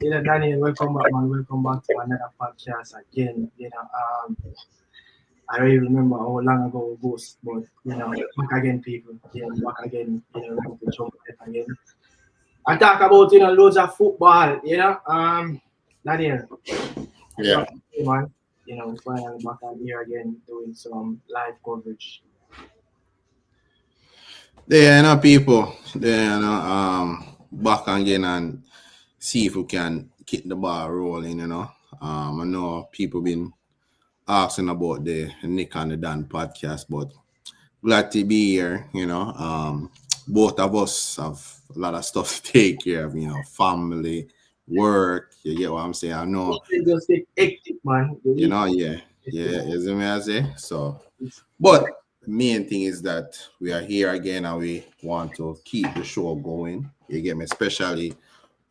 Yeah, Daniel, welcome back, man. Welcome back to another podcast again. I really remember how long ago it was, but back again, people. Back again. Ready to jump in again and talk about loads of football. Daniel. Yeah. Man. Finally back on here again doing some live coverage. People. Back again and see if we can keep the ball rolling. I know people been asking about the Nick and the Dan podcast, but glad to be here. Both of us have a lot of stuff to take care of. Family, work. You get what I'm saying? I know. Just take hectic, man. Yeah. You see me I say? So, but main thing is that we are here again and we want to keep the show going. You get me? Especially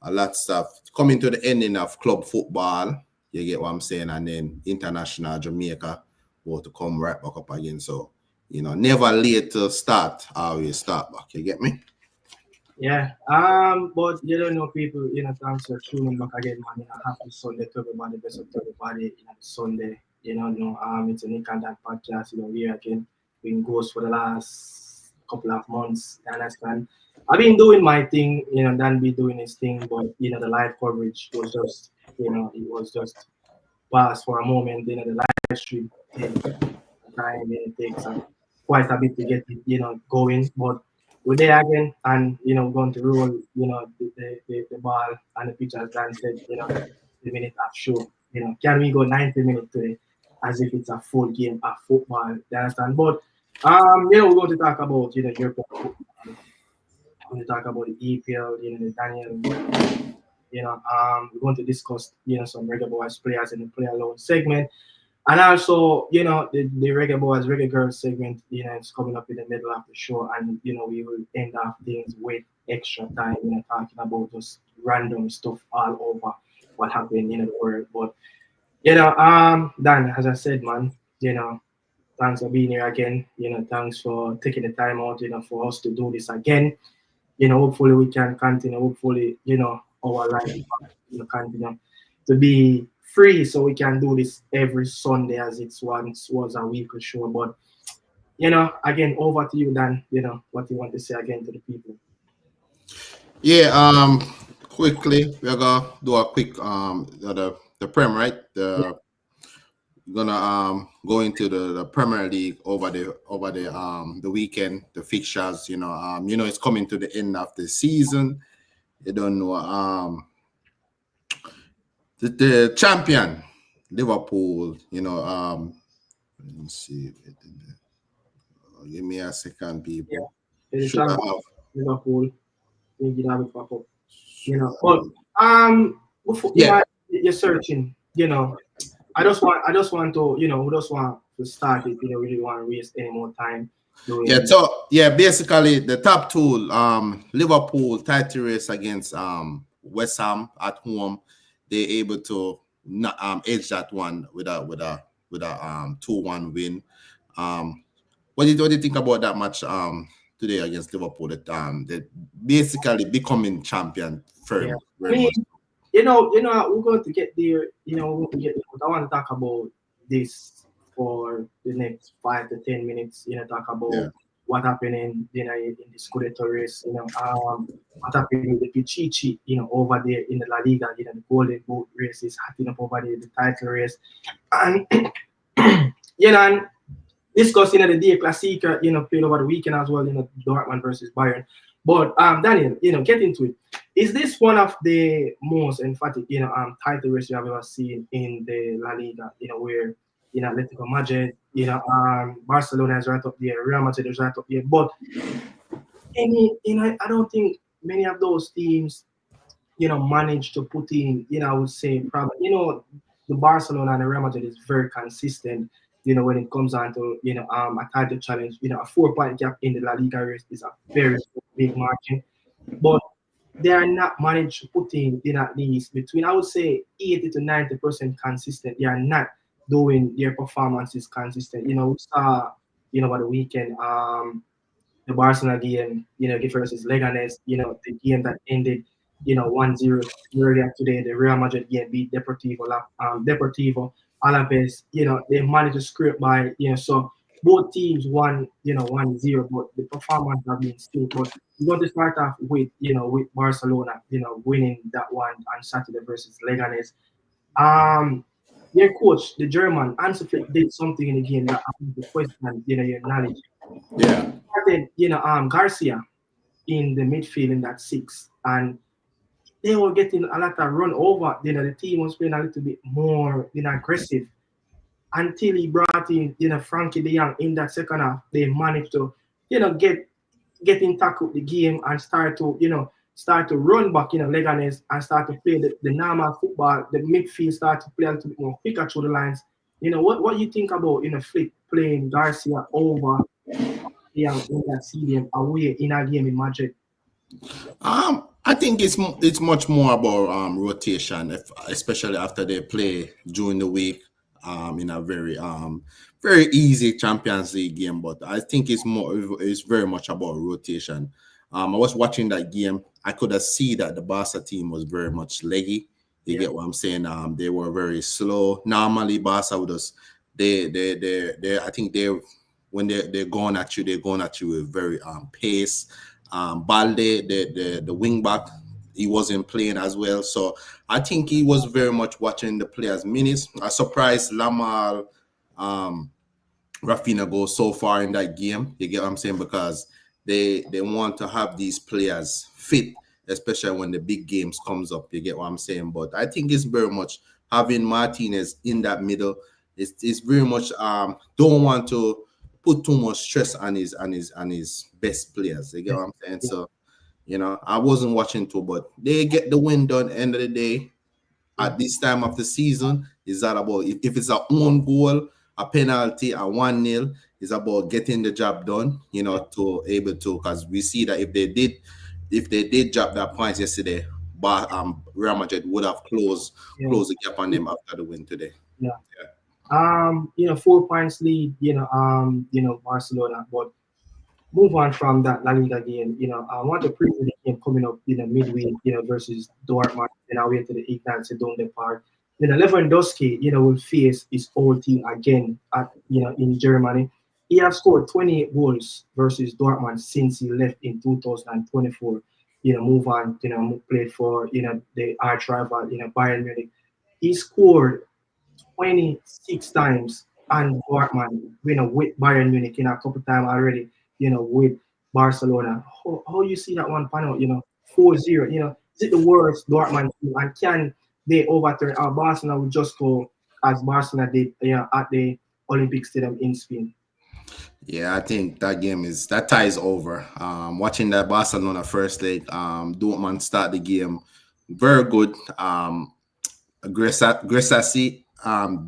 a lot of stuff coming to the ending of club football. You get what I'm saying? And then international Jamaica will to come right back up again. So, never late to start. Always start back. You get me? Yeah. But you don't know people, thanks for tuning back again, man. Happy Sunday to everybody, best of to everybody, Sunday. It's a Nick and Dan podcast, here again. Been ghost for the last couple of months, you understand? I've been doing my thing, Dan be doing his thing, but the live coverage was just, it was just paused for a moment, the live stream time it takes quite a bit to get it, going. But we're there again, and we're going to roll, the ball and the pitch, as Dan said, the minute of show. Can we go 90 minutes today as if it's a full game of football? You understand? But we're going to talk about European football. We're going to talk about the EPL, the Daniel. We're going to discuss some Reggae Boyz players in the player loan segment. And also, the Reggae Boyz, Reggae Girlz segment, it's coming up in the middle of the show. And, we will end off things with extra time, talking about just random stuff all over what happened in the world. But, Dan, as I said, man, thanks for being here again. Thanks for taking the time out, for us to do this again. Hopefully we can continue. Hopefully, our life continue to be free, so we can do this every Sunday as it once was a weekly show. But again, over to you, Dan. What you want to say again to the people? Yeah, quickly, we're gonna do a quick the Prem, right? We're gonna go into the Premier League over the weekend, the fixtures. It's coming to the end of the season. You don't know the champion Liverpool. Let me see. Give me a second, people. Yeah, Liverpool. But before, you're searching. I just want to, we just want to start it. We really want to waste any more time. Basically the top two, Liverpool title race against West Ham at home. They're able to edge that one with a 2-1 win. What do you think about that match today against Liverpool? That they basically becoming champion very much. We're going to get there. But I want to talk about this for the next 5 to 10 minutes. Talk about what happened in the Scudetto race. What happened with the Pichichi, over there in the La Liga. The Golden Boot race is happening up over there, the title race, and and discussing the Dia Classica, played over the weekend as well. Dortmund versus Bayern. But Daniel, get into it. Is this one of the most emphatic, title race you have ever seen in the La Liga? Where Atletico Madrid, Barcelona is right up there, Real Madrid is right up there. But I don't think many of those teams, manage to put in, I would say probably, the Barcelona and the Real Madrid is very consistent. When it comes down to, a title challenge, a 4-point gap in the La Liga race is a very big margin. But they are not managed to put in, at least between, I would say, 80 to 90% consistent. They are not doing their performances consistent. We saw, over the weekend, the Barcelona game, versus Leganes, the game that ended, 1-0 earlier today. The Real Madrid game beat Deportivo Alaves, they managed to scrape by, so both teams won, 1-0, but the performance have been still. But we're going to start off with, with Barcelona, winning that one on Saturday versus Leganes. Their coach, the German, Hansi Flick, did something in the game that I think the question, your knowledge. Yeah. Started, Garcia in the midfield in that 6, and they were getting a lot of run over. The team was playing a little bit more, aggressive. Until he brought in, Frankie de Jong in that second half, they managed to, get in tackle the game and start to run back, Leganes, and start to play the normal football. The midfield start to play a little bit more quicker through the lines. What you think about, Flick playing Garcia over in that stadium away in a game in Madrid? I think it's much more about rotation, especially after they play during the week in a very easy Champions League game. But I think it's very much about rotation. I was watching that game. I could have seen that the Barca team was very much leggy. You get what I'm saying? They were very slow. Normally, Barca would just I think when they're going at you with very pace. Balde, the wing back, he wasn't playing as well. So I think he was very much watching the players' minutes. I surprised Lamar, Rafinha go so far in that game. You get what I'm saying? Because they want to have these players fit, especially when the big games comes up. You get what I'm saying? But I think it's very much having Martinez in that middle. It's very much don't want to put too much stress on his best players. You get what I'm saying? So I wasn't watching too, but they get the win done. End of the day, at this time of the season, is that about if it's a own goal, a penalty, a 1-0, is about getting the job done. To able to, because we see that if they did drop that points yesterday, but Real Madrid would have closed the gap on them after the win today. Yeah. 4 points lead. Barcelona, but. Move on from that La Liga game. I want to preview the game coming up, midweek, versus Dortmund. And I'll wait to the Ignace Donde Park. Lewandowski, will face his old team again in Germany. He has scored 28 goals versus Dortmund since he left in 2024. Move on, played for, the arch rival, Bayern Munich. He scored 26 times and Dortmund, with Bayern Munich, a couple times already, with Barcelona. How you see that one pan out, 4-0, is it the worst Dortmund team? And can they overturn Barcelona will just go as Barcelona did, at the Olympic Stadium in Spain? Yeah, I think that tie is over. Watching that Barcelona first leg, Dortmund start the game very good. Gresassi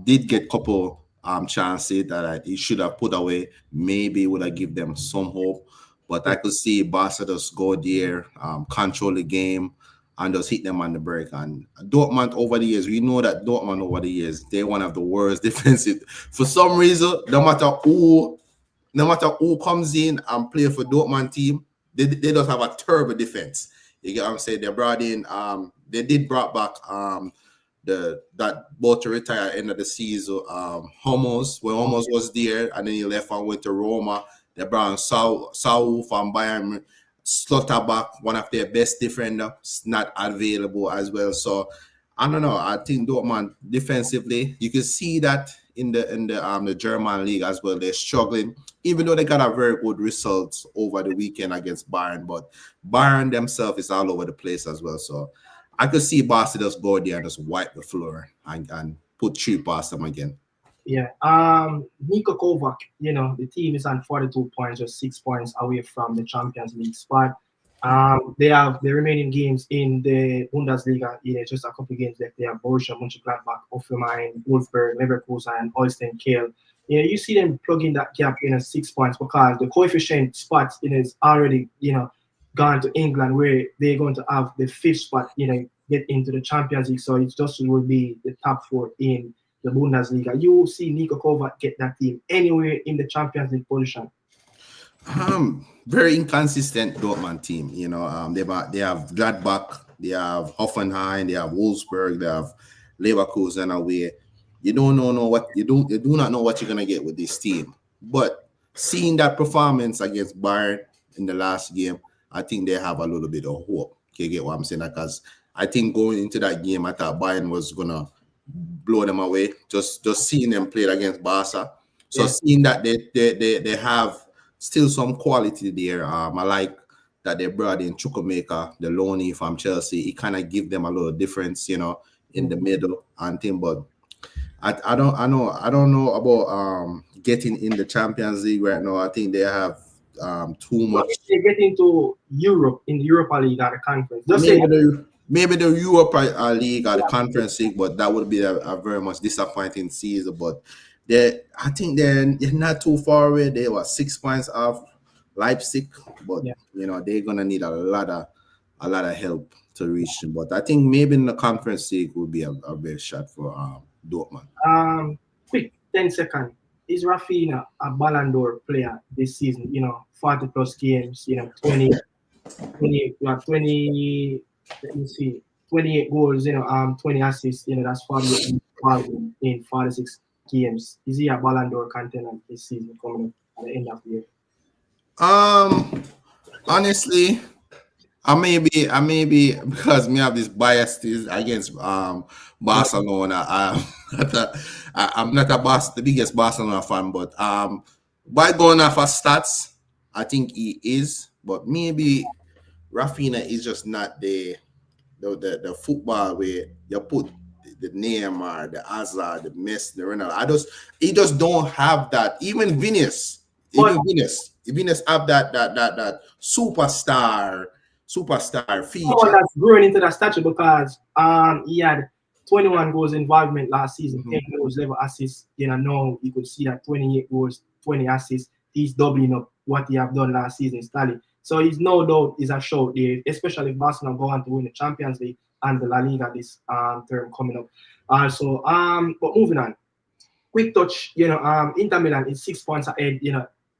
did get couple chances that he should have put away. Maybe would have give them some hope, but I could see Barca just go there, control the game, and just hit them on the break. And Dortmund over the years, we know that Dortmund over the years, they're one of the worst defensive. For some reason, no matter who comes in and play for Dortmund team, they don't have a terrible defense. You get what I'm saying? They brought in, they did brought back that both to retire at the end of the season. Hummels, when Hummels was there, and then he left and went to Roma. They brought in Saul from Bayern. Slotterback, one of their best defenders, not available as well. So I don't know. I think Dortmund defensively, you can see that in the German league as well. They're struggling, even though they got a very good results over the weekend against Bayern. But Bayern themselves is all over the place as well. So I could see Barca just go there and just wipe the floor and put 3 past them again. Yeah. Niko Kovac, the team is on 42 points, just 6 points away from the Champions League spot. They have the remaining games in the Bundesliga. Just a couple games left. They have Borussia Mönchengladbach, Hoffenheim, Wolfsburg, Leverkusen, and Holstein Kiel. You see them plugging that gap in 6 points because the coefficient spots is already, gone to England, where they're going to have the 5th spot, get into the Champions League. So it just will be the top 4 in the Bundesliga. You will see Niko Kovac get that team anywhere in the Champions League position. Very inconsistent Dortmund team. They have Gladbach, they have Hoffenheim, they have Wolfsburg, they have Leverkusen away. You do not know what you're gonna get with this team. But seeing that performance against Bayern in the last game, I think they have a little bit of hope. You get what I'm saying? Because I think going into that game, I thought Bayern was gonna blow them away. Just seeing them play against Barca. So seeing that they have still some quality there. I like that they brought in Chukwuemeka, the loanee from Chelsea. It kind of give them a little difference, in the middle and thing. But I don't know about getting in the Champions League right now. I think they have too much. They get into Europe in the Europa League or the conference. Maybe the Europa League or the Conference League, but that would be a very much disappointing season. But I think they're not too far away. They were 6 points off Leipzig, but they're gonna need a lot of help to reach them. But I think maybe in the Conference League would be a best shot for Dortmund. Quick 10 seconds. Is Rafinha a Ballon d'Or player this season? 40 plus games. 20. Let me see, 28 goals. 20 assists. That's 40 in 46 games. Is he a Ballon d'Or contender this season coming up at the end of the year? Honestly, I may be because me have this bias against Barcelona. I'm not the biggest Barcelona fan, but by going off of stats, I think he is but maybe Rafinha is just not the football where you put the Neymar, the Hazard, the Messi, the Ronaldo. He just don't have that. Even Vinicius, Venus have that superstar someone feature. that's growing into that stature because he had 21 goals involvement last season, 10 goals, 11 assists. Now you could see that 28 goals, 20 assists. He's doubling up what he have done last season, Stanley. So he's no doubt is a show there, especially if Barcelona go on to win the Champions League and the La Liga this term coming up. But moving on. Quick touch, Inter Milan is 6 points ahead.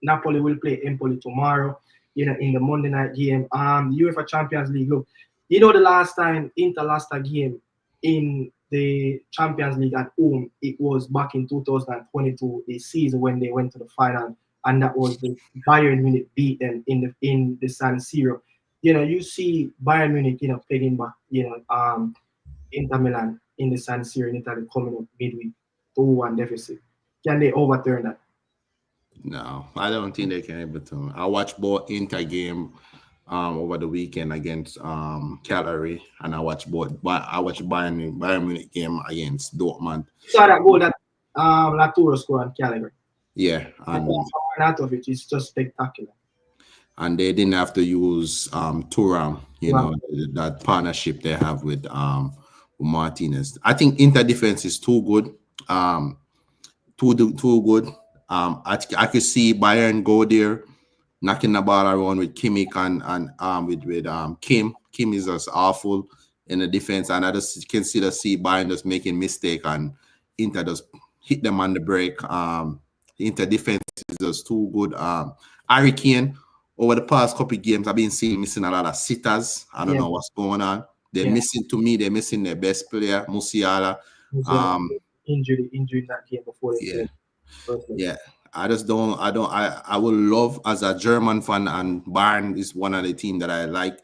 Napoli will play Empoli tomorrow, in the Monday night game. The UEFA Champions League, look, the last time Inter lost a game in the Champions League at home, it was back in 2022, the season when they went to the final, and that was the Bayern Munich beat them in the San Siro. You see Bayern Munich, pegging back, Inter Milan in the San Siro in Italy coming up midweek, 2-1 deficit. Can they overturn that? No, I don't think they can able to. I watched both Inter game over the weekend against Cagliari, and I watched Bayern Munich game against Dortmund. You saw that goal that Laturo scored on Cagliari. Yeah, and out of it is just spectacular. And they didn't have to use Thuram, that partnership they have with Martinez. I think Inter defense is too good. Too good. I could see Bayern go there, knocking the ball around with Kimmich and with Kim. Kim is just awful in the defense, and I just can see Bayern just making mistake and Inter just hit them on the break. Inter defense is just too good. Harry Kane, over the past couple of games, I've been seeing missing a lot of sitters. I don't know what's going on. They're missing their best player, Musiala. Injury in that game before they played. Yeah. I would love, as a German fan, and Bayern is one of the teams that I like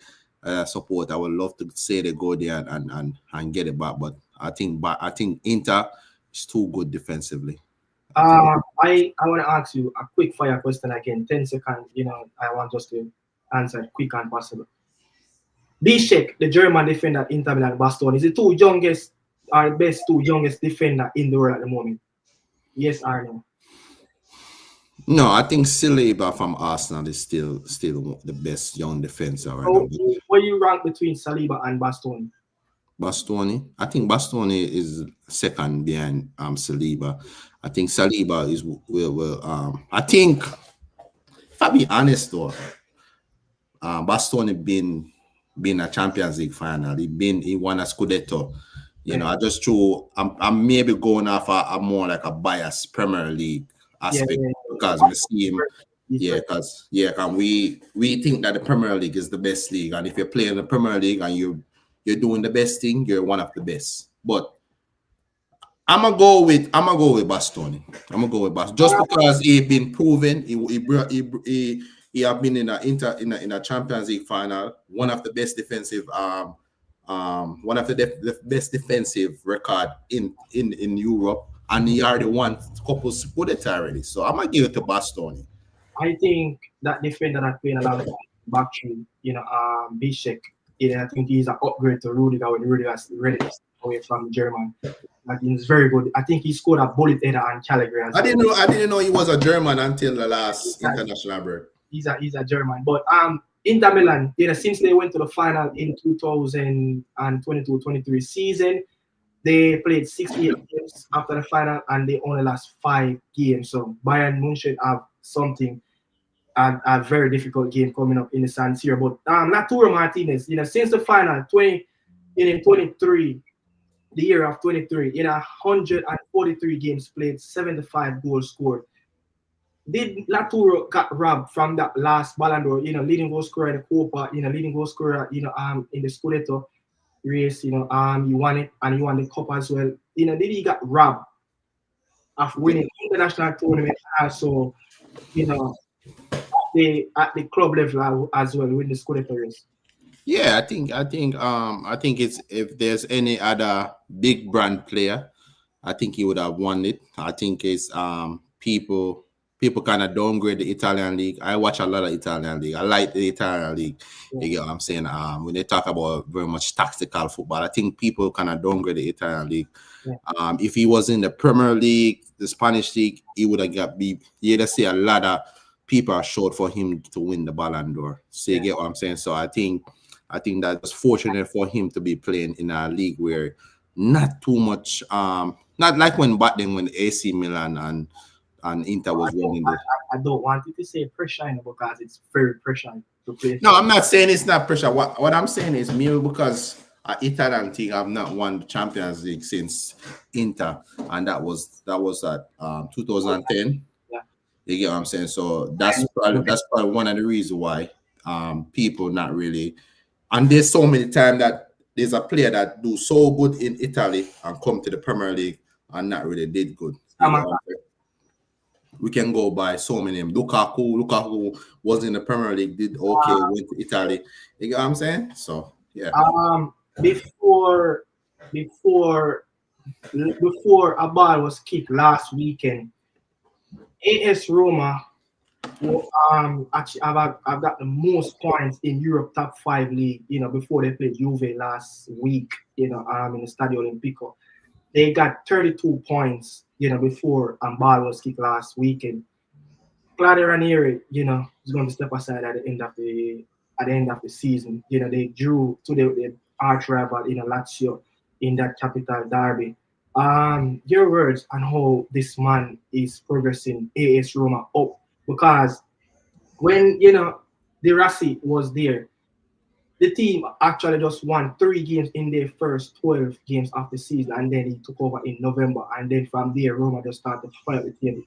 support. I would love to say they go there and get it back, but I think Inter is too good defensively. I want to ask you a quick fire question again, 10 seconds. I want us to answer it quick and possible. Bishek, the German defender, Inter Milan, Bastoni, is the best two youngest defender in the world at the moment? Yes or no? No, I think Saliba from Arsenal is still the best young defender right now. Where you rank between Saliba and Bastoni? Bastoni, I think Bastoni is second behind Saliba. I think Saliba is I think, if I be honest though, Bastoni been a Champions League final. He won a Scudetto. I just true. I'm maybe going off a more like a biased Premier League aspect because we see him. Because we think that the Premier League is the best league, and if you're playing the Premier League and you're doing the best thing, you're one of the best. But I'm gonna go with Bastoni. Just because he's been proven. He have been in a Champions League final, one of the best defensive best defensive record in Europe, and he already won a couple Scudetto already. So I'm gonna give it to Bastoni. I think that defender that playing a lot of back three, Bishek, I think he's an upgrade to Rudiger when Rudiger is ready to step away from German. I think he's very good. I think he scored a bullet header on Cagliari. I didn't know he was a German until the last international break. He's a German. But Inter Milan, since they went to the final in 2022-23 season, they played 68 games after the final and they only lost 5 games. So Bayern Munich have something, a very difficult game coming up in the San Siro. But Lautaro Martinez, since the final, 23, the year of 23, in 143 games played, 75 goals scored. Did Lautaro got robbed from that last Ballon d'Or, leading goal scorer in the Copa, leading goal scorer, in the Scudetto race, he won it and he won the Cup as well. Did he got robbed of winning international tournament also, at the club level as well, with the Scudetto race? Yeah, I think it's, if there's any other big brand player, I think he would have won it. I think it's people people kind of downgrade the Italian league. I watch a lot of Italian league. I like the Italian league. You get what I'm saying? When they talk about very much tactical football, I think people kind of downgrade the Italian league. If he was in the Premier League, the Spanish league, he would have got beat. You'd see a lot of people are short for him to win the Ballon d'Or. So you get what I'm saying? So I think that's fortunate for him to be playing in a league where not too much, not like back then when AC Milan and Inter was winning this. I don't want you to say pressure because it's very pressure to play. No, I'm not saying it's not pressure. What I'm saying is merely because Italian team have not won the Champions League since Inter, and that was at 2010. Yeah. You get what I'm saying? So that's probably one of the reasons why people not really. And there's so many times that there's a player that do so good in Italy and come to the Premier League and not really did good. We can go by so many names. Lukaku was in the Premier League, did okay, went to Italy. You get what I'm saying? So yeah. Before a ball was kicked last weekend, AS Roma. Actually, I've got the most points in Europe top 5 league. Before they played Juve last week. In the Stadio Olimpico, they got 32 points. Before ball was kicked last weekend. McCLAREN Ranieri, is going to step aside at the end of the season. They drew to the arch rival, Lazio in that capital derby. Your words on how this man is progressing AS Roma up, because when the Rossi was there, the team actually just won 3 games in their first 12 games of the season, and then he took over in November, and then from there Roma just started to fight with him.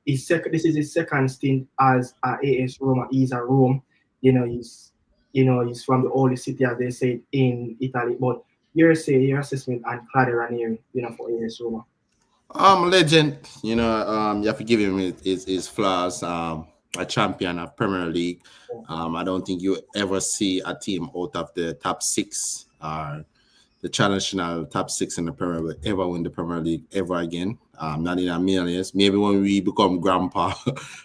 This is his second stint as AS Roma. He's a Rome. He's from the oldest city, as they say, in Italy. But your assessment on McCLAREN Ranieri, for AS Roma. Legend. You have to give him his flaws. A champion of Premier League. I don't think you ever see a team out of the top 6 or the traditional top 6 in the Premier League ever win the Premier League ever again. Not in a million years. Maybe when we become grandpa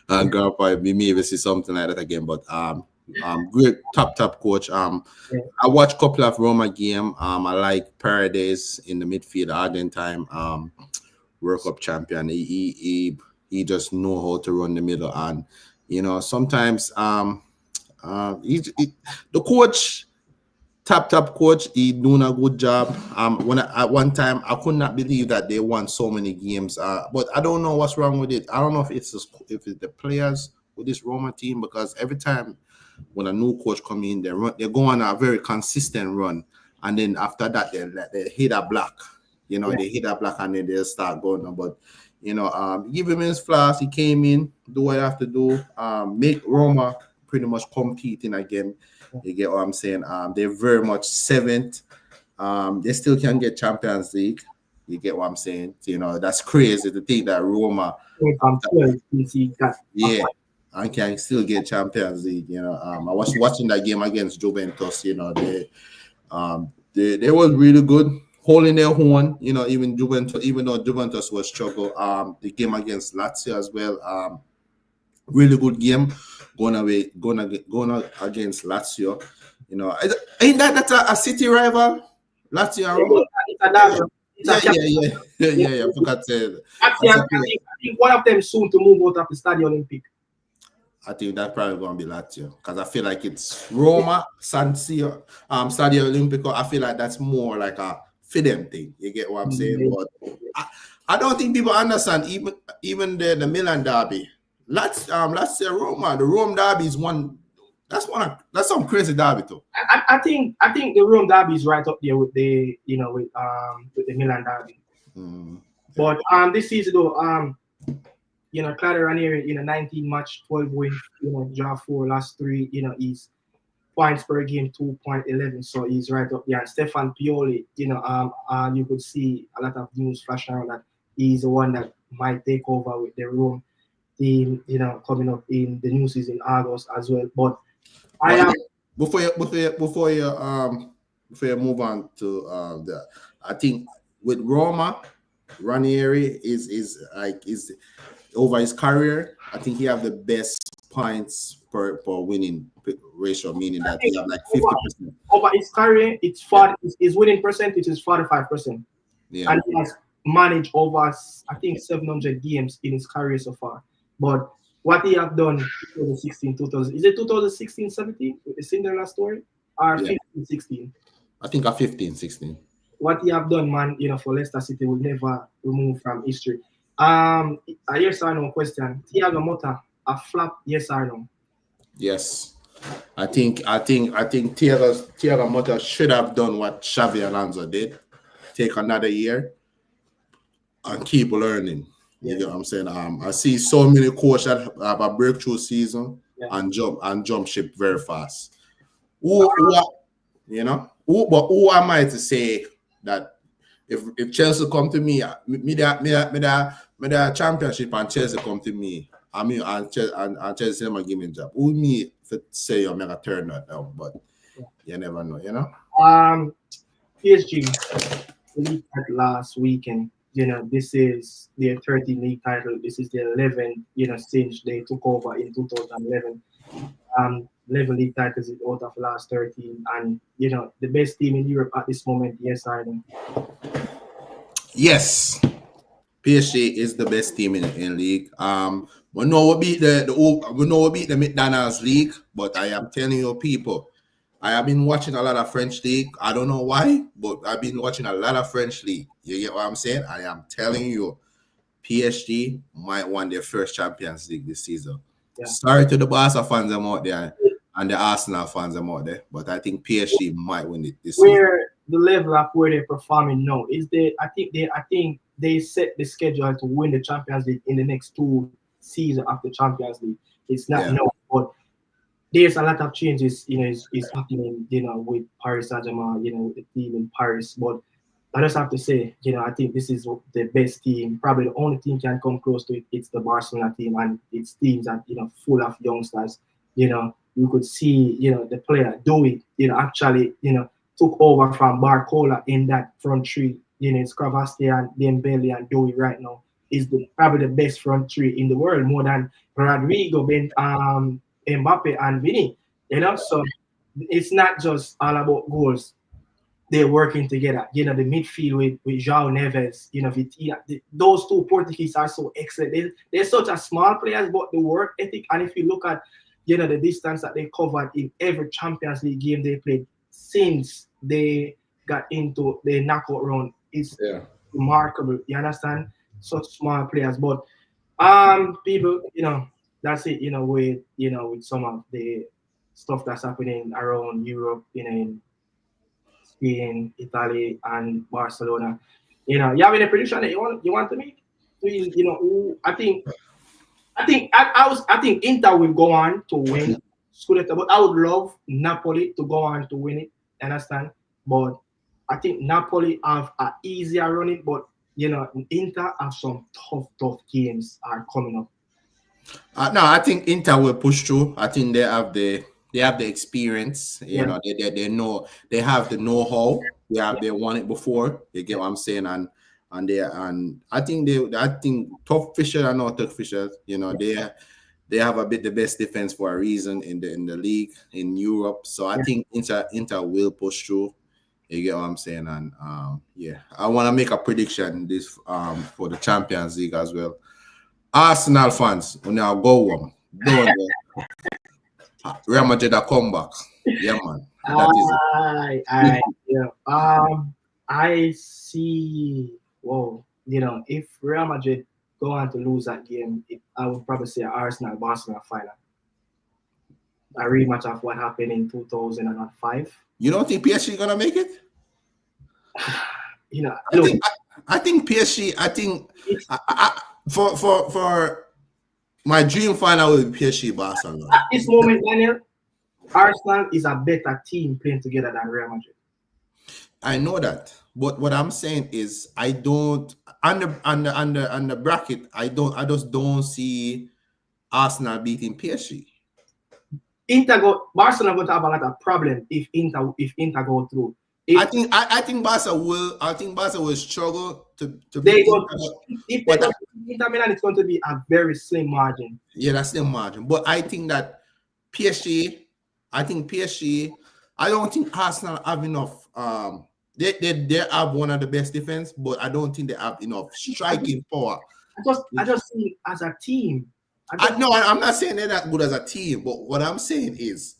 and grandpa, we maybe see something like that again. But great top coach. I watched a couple of Roma game. I like Paredes in the midfield, Argentine World Cup champion. He just know how to run the middle, and sometimes the coach, top coach, he doing a good job. At one time I could not believe that they won so many games, but I don't know what's wrong with it. I don't know if it's the players with this Roma team, because every time when a new coach come in, they go on a very consistent run, and then after that they hit a block. They hit a block and then they start going on. But give him his flaws. He came in, do what I have to do, make Roma pretty much competing again. You get what I'm saying? They're very much 7th. They still can get Champions League. You get what I'm saying? That's crazy to think that Roma, and can still get Champions League. I was watching that game against Juventus. They were really good, holding their own. Even though Juventus was struggle. The game against Lazio as well. Really good game. Going against Lazio. Ain't that's a city rival? Lazio and Roma. Yeah. I forgot to. I think one of them soon to move out of the Stadio Olympic. I think that's probably going to be Lazio, because I feel like it's Roma, Stadio Olimpico. I feel like that's more like a for them thing. You get what I'm saying? But I don't think people understand even the Milan derby. Let's say Roma. The Rome derby is one. That's some crazy derby too. I think the Rome derby is right up there with the with the Milan derby. But this season though, McCLAREN Ranieri 19 match, 12 win, draw 4, last 3, he's points per game 2.11, so he's right up there. And Stefan Pioli, you could see a lot of news flashing around that he's the one that might take over with the Rome team, coming up in the new season August as well. But before you move on to I think with Roma, Ranieri is over his career, I think he have the best points per winning ratio, meaning that he have like 50%. Over his career, it's 40. His winning percentage is 45%. Yeah. And he has managed over, I think, 700 games in his career so far. But what he have done 2016, 2000, is it 2016, 17? The Cinderella story? Or 15, 16? I think 15, 16. What he have done, man, for Leicester City will never remove from history. A yes or no question. Thiago Motta, a flop, yes or no? Yes. I think Thiago Motta should have done what Xavi Alonso did. Take another year and keep learning. You know what I'm saying? I see so many coaches that have a breakthrough season and jump ship very fast. Who am I to say that if Chelsea come to me, me the championship and Chelsea come to me, I mean and Chelsea never give me a job. Who me to say you're gonna turn that down? But you never know, PSG league title last weekend. This is their 13th league title. This is their 11th, since they took over in 2011. 11 league titles out of the last 13, and the best team in Europe at this moment. Yes, I know. Yes, PSG is the best team in league. We know we beat the McDonald's league, but I am telling you, people, I have been watching a lot of French league. I don't know why, but I've been watching a lot of French league. You get what I'm saying? I am telling you, PSG might win their first Champions League this season. Yeah. Sorry to the Barca fans out there and the Arsenal fans out there, but I think PSG might win it this season. The level of where they're performing now is I think they set the schedule to win the Champions League in the next 2 seasons after Champions League. It's not but there's a lot of changes, is happening, with Paris Saint-Germain, with the team in Paris. But I just have to say, I think this is the best team. Probably the only team can come close to it. It's the Barcelona team, and it's teams that full of youngsters. You could see, the player Dewey, actually, took over from Barcola in that front three. It's Kvaratskhelia and Dembele and Dewey right now is probably the best front three in the world, more than Rodrigo, Mbappe and Vini. So it's not just all about goals. They're working together. The midfield with João Neves, Vitinha. Those two Portuguese are so excellent. They're such a small players, but the work ethic. And if you look at, the distance that they covered in every Champions League game they played since they got into the knockout round, is remarkable. You understand? Such small players, but people, that's it. With some of the stuff that's happening around Europe, in Spain, Italy, and Barcelona. You have any prediction that you want to make? I think Inter will go on to win Scudetto, but I would love Napoli to go on to win it. Understand? But I think Napoli have an easier running, but Inter have some tough games are coming up. No, I think Inter will push through. I think they have the experience. They know, they have the know-how. They won it before. You get what I'm saying? And I think tough fishers are not tough fishers. They have the best defense for a reason in the league in Europe. So I think Inter will push through. You get what I'm saying? And I want to make a prediction this for the Champions League as well. Arsenal fans, now go on. Real Madrid a comeback. Yeah, man. That is it. I see. Whoa, if Real Madrid go on to lose that game, I would probably say Arsenal-Barcelona final. A rematch of what happened in 2005. You don't think PSG gonna make it? I think PSG. I think for my dream final will be PSG Barcelona. At this moment, Daniel, Arsenal is a better team playing together than Real Madrid. I know that, but what I'm saying is I don't under bracket. I just don't see Arsenal beating PSG. Barcelona going to have a lot of problem if Inter go through. I think Barca will struggle to they beat go Inter, if they but go to Inter Milan, it's going to be a very slim margin. yeah, that's the margin. But I think that PSG, I don't think Arsenal have enough. They have one of the best defense, but I don't think they have enough striking power. I just see it as a team. No, I'm not saying they're that good as a team, but what I'm saying is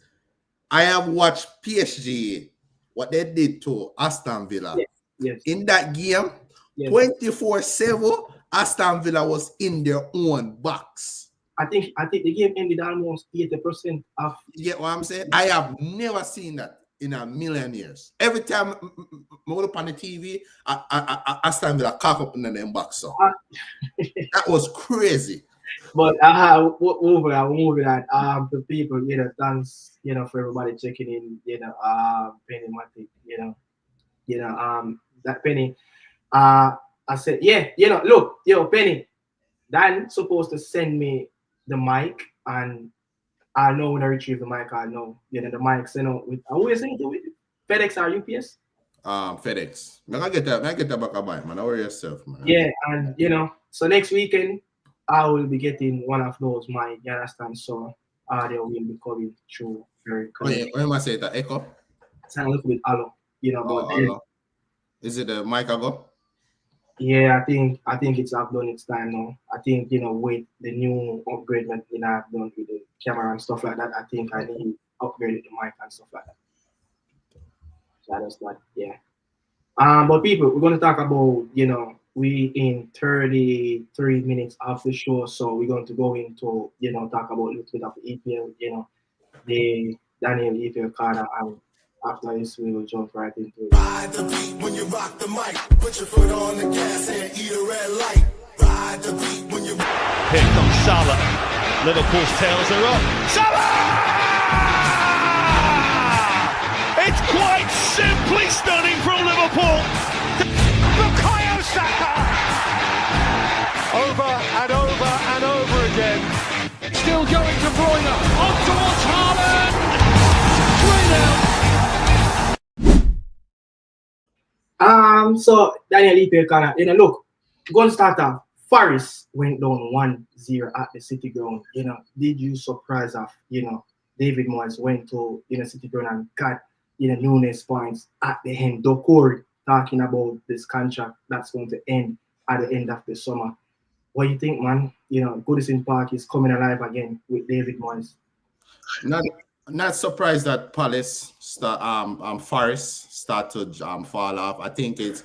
I have watched PSG, what they did to Aston Villa. Yes. In that game, 24/7, Aston Villa was in their own box. I think the game ended almost 80% of. You get what I'm saying? I have never seen that in a million years. Every time I look on the TV, Aston Villa cock up in the box. So that was crazy. But over that, the people, thanks, for everybody checking in, Penny Matic, that Penny, I said, look, Penny, Dan supposed to send me the mic, and I know when I retrieve the mic, I know, the mic, with, are we saying to it? FedEx or UPS? FedEx. I get that back of mine, man. Don't worry yourself, man. Yeah, and, so next weekend, I will be getting one of those mic, you understand? So audio will be coming through very clear. When I say that echo? Sound a little bit hollow, Hello. Is it the mic I go? Yeah, I think it's I've done its time now. I think, with the new upgrade that I've done with the camera and stuff like that, I think I need to upgrade the mic and stuff like that. So I just like, yeah. But people, we're gonna talk about, we in 33 minutes of the show, so we're going to go into, talk about a little bit of the EPL, the Daniel EPL corner, and after this we will jump right into it. Ride the beat when you rock the mic, put your foot on the gas and eat a red light. Ride the beat when you. Here comes Salah. Liverpool's tails are up. Salah! It's quite simply stunning from Liverpool. Bukayo Saka! Over and over and over again. Still going to Bruyne. On towards Haaland. 3-0. So Daniel EPL corner, look, going to start off. Forest went down 1-0 at the City Ground. Did you surprise of, David Moyes went to, City Ground and got, Nunes points at the end. Dokor talking about this contract that's going to end at the end of the summer. What do you think, man? Goodison Park is coming alive again with David Moyes. Not surprised that Palace Forest start to fall off. I think it's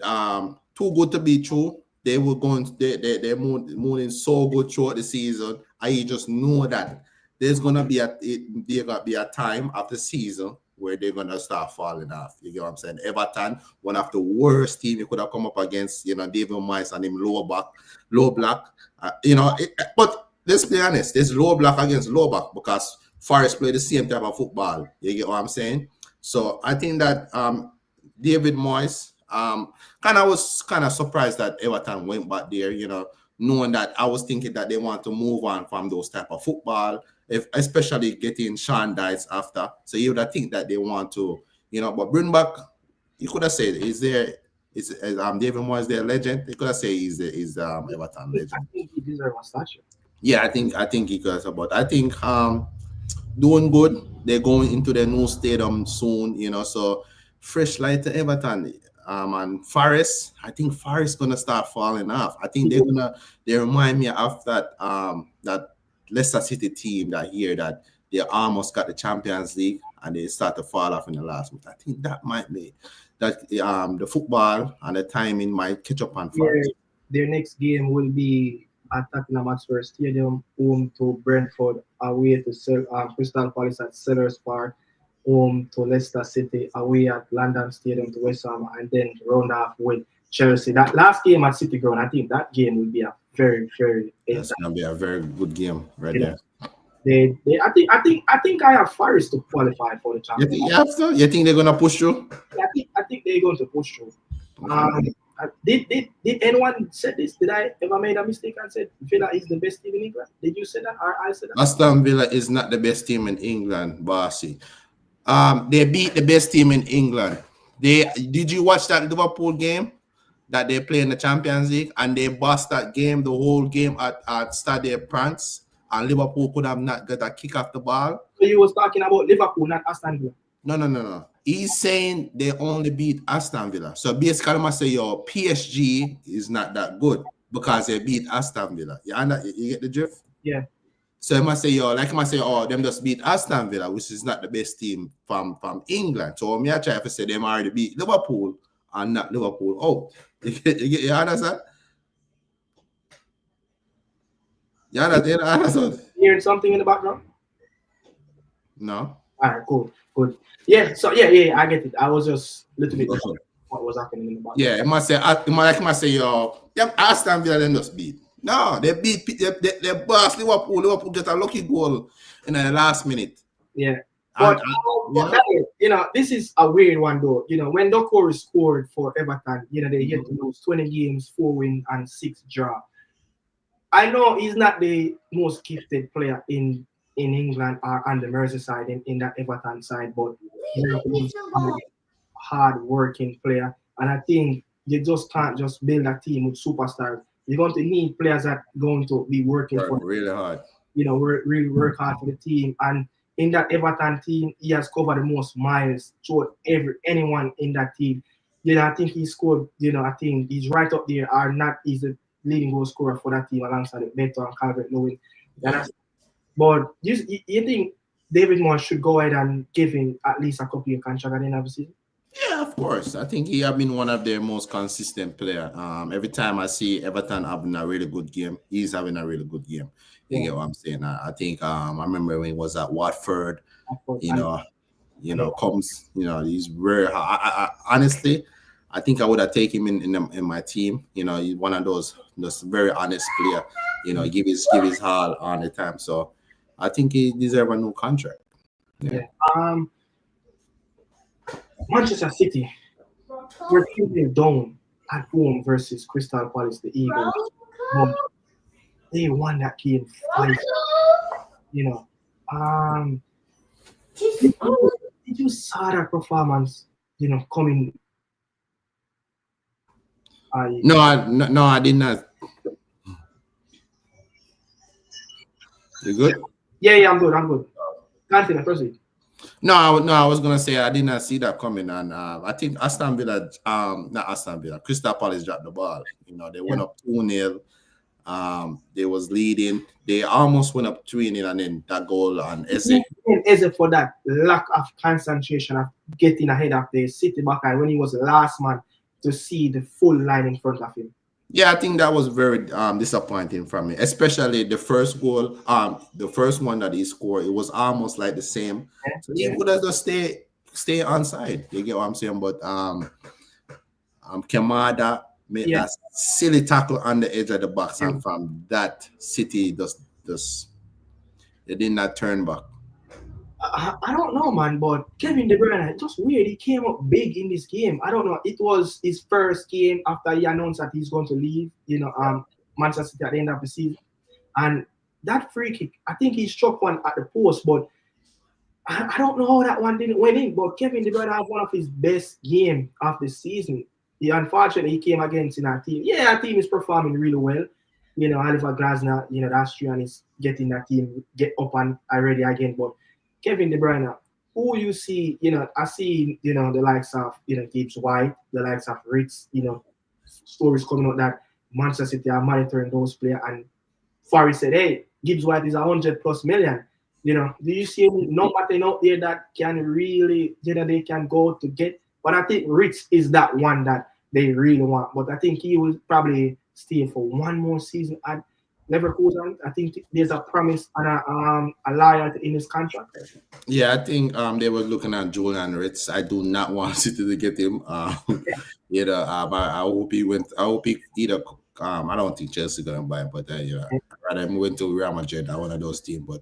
too good to be true. They were they're moving so good throughout the season. I just know that there's gonna be a time after season where they're gonna start falling off. You get what I'm saying? Everton, one of the worst team you could have come up against. David Moyes and him low block. But let's be honest. There's low block against low block because Forest play the same type of football. You get what I'm saying? So I think that David Moyes was kind of surprised that Everton went back there, knowing that I was thinking that they want to move on from those type of football, especially getting Sean Dyche after. So you would think that they want to, but bring back, you could have said, is David Moyes their legend? You could have said he's Everton legend. I think he deserves a statue. Yeah, I think he does, but I think doing good. They're going into their new stadium soon, so fresh light to Everton. And Forest, I think Forest gonna start falling off. I think they remind me of that Leicester City team that year that they almost got the Champions League and they start to fall off in the last month. I think that might be that the football and the timing might catch up on Forest. Their next game will be at Tottenham Hotspur Stadium, home to Brentford, away to Crystal Palace at Sellers Park, home to Leicester City, away at London Stadium to West Ham, and then round off with Chelsea. That last game at City Ground, I think that game will be a very, very. That's gonna be a very good game right there. I think I have Forest to qualify for the Champions League. You think they're gonna push through? I think they're going to push through. Did anyone say this? Did I ever made a mistake and said Villa is the best team in England? Did you say that or I said that? Aston Villa is not the best team in England, Bossy. They beat the best team in England. Did you watch that Liverpool game that they play in the Champions League and they bust that game, the whole game at Stade de France, and Liverpool could have not got a kick off the ball? So you was talking about Liverpool, not Aston Villa. No. He's saying they only beat Aston Villa. So basically, I must say your PSG is not that good because they beat Aston Villa. You get the drift? Yeah. So I must say, them just beat Aston Villa, which is not the best team from England. So me I try to say them already beat Liverpool and not Liverpool. Oh, you understand? You understand? Hearing something in the background? No. All right, cool, good. Yeah, so yeah, I get it. I was just a little bit what was happening in the background. Yeah, it must say, them Aston Villa them just beat. No, they beat they boss Liverpool. Liverpool get a lucky goal in the last minute. Yeah. But this is a weird one though. When Doucouré scored for Everton, they had to lose 20 games, 4 wins and 6 draw. I know he's not the most gifted player in England or on the Merseyside in that Everton side, but he's a hard-working player. And I think you just can't just build a team with superstars. You're going to need players that are going to be working for really hard. Really work hard for the team. And in that Everton team, he has covered the most miles to anyone in that team. I think he scored. I think he's right up there. Or not, he's the leading goal scorer for that team alongside Beto and Calvert-Lewin. But you think David Moyes should go ahead and give him at least a couple of contract at the end of the season? Yeah, of course. I think he has been one of their most consistent players. Every time I see Everton having a really good game, he's having a really good game. You get what I'm saying? I think I remember when he was at Watford. Comes. He's very. Honestly, I think I would have taken him in my team. He's one of those very honest player. Give his all on the time. So I think he deserves a new contract. Yeah. Manchester City were feeling down at home versus Crystal Palace, the Eagles. They won that game 5. Did you saw that performance? Coming. No, I did not. You good? Yeah, I'm good. Continue, proceed. No, I was gonna say I did not see that coming, and I think Crystal Palace dropped the ball. They went up 2-0. They was leading. They almost went up 3-0, and then that goal on Eze. Eze for that lack of concentration of getting ahead of the City back when he was the last man to see the full line in front of him. Yeah, I think that was very disappointing for me, especially the first goal, the first one that he scored. It was almost like the same. So he would have just stay onside. You get what I'm saying? But Kamada made that silly tackle on the edge of the box, and from that, City just they did not turn back. I don't know, man, but Kevin De Bruyne, just weird. He came up big in this game. I don't know. It was his first game after he announced that he's going to leave, Manchester City at the end of the season. And that free kick, I think he struck one at the post, but I don't know how that one didn't win in. But Kevin De Bruyne had one of his best games of the season. Unfortunately, he came against in our team. Yeah, our team is performing really well. Oliver Glasner, the Austrian is getting that team get up and ready again. But Kevin De Bruyne, who you see, I see, the likes of, Gibbs White, the likes of Ritz, stories coming out that Manchester City are monitoring those players. And Farry said, hey, Gibbs White is 100+ million. Do you see any number out there that can really, they can go to get? But I think Ritz is that one that they really want. But I think he will probably stay for one more season at Leverkusen. I think there's a promise and a loyalty in his contract. Yeah, I think they were looking at Julian Ritz. I do not want City to get him. I hope he went. I hope he either. I don't think Chelsea gonna buy him, but I'd rather him went to Real Madrid or one of those teams. But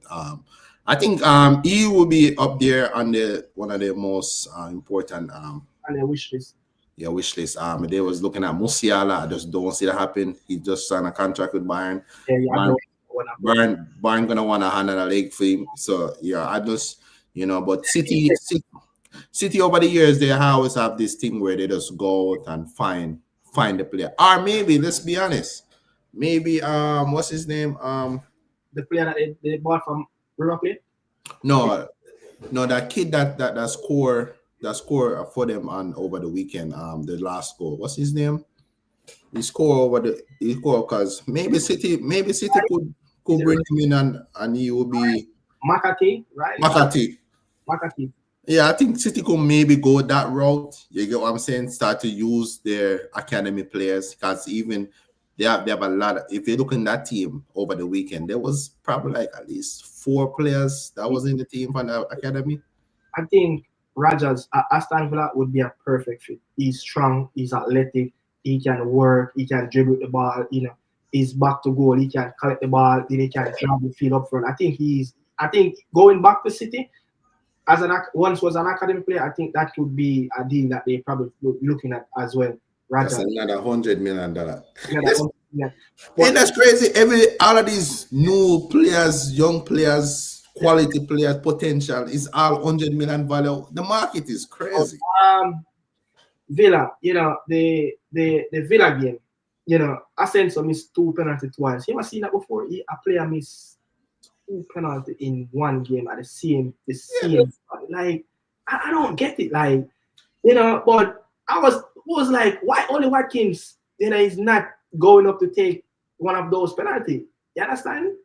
I think he will be up there on one of the most important on their wish list. Yeah, wish list. They was looking at Musiala. I just don't see that happen. He just signed a contract with Bayern. Bayern gonna want a hand and a leg for him. So yeah, I just but City City over the years, they always have this thing where they just go out and find the player. Or maybe, let's be honest, maybe what's his name? The player that they bought from Roma. No, that kid that score for them on over the weekend. The last goal. What's his name? He scored because maybe City could bring him in and he will be McCarthy, right? McCarthy. Yeah, I think City could maybe go that route. You get what I'm saying? Start to use their academy players because even they have a lot of, if you look in that team over the weekend, there was probably like at least 4 players that was in the team from the academy. I think Rogers at Aston Villa would be a perfect fit. He's strong, he's athletic, he can work, he can dribble the ball, he's back to goal, he can collect the ball, then he can drive the field up front. I think going back to City as once was an academy player, I think that would be a deal that they probably would be looking at as well. Rogers. That's another $100 million. Yeah. And that's crazy. All of these new players, young players, quality players, potential is all 100 million value. The market is crazy. Villa, the Villa game, Asensio missed 2 penalties twice. You ever seen that before? A player missed 2 penalties in one game at the same. Like, I don't get it. Like, but I was like, why only Watkins, is not going up to take one of those penalties? You understand?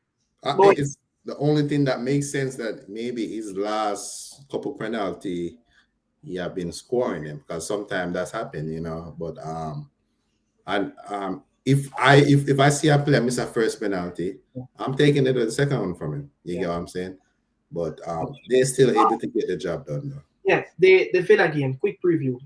It's the only thing that makes sense that maybe his last couple penalty, he have been scoring them because sometimes that's happened, But if I see a player miss a first penalty, I'm taking it to the second one from him. You get what I'm saying? But they're still able to get the job done though. Yes, the Villa game, quick preview,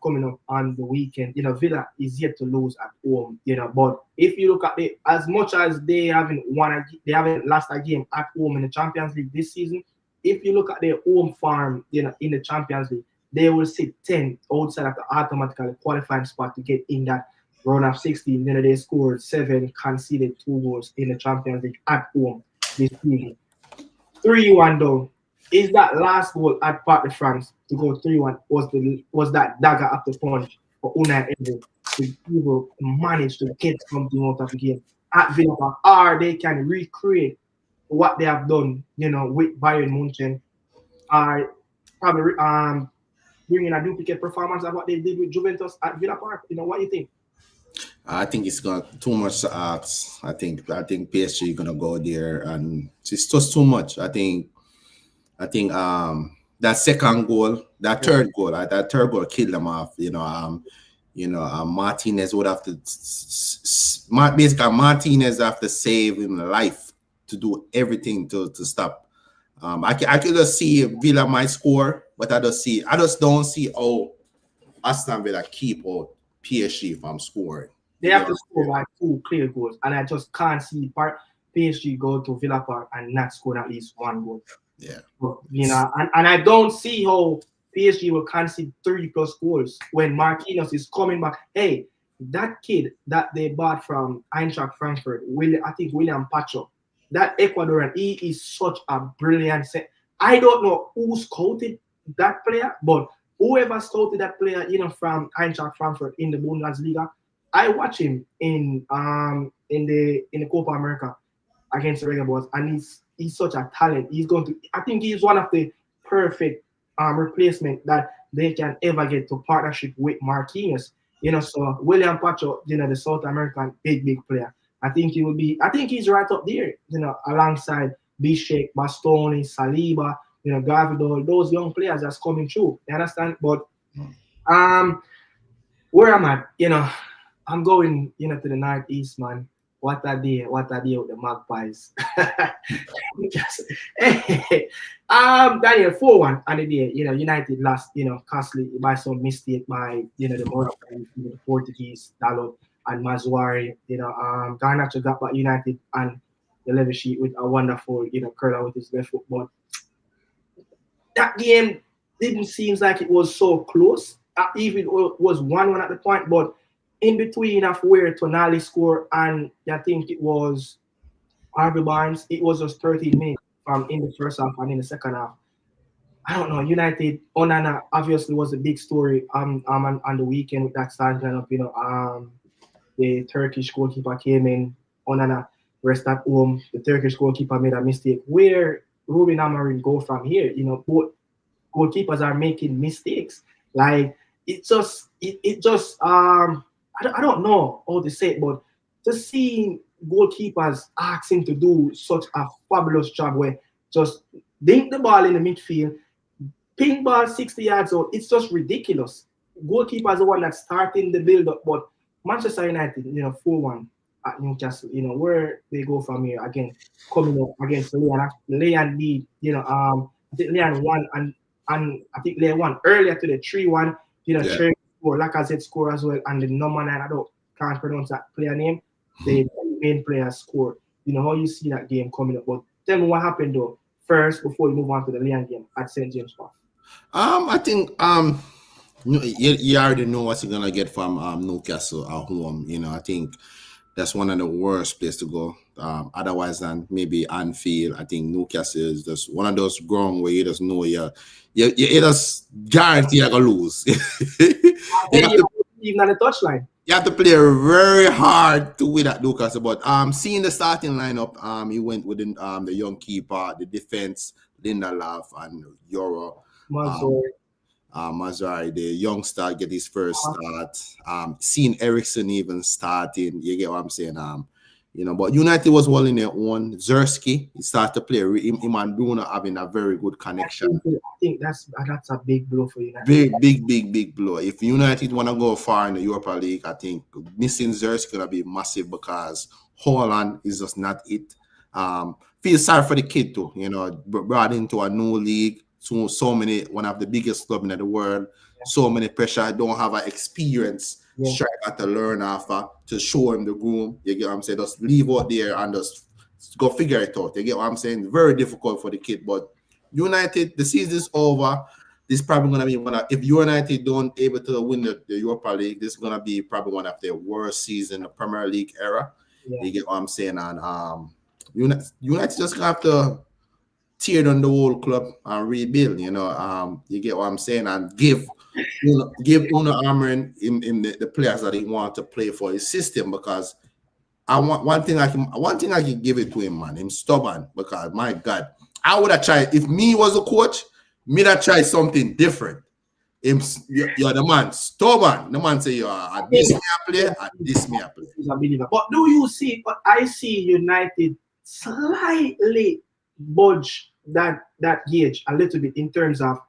coming up on the weekend. Villa is yet to lose at home, but if you look at it, as much as they haven't lost a game at home in the Champions League this season, if you look at their home farm, in the Champions League, they will sit 10 outside of the automatically qualifying spot to get in that round of 16. They scored 7, conceded 2 goals in the Champions League at home this season. 3-1 down. Is that last goal at Parc de France to go 3-1 was that dagger up the punch for Unai Emery to even manage to get something out of the game at Villa Park, or they can recreate what they have done, with Bayern Munich, or probably bringing a duplicate performance of what they did with Juventus at Villa Park. What do you think? I think it's got too much to ask. I think PSG gonna go there, and it's just too much. I think that second goal, that third goal killed them off. Martinez would have to Martinez have to save him life to do everything to stop. I could just see Villa might score, but I just don't see how Aston Villa keep out PSG from scoring. They have to score like 2 clear goals, and I just can't see PSG go to Villa Park and not score at least 1 goal. Yeah. And I don't see how PSG will concede 3+ goals when Marquinhos is coming back. Hey, that kid that they bought from Eintracht Frankfurt, I think William Pacho, that Ecuadorian, he is such a brilliant set. I don't know who scouted that player, but whoever scouted that player, from Eintracht Frankfurt in the Bundesliga, I watch him in the Copa America against the Reggae Boyz, and he's such a talent. I think he's one of the perfect replacement that they can ever get to partnership with Marquinhos. So William Pacho, the South American big player. I think he's right up there, alongside Bishek, Bastoni, Saliba, Gavidol, those young players that's coming through. You understand? But where I'm at, I'm going, to the Northeast, man. What a day with the Magpies. Daniel, 4-1 on the day. United lost, costly by some mistake by, the Moroccan, the Portuguese, Dalot and Mazuari. Garnacho got back United and the level sheet with a wonderful, curler with his left foot. But that game didn't seem like it was so close. Even it was 1-1 at the point, but in between of where Tonali scored and I think it was Harvey Barnes, it was just 13 minutes from in the first half and in the second half. I don't know. United, Onana obviously was a big story on the weekend with that starting lineup. The Turkish goalkeeper came in. Onana rest at home. The Turkish goalkeeper made a mistake. Where Ruben Amorim go from here? Both goalkeepers are making mistakes. Like I don't know how to say it, but just seeing goalkeepers asking to do such a fabulous job where just dink the ball in the midfield, ping ball 60 yards out, it's just ridiculous. Goalkeepers are the one that's starting the build up, but Manchester United, 4-1 at Newcastle, where they go from here again, coming up against Leigh and Leigh, I think Leigh won and I think Leigh won earlier to the 3-1, Trey score, Lacazette score as well, and the number 9, can't pronounce that player name, the main player scored. How you see that game coming up, but tell me what happened though, first before we move on to the Leigh game at St. James Park. I think you already know what you're gonna get from Newcastle at home. I think that's one of the worst places to go. Otherwise than maybe Anfield, I think Newcastle is just one of those ground where you just know you just guarantee you're gonna lose. Even on the touchline. You have to play very hard to win at Newcastle. But seeing the starting lineup, he went with the young keeper, the defense, Lindelof and Euro. Mazari, the youngster, get his first start. Seeing Ericsson even starting, you get what I'm saying? But United was well in their own. Zerski, he started to play. Him and Bruno having a very good connection. I think that's a big blow for United. Big blow. If United want to go far in the Europa League, I think missing Zerski gonna be massive because Holland is just not it. Feel sorry for the kid too. Brought into a new league. So many, one of the biggest club in the world, so many pressure, don't have an experience striker to learn after, to show him the groom, you get what I'm saying, just leave out there and just go figure it out, you get what I'm saying, very difficult for the kid, but United, the season is over, this is probably going to be one of, if United don't able to win the Europa League, this is going to be probably one of their worst season in the Premier League era, you get what I'm saying, and United just going to have to tear down the whole club and rebuild, you get what I'm saying, and give Uno Amorim in the players that he want to play for his system, because I want one thing I can give it to him, man. He's stubborn, because my God, I would have tried, if me was a coach, me that try something different. You're the man stubborn. The man say you're this me a play, and this me a play. He's a believer. But do you see? But I see United slightly budge that gauge a little bit in terms of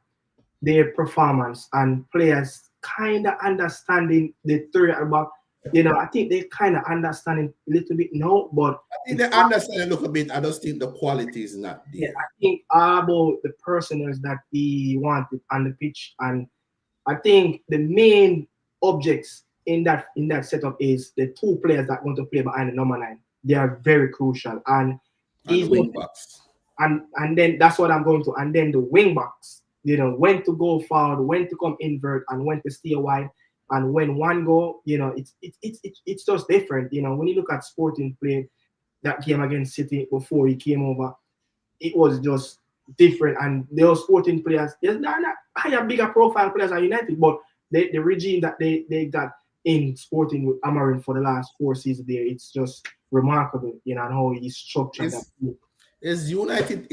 their performance and players kind of understanding the theory about, I think they kind of understanding a little bit now, but I think they understand a little bit. I just think the quality is not there. I think about the personals that he wanted on the pitch, and I think the main objects in that setup is the two players that want to play behind the number 9. They are very crucial, and he's wing backs. And then that's what I'm going to. And then the wing backs, when to go forward, when to come invert, and when to stay wide. And when one go, it's just different. When you look at Sporting play that game against City before he came over, it was just different. And those Sporting players, they're not higher, bigger profile players at United, but the regime that they got in Sporting with Amorim for the last 4 seasons there, it's just remarkable, and how he structured that team. Is United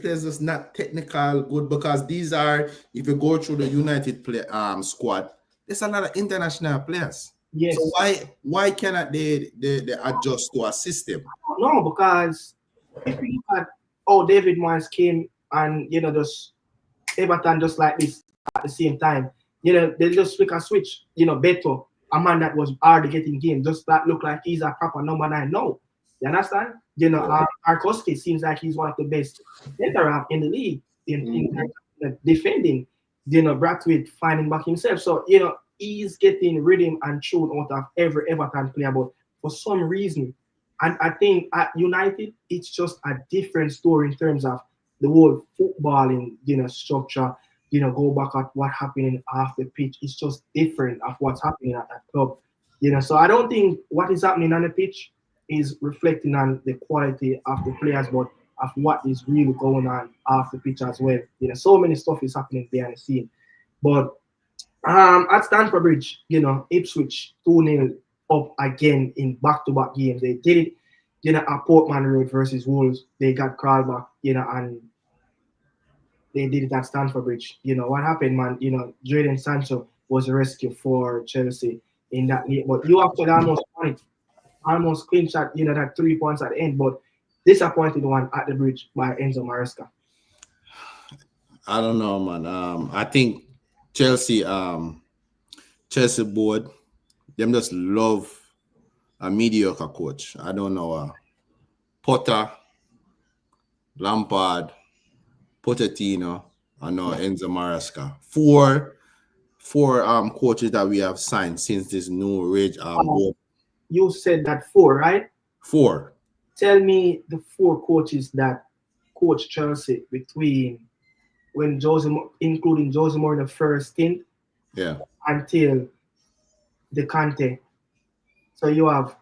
players just not technical good, because these are, if you go through the United play squad, there's a lot of international players. Yes. So why cannot they adjust to a system? No, because if you look at David Moyes came and just Everton just like this at the same time, they just flick a switch, Beto, a man that was already getting game, just that look like he's a proper number 9. No. You understand? Arkoski seems like he's one of the best center in the league in defending. Brathwaite finding back himself. So, he's getting rhythm and tune out of every Everton player. But for some reason, and I think at United, it's just a different story in terms of the whole footballing, structure. Go back at what happening off the pitch. It's just different of what's happening at that club. So I don't think what is happening on the pitch is reflecting on the quality of the players, but of what is really going on off the pitch as well. You know, so many stuff is happening behind the scene. But at Stamford Bridge, you know, Ipswich 2-0 up again in back-to-back games. They did it, you know, at Portman Road versus Wolves. They got crawled back, you know, and they did it at Stamford Bridge. You know, what happened, man, you know, Jadon Sancho was a rescue for Chelsea in that game. But you actually almost clean shot, you know, that 3 points at the end. But disappointed one at the bridge by Enzo Maresca. I don't know, man. I think Chelsea board, them just love a mediocre coach. I don't know. Potter, Lampard, Pochettino, I know Enzo Maresca. Four coaches that we have signed since this new rage board. You said that 4, right? 4. Tell me the 4 coaches that coached Chelsea between when including Jose Mourinho first stint, until the Conte. So you have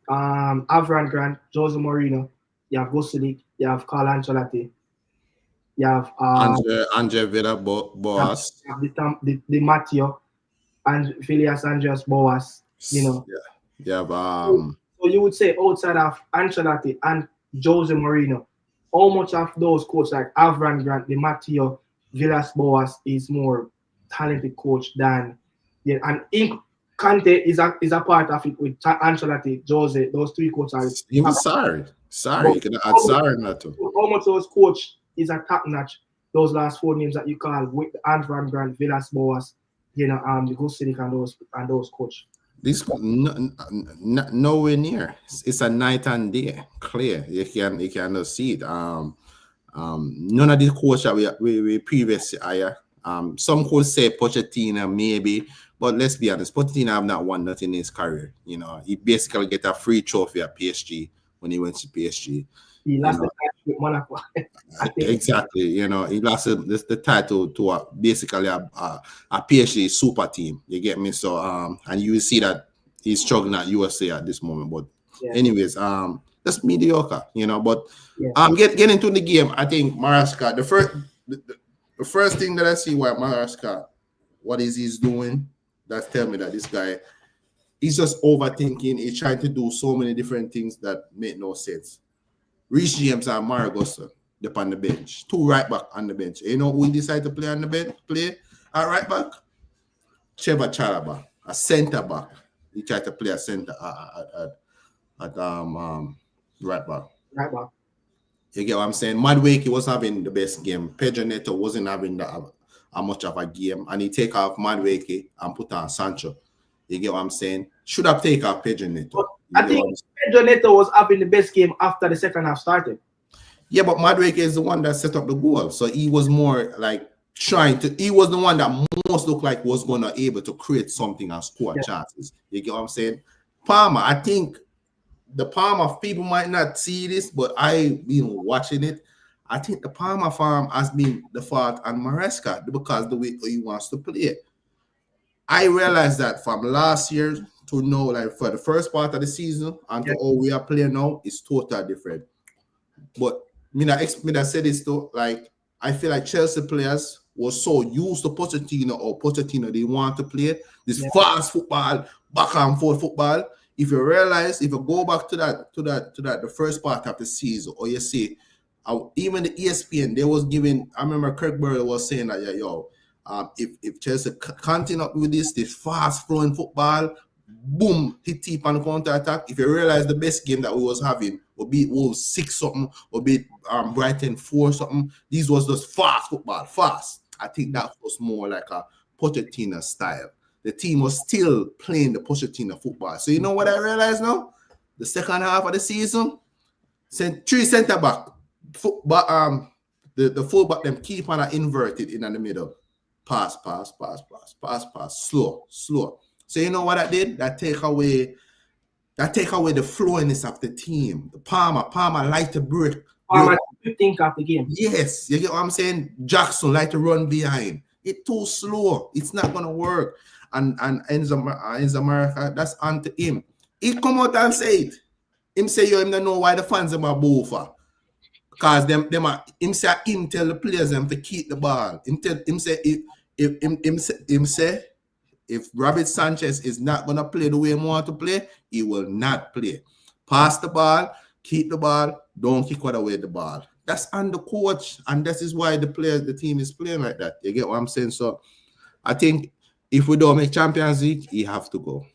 Avram Grant, Jose Mourinho, you have Gosling, you have Carlo Ancelotti, you have Andre Villa Boas, the Matteo and Phileas Andreas Boas. You know, so you would say outside of Ancelotti and Jose Mourinho, how much of those coaches like Avram Grant, the Matteo, Villas Boas is more talented coach than and Conte is a part of it with Ancelotti, Jose, those 3 coaches. Even sorry, you can add sorry not to. How much those coach is a top notch? Those last 4 names that you call with Avram Grant, Villas Boas, you know, the Gosling and those coach. This nowhere near. It's a night and day, clear. You can see it. None of the coach that we previously hired. Some could say Pochettino maybe, but let's be honest, Pochettino have not won nothing in his career. You know, he basically get a free trophy at PSG when he went to PSG. He lost the title with Monaco. Exactly. You know, he lost the title to basically a PSG super team. You get me? So and you will see that he's struggling at USA at this moment. But anyways, that's mediocre, you know. But get into the game. I think Maresca, the first thing that I see why Maresca, what is he's doing, that tell me that this guy, he's just overthinking. He's trying to do so many different things that make no sense. Reece James and Maragosa up on the bench. 2 right back on the bench. You know who he decided to play on the bench? Play at right back? Trevor Chalobah, a centre back. He tried to play a centre at right back. Right back. You get what I'm saying? Madueke was having the best game. Pedro Neto wasn't having a much of a game. And he take off Madueke and put on Sancho. You get what I'm saying? Should have taken off Pedro Neto. I think Pedro Neto was having the best game after the second half started. Yeah, but Madueke is the one that set up the goal. So he was more like he was the one that most looked like was going to able to create something and score chances. You get what I'm saying? Palmer, I think the Palmer, people might not see this, but I've been watching it. I think the Palmer farm has been the fault on Maresca because the way he wants to play it. I realized that from last year to now, like for the first part of the season and to how we are playing now, is totally different. But I said this too, like I feel like Chelsea players was so used to Pochettino, they want to play this fast football, back and forth football. If you realize, if you go back to that, the first part of the season, or you see, even the ESPN, they was giving. I remember Kirk Burrell was saying that, if Chelsea continue up with this fast flowing football, boom, hit deep on the counter attack. If you realize the best game that we was having would be Wolves 6 something, or be Brighton 4 something. These was just fast football, fast. I think that was more like a Pochettino style. The team was still playing the Pochettino football. So you know what I realize now? The second half of the season, 3 centre back, the fullback them keep on inverted in the middle. Pass, slow. So you know what I did? That take away the flowiness of the team. The Palmer like to break. Palmer think of the game. Yes, you get what I'm saying? Jackson like to run behind. It's too slow. It's not gonna work. And Enzo Maresca, that's onto him. He come out and say it. Him say him don't know why the fans are boo for. Cause him tell the players them to keep the ball. Him say if Robert Sanchez is not gonna play the way he want to play, he will not play. Pass the ball, keep the ball, don't kick away the ball. That's on the coach, and this is why the team is playing like that. You get what I'm saying? So I think if we don't make Champions League, he have to go.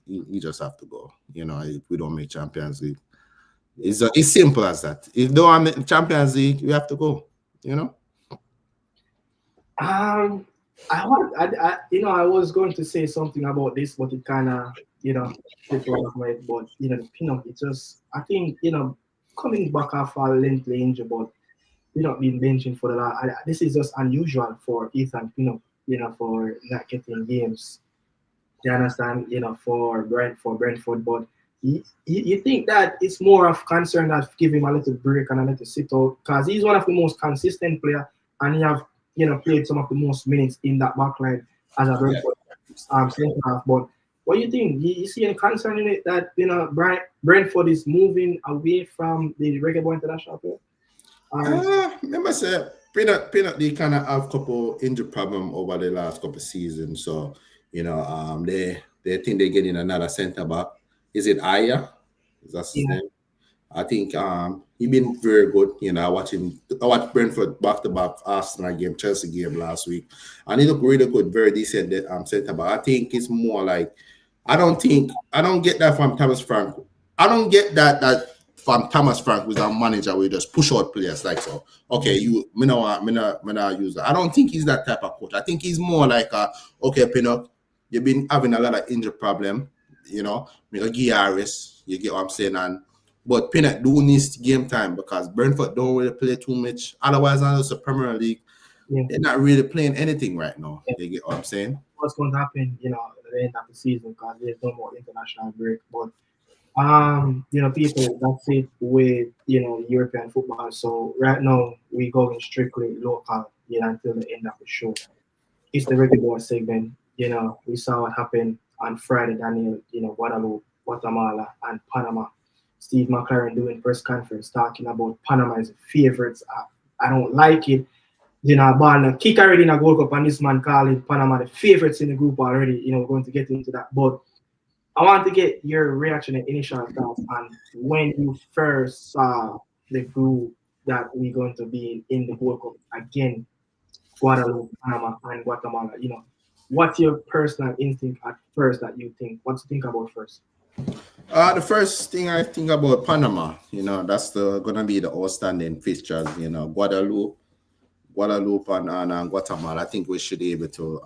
He just have to go. You know, if we don't make Champions League. It's simple as that. If don't make Champions League, we have to go. You know. I was going to say something about this, but it kind of, slipped out of my head. But it just, I think, coming back after a lengthy injury, but being mentioned for the last. This is just unusual for Ethan Pinnock, for not getting games. You understand, for Brentford, but. You think that it's more of concern that give him a little break and a little sit out, because he's one of the most consistent player, and he have played some of the most minutes in that backline as a Brentford centre half. But what do you think? You see any concern in it that Brentford is moving away from the Reggae Boyz international player? Remember, say Pinnock they kind of have a couple injury problem over the last couple seasons, so they think they're getting another centre back. Is it Aya? Is that his name? I think he been very good. I watched Brentford back-to-back Arsenal game, Chelsea game last week, and he looked really good, very decent centre back. I think it's more like I don't get that from Thomas Frank. I don't get that from Thomas Frank, who's our manager, we just push out players like so. Okay, me not use that. I don't think he's that type of coach. I think he's more like okay, Pinnock, you've been having a lot of injury problem. Make a Giaris, you get what I'm saying, but Pinnock do needs game time because Brentford don't really play too much. Otherwise, unless the Premier League, they're not really playing anything right now. You get what I'm saying? What's going to happen, at the end of the season, because there's no more international break. But people, that's it with European football. So right now we're going strictly local, until the end of the show. It's the Reggae Boyz segment. We saw what happened on Friday, Daniel, Guadeloupe, Guatemala, and Panama. Steve McCLAREN doing press conference talking about Panama as favorites. I don't like it. Ball kick already in a World Cup, and this man calling Panama the favorites in the group already. We're going to get into that. But I want to get your reaction and initial thoughts on when you first saw the group that we're going to be in the World Cup again, Guadeloupe, Panama, and Guatemala. What's your personal instinct at first that you think? What do you think about first? The first thing I think about Panama, that's gonna be the outstanding fixtures. Guadeloupe and Guatemala. I think we should be able to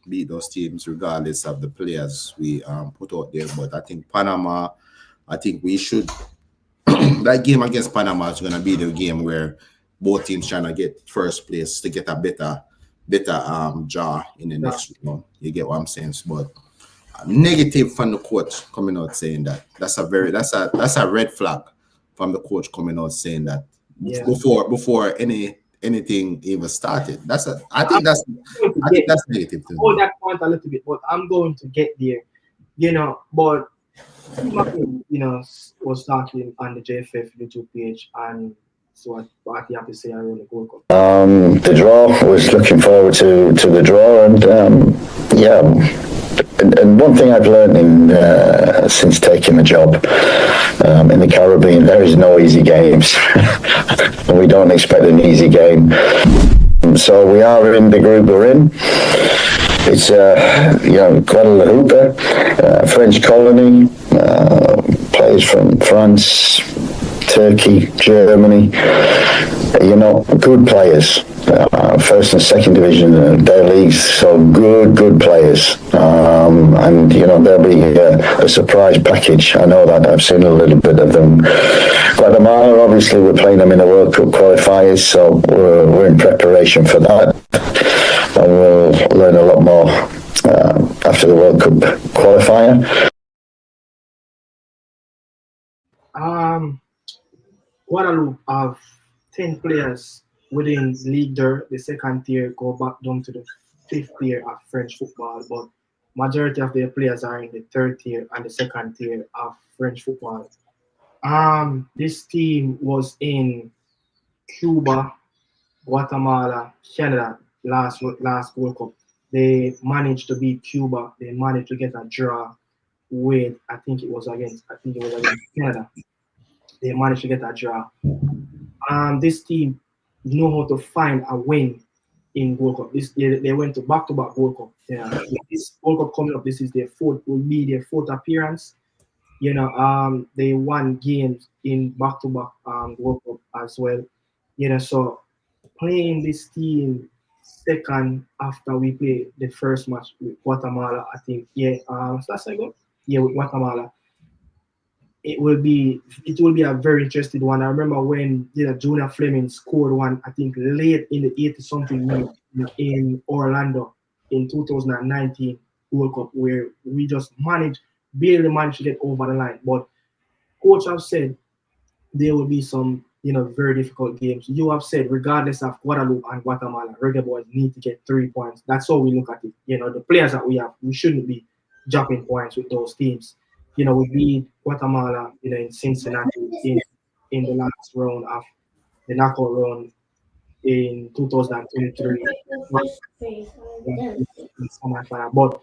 beat those teams regardless of the players we put out there. But I think Panama, I think we should. That game against Panama is gonna be the game where both teams trying to get first place to get a better draw in the next round. You get what I'm saying? But negative from the coach coming out saying that. That's a red flag from the coach coming out saying that before anything even started. I think that's negative too. Hold that point a little bit, but I'm going to get there. But was talking on the JFF YouTube page, and so what you have to say around the World Cup? The draw, was looking forward to the draw, and and one thing I've learned since taking the job in the Caribbean, there is no easy games, and we don't expect an easy game. So we are in the group we're in. It's Guadeloupe, French colony, players from France, Turkey, Germany, good players. First and second division, their leagues, so good players. And there'll be a surprise package. I know that. I've seen a little bit of them. Guatemala, obviously, we're playing them in the World Cup qualifiers, so we're in preparation for that. And we'll learn a lot more after the World Cup qualifier. Guadeloupe have 10 players within League there. The second tier go back down to the 5th tier of French football, but majority of their players are in the 3rd tier and the 2nd tier of French football. This team was in Cuba, Guatemala, Canada last World Cup. They managed to beat Cuba. They managed to get a draw with I think it was against Canada. They managed to get a draw. This team know how to find a win in World Cup. They went to back-to-back World Cup. Yeah, this World Cup coming up, this is will be their fourth appearance. They won games in back-to-back World Cup as well. So playing this team second after we play the first match with Guatemala, I think, so that's like with Guatemala. It will be a very interesting one. I remember when Junior Fleming scored one, I think late in the 80 something minute in Orlando in 2019 World Cup, where we just barely managed to get over the line. But coach have said there will be some very difficult games. You have said regardless of Guadeloupe and Guatemala, Reggae Boyz need to get 3 points. That's how we look at it. The players that we have, we shouldn't be dropping points with those teams. We beat Guatemala, in Cincinnati in the last round of the knockout round in 2023. But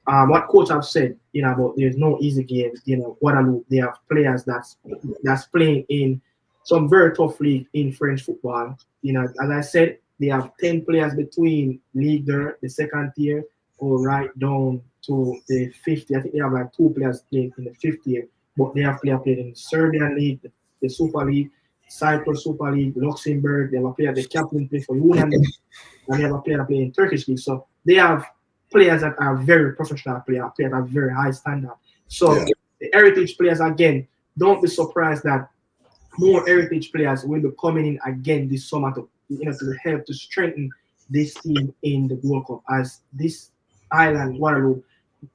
what coach have said, about there's no easy games. Guadeloupe, they have players that's playing in some very tough league in French football. As I said, they have 10 players between Liga, the second tier, go right down to the 50. I think they have like 2 players playing in the 5th tier, but they have players playing in the Serbian League, the Super League, Cyprus Super League, Luxembourg. They have a player, the captain play for Union, and they have a player playing in Turkish League. So they have players that are very professional players at a very high standard. So the heritage players, again, don't be surprised that more heritage players will be coming in again this summer to help to strengthen this team in the World Cup, as this island, Guadeloupe,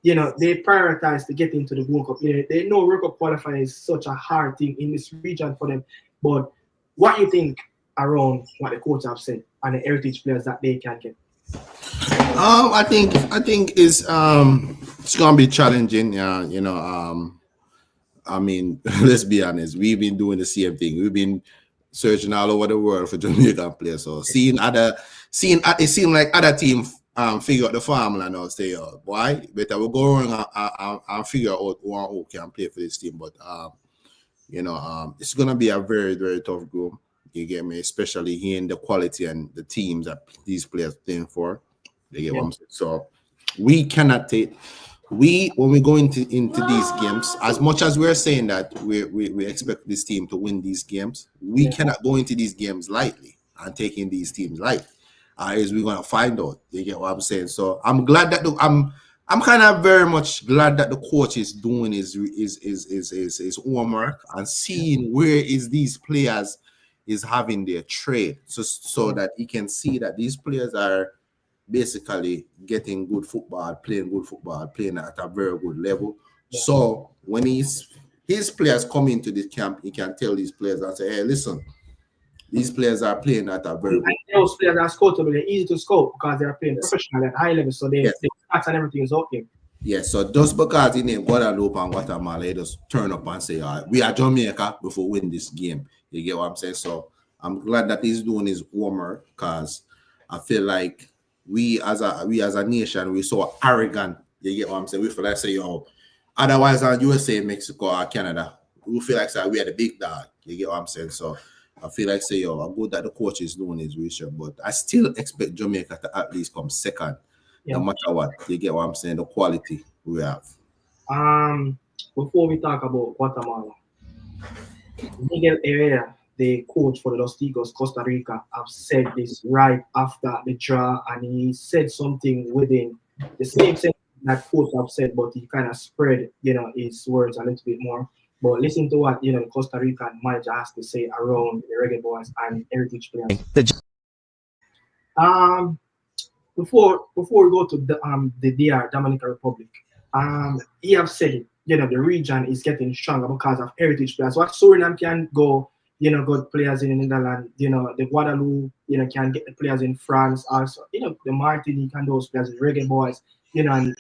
they prioritize to get into the World Cup. They know World Cup qualifying is such a hard thing in this region for them. But what you think around what the coach have said and the heritage players that they can get? I think it's gonna be challenging. I mean, let's be honest. We've been doing the same thing. We've been searching all over the world for Jamaican players. So it seemed like other teams figure out the formula now. Say, boy, better we'll go around and figure out who can play for this team. But it's gonna be a very, very tough group. You get me, especially hearing the quality and the teams that these players playing for. You get what I'm saying? So we cannot take. When we go into these games, as much as we're saying that we expect this team to win these games, we cannot go into these games lightly and taking these teams lightly. As we're gonna find out. You get what I'm saying? So I'm glad that I'm kind of very much glad that the coach is doing his homework and seeing where is these players is having their trade, so that he can see that these players are basically getting good football, playing at a very good level. Yeah. So when his players come into this camp, he can tell these players and say, hey, listen, these players are playing at a very good level. Those players are scoutable, they're easy to scout because they're playing professional at high level, so the stats and everything is okay. Yeah, so just because he named Guadeloupe and Guatemala, they just turn up and say, all right, we are Jamaica before we win this game. You get what I'm saying? So I'm glad that he's doing his homework, because I feel like we as a nation, we're so arrogant. You get what I'm saying? We feel like say, otherwise on USA, Mexico, or Canada, we feel like say we are the big dog. You get what I'm saying? So I feel like say, I'm good that the coach is doing his research, but I still expect Jamaica to at least come second, no matter what. You get what I'm saying? The quality we have. Before we talk about Guatemala, Miguel Herrera, the coach for the Los Tigres, Costa Rica, have said this right after the draw, and he said something within the same sentence that coach have said, but he kind of spread, his words a little bit more. But listen to what, the Costa Rican manager has to say around the Reggae Boyz and heritage players. Before we go to the DR, Dominican Republic, he have said it, the region is getting stronger because of heritage players. What Suriname can go, good players in the Netherlands, the Guadeloupe, can get the players in France also, the Martinique and those players, the Reggae Boyz, and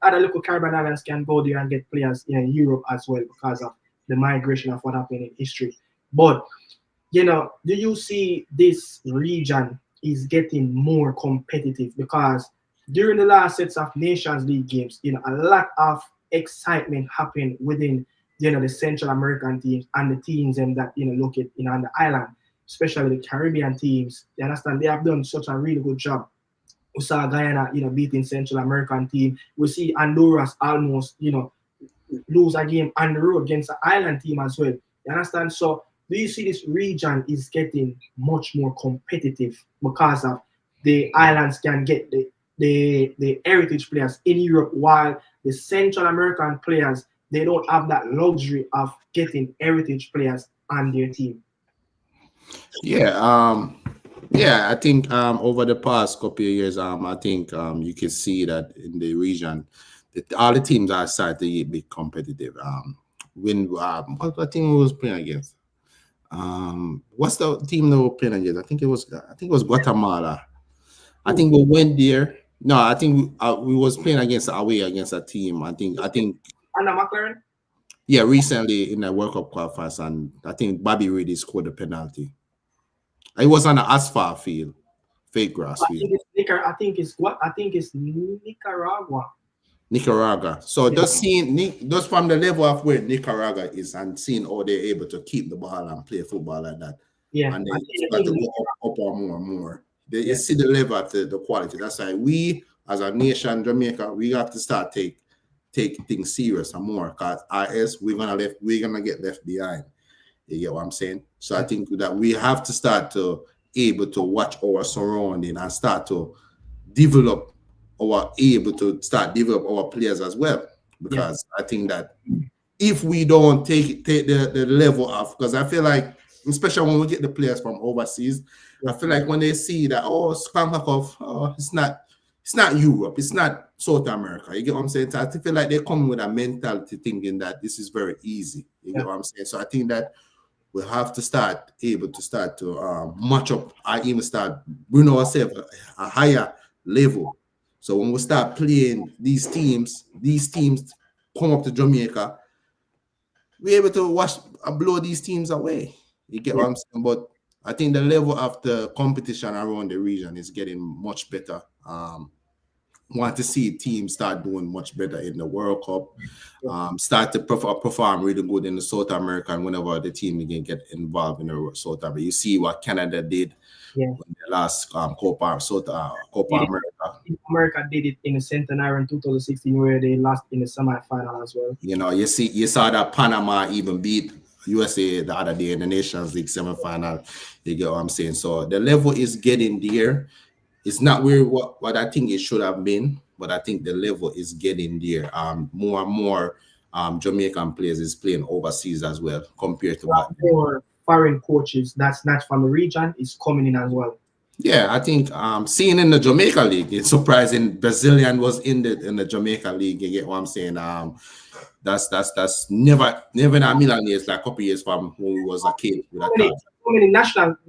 other local Caribbean islands can go there and get players in Europe as well because of the migration of what happened in history. But do you see this region is getting more competitive? Because during the last sets of Nations League games, a lot of excitement happened within the Central American teams and the teams and that look at on the island, especially the Caribbean teams. You understand? They have done such a really good job. We saw Guyana, beating Central American team. We see Honduras almost, lose a game on the road against the island team as well. You understand? So do you see this region is getting much more competitive because of the islands can get the heritage players in Europe, while the Central American players, they don't have that luxury of getting heritage players on their team? Yeah, I think over the past couple of years, I think you can see that in the region, that all the teams are starting to be competitive. What team we was playing against? What's the team that we were playing against? I think it was Guatemala. I think we went there. No, I think we was playing away against a team. I think. Under McCLAREN? Yeah, recently in the World Cup qualifiers, and I think Bobby Reedy scored a penalty. It was on an asphalt field, fake grass field. I think it's Nicaragua. Nicaragua. So just from the level of where Nicaragua is and seeing how they're able to keep the ball and play football like that. Yeah. And then it's got to go up more and more. You see the level of the quality. That's why we, as a nation, Jamaica, we have to start take things serious and more, because we're gonna get left behind. You get what I'm saying? So I think that we have to start to able to watch our surrounding and start to develop our players as well. Because I think that if we don't take the level of, because I feel like, especially when we get the players from overseas, I feel like when they see that, it's not Europe, it's not South America. You get what I'm saying? So I feel like they come with a mentality thinking that this is very easy. You get what I'm saying? So I think that we have to start to match up. I even start bring ourselves a higher level. So when we start playing these teams come up to Jamaica, we're able to blow these teams away. You get what I'm saying? But I think the level of the competition around the region is getting much better. Want to see teams start doing much better in the World Cup, start to perform really good in the South America, whenever the team again get involved in the South America. You see what Canada did when they last Copa America. America did it in the Centenary in 2016, where they lost in the semifinal as well. You saw that Panama even beat USA the other day in the Nations League semifinal. You get what I'm saying? So the level is getting there. It's not where what I think it should have been, but I think the level is getting there. More and more Jamaican players is playing overseas as well, compared to what more foreign coaches that's not from the region is coming in as well. Yeah, I think seeing in the Jamaica League, it's surprising Brazilian was in the Jamaica League. You get what I'm saying? That's never in a million years, like a couple years from when we was a kid. So many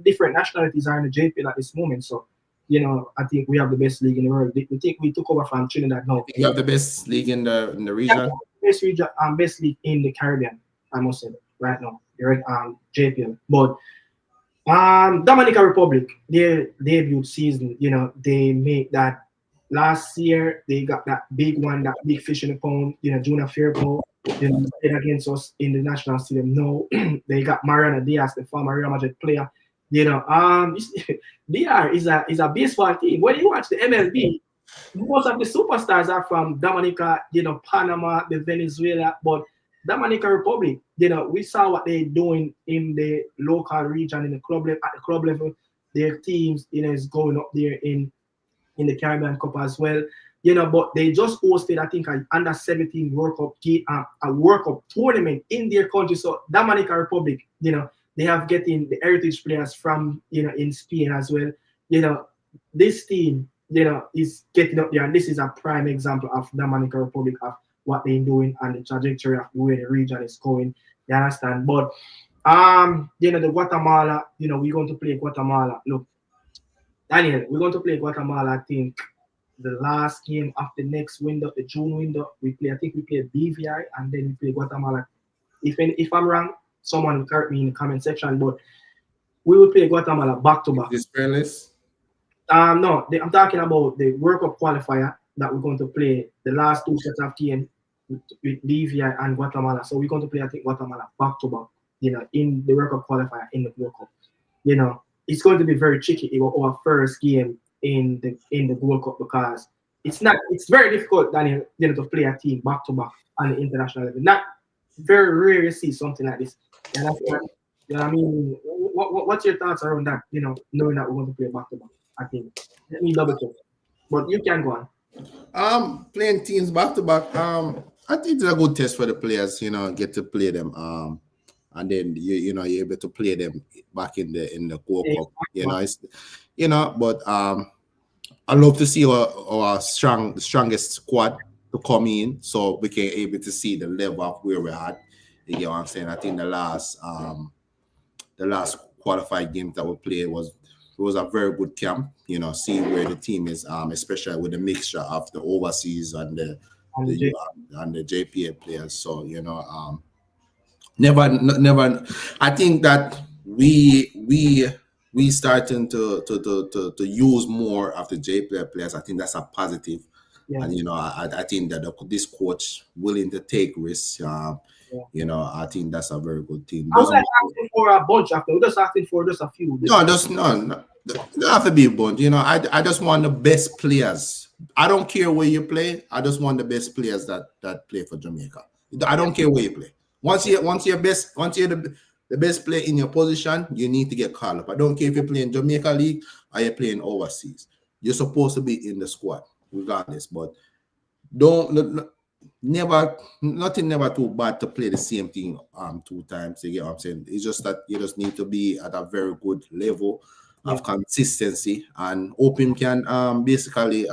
different nationalities are in the JPL at this moment. So I think we have the best league in the world. We think we took over from Trinidad now. You have the best league in the region? Best region, best league in the Caribbean, I must say, right now. You're right, JPL. But Dominican Republic, their debut season, they made that last year. They got that big one, that big fish in the pond, Junior Firpo, played against us in the national stadium. No, they got Mariana Diaz, the former Real Madrid player. DR is a baseball team. When you watch the MLB, most of the superstars are from Dominica, Panama, the Venezuela, but Dominican Republic, we saw what they're doing in the local region, in the club level, at the club level. Their teams, is going up there in the Caribbean Cup as well. But they just hosted, I think, an under 17 World Cup a World Cup tournament in their country. So Dominican Republic, they have getting the heritage players from, in Spain as well. This team, is getting up there, and this is a prime example of Dominican Republic, of what they're doing and the trajectory of where the region is going. You understand? But the Guatemala, we're going to play Guatemala. Look, Daniel, we're going to play Guatemala, I think, the last game of the next window, the June window. I think we play BVI, and then we play Guatemala. If I'm wrong, someone will correct me in the comment section, but we will play Guatemala back to back. This fairness? No, I'm talking about the World Cup qualifier that we're going to play the last 2 sets of games with Bolivia and Guatemala. So we're going to play, I think, Guatemala back to back, in the World Cup qualifier in the World Cup. It's going to be very tricky our first game in the World Cup because it's very difficult, Daniel, to play a team back to back on the international level. Not very rare to see something like this. And I think, I mean, what's your thoughts around that? Knowing that we're going to play back to back. I think. Let me double check. But you can go on. Playing teams back to back. I think it's a good test for the players. Get to play them. And then you're able to play them back in the World Cup. But I love to see our strongest squad to come in, so we can able to see the level of where we're at. You get what I'm saying? I think the last qualified game that we played was a very good camp. See where the team is, especially with the mixture of the overseas and the JPA players. So never. I think that we starting to use more of the JPA players. I think that's a positive. Yeah. And I think that this coach willing to take risks. I think that's a very good thing. I'm not asking for a bunch after. We're just asking for just a few. No, don't have to be a bunch. I just want the best players. I don't care where you play. I just want the best players that play for Jamaica. I don't care where you play. Once you're the best player in your position, you need to get called up. I don't care if you're playing Jamaica League or you're playing overseas. You're supposed to be in the squad regardless. But nothing never too bad to play the same thing 2 times. You get what I'm saying? It's just that you just need to be at a very good level of consistency, and Open can basically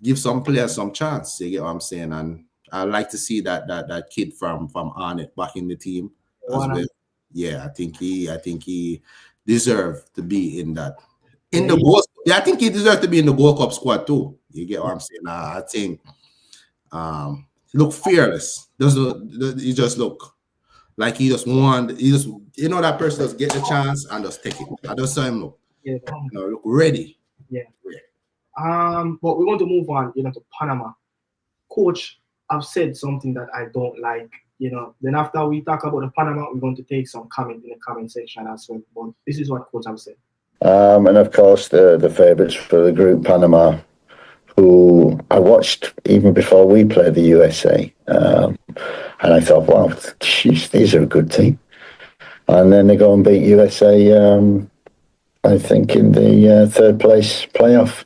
give some players some chance. You get what I'm saying? And I like to see that kid from Arnett back in the team as well. Yeah, I think he deserved to be in that. I think he deserved to be in the Gold Cup squad too. You get what I'm saying? I think look fearless. He just look like he just won. That person just get the chance and just take it. I just saw him look. Yeah. Look ready. Yeah. But we want to move on, to Panama. Coach, I've said something that I don't like. Then after we talk about the Panama, we're going to take some comment in the comment section as well. But this is what Coach have said. And of course, the favourites for the group, Panama, who I watched even before we played the USA. And I thought, wow, geez, these are a good team. And then they go and beat USA, I think, in the third place playoff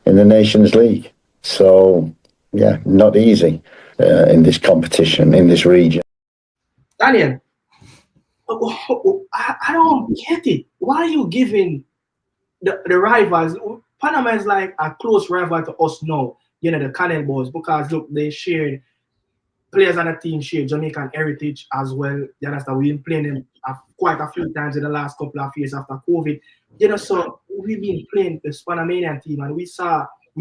in the Nations League. So, yeah, not easy in this competition, in this region. Daniel, I don't get it. Why are you giving the rivals? Panama is like a close rival to us now, the Canal Boys, because look, they shared players on the team share Jamaican heritage as well. You understand? We've been playing them quite a few times in the last couple of years after COVID. So we've been playing the Panamanian team, and we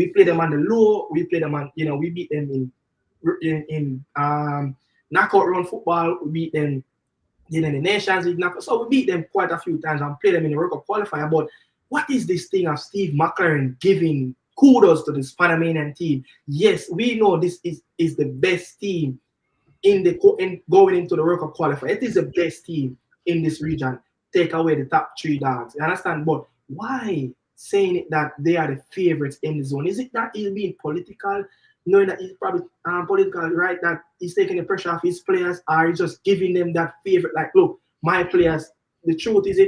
played them on the low. We played them on, we beat them in knockout round football. We beat them in the Nations League knockout. So we beat them quite a few times and played them in the World Cup qualifier. But what is this thing of Steve McCLAREN giving kudos to this Panamanian team? Yes, we know this is the best team in going into the World Cup qualifier. It is the best team in this region. Take away the top 3 dogs. You understand? But why saying it that they are the favorites in the zone? Is it that he's being political, knowing that he's probably political, right? That he's taking the pressure off his players, or he's just giving them that favorite? Like, look, my players, the truth is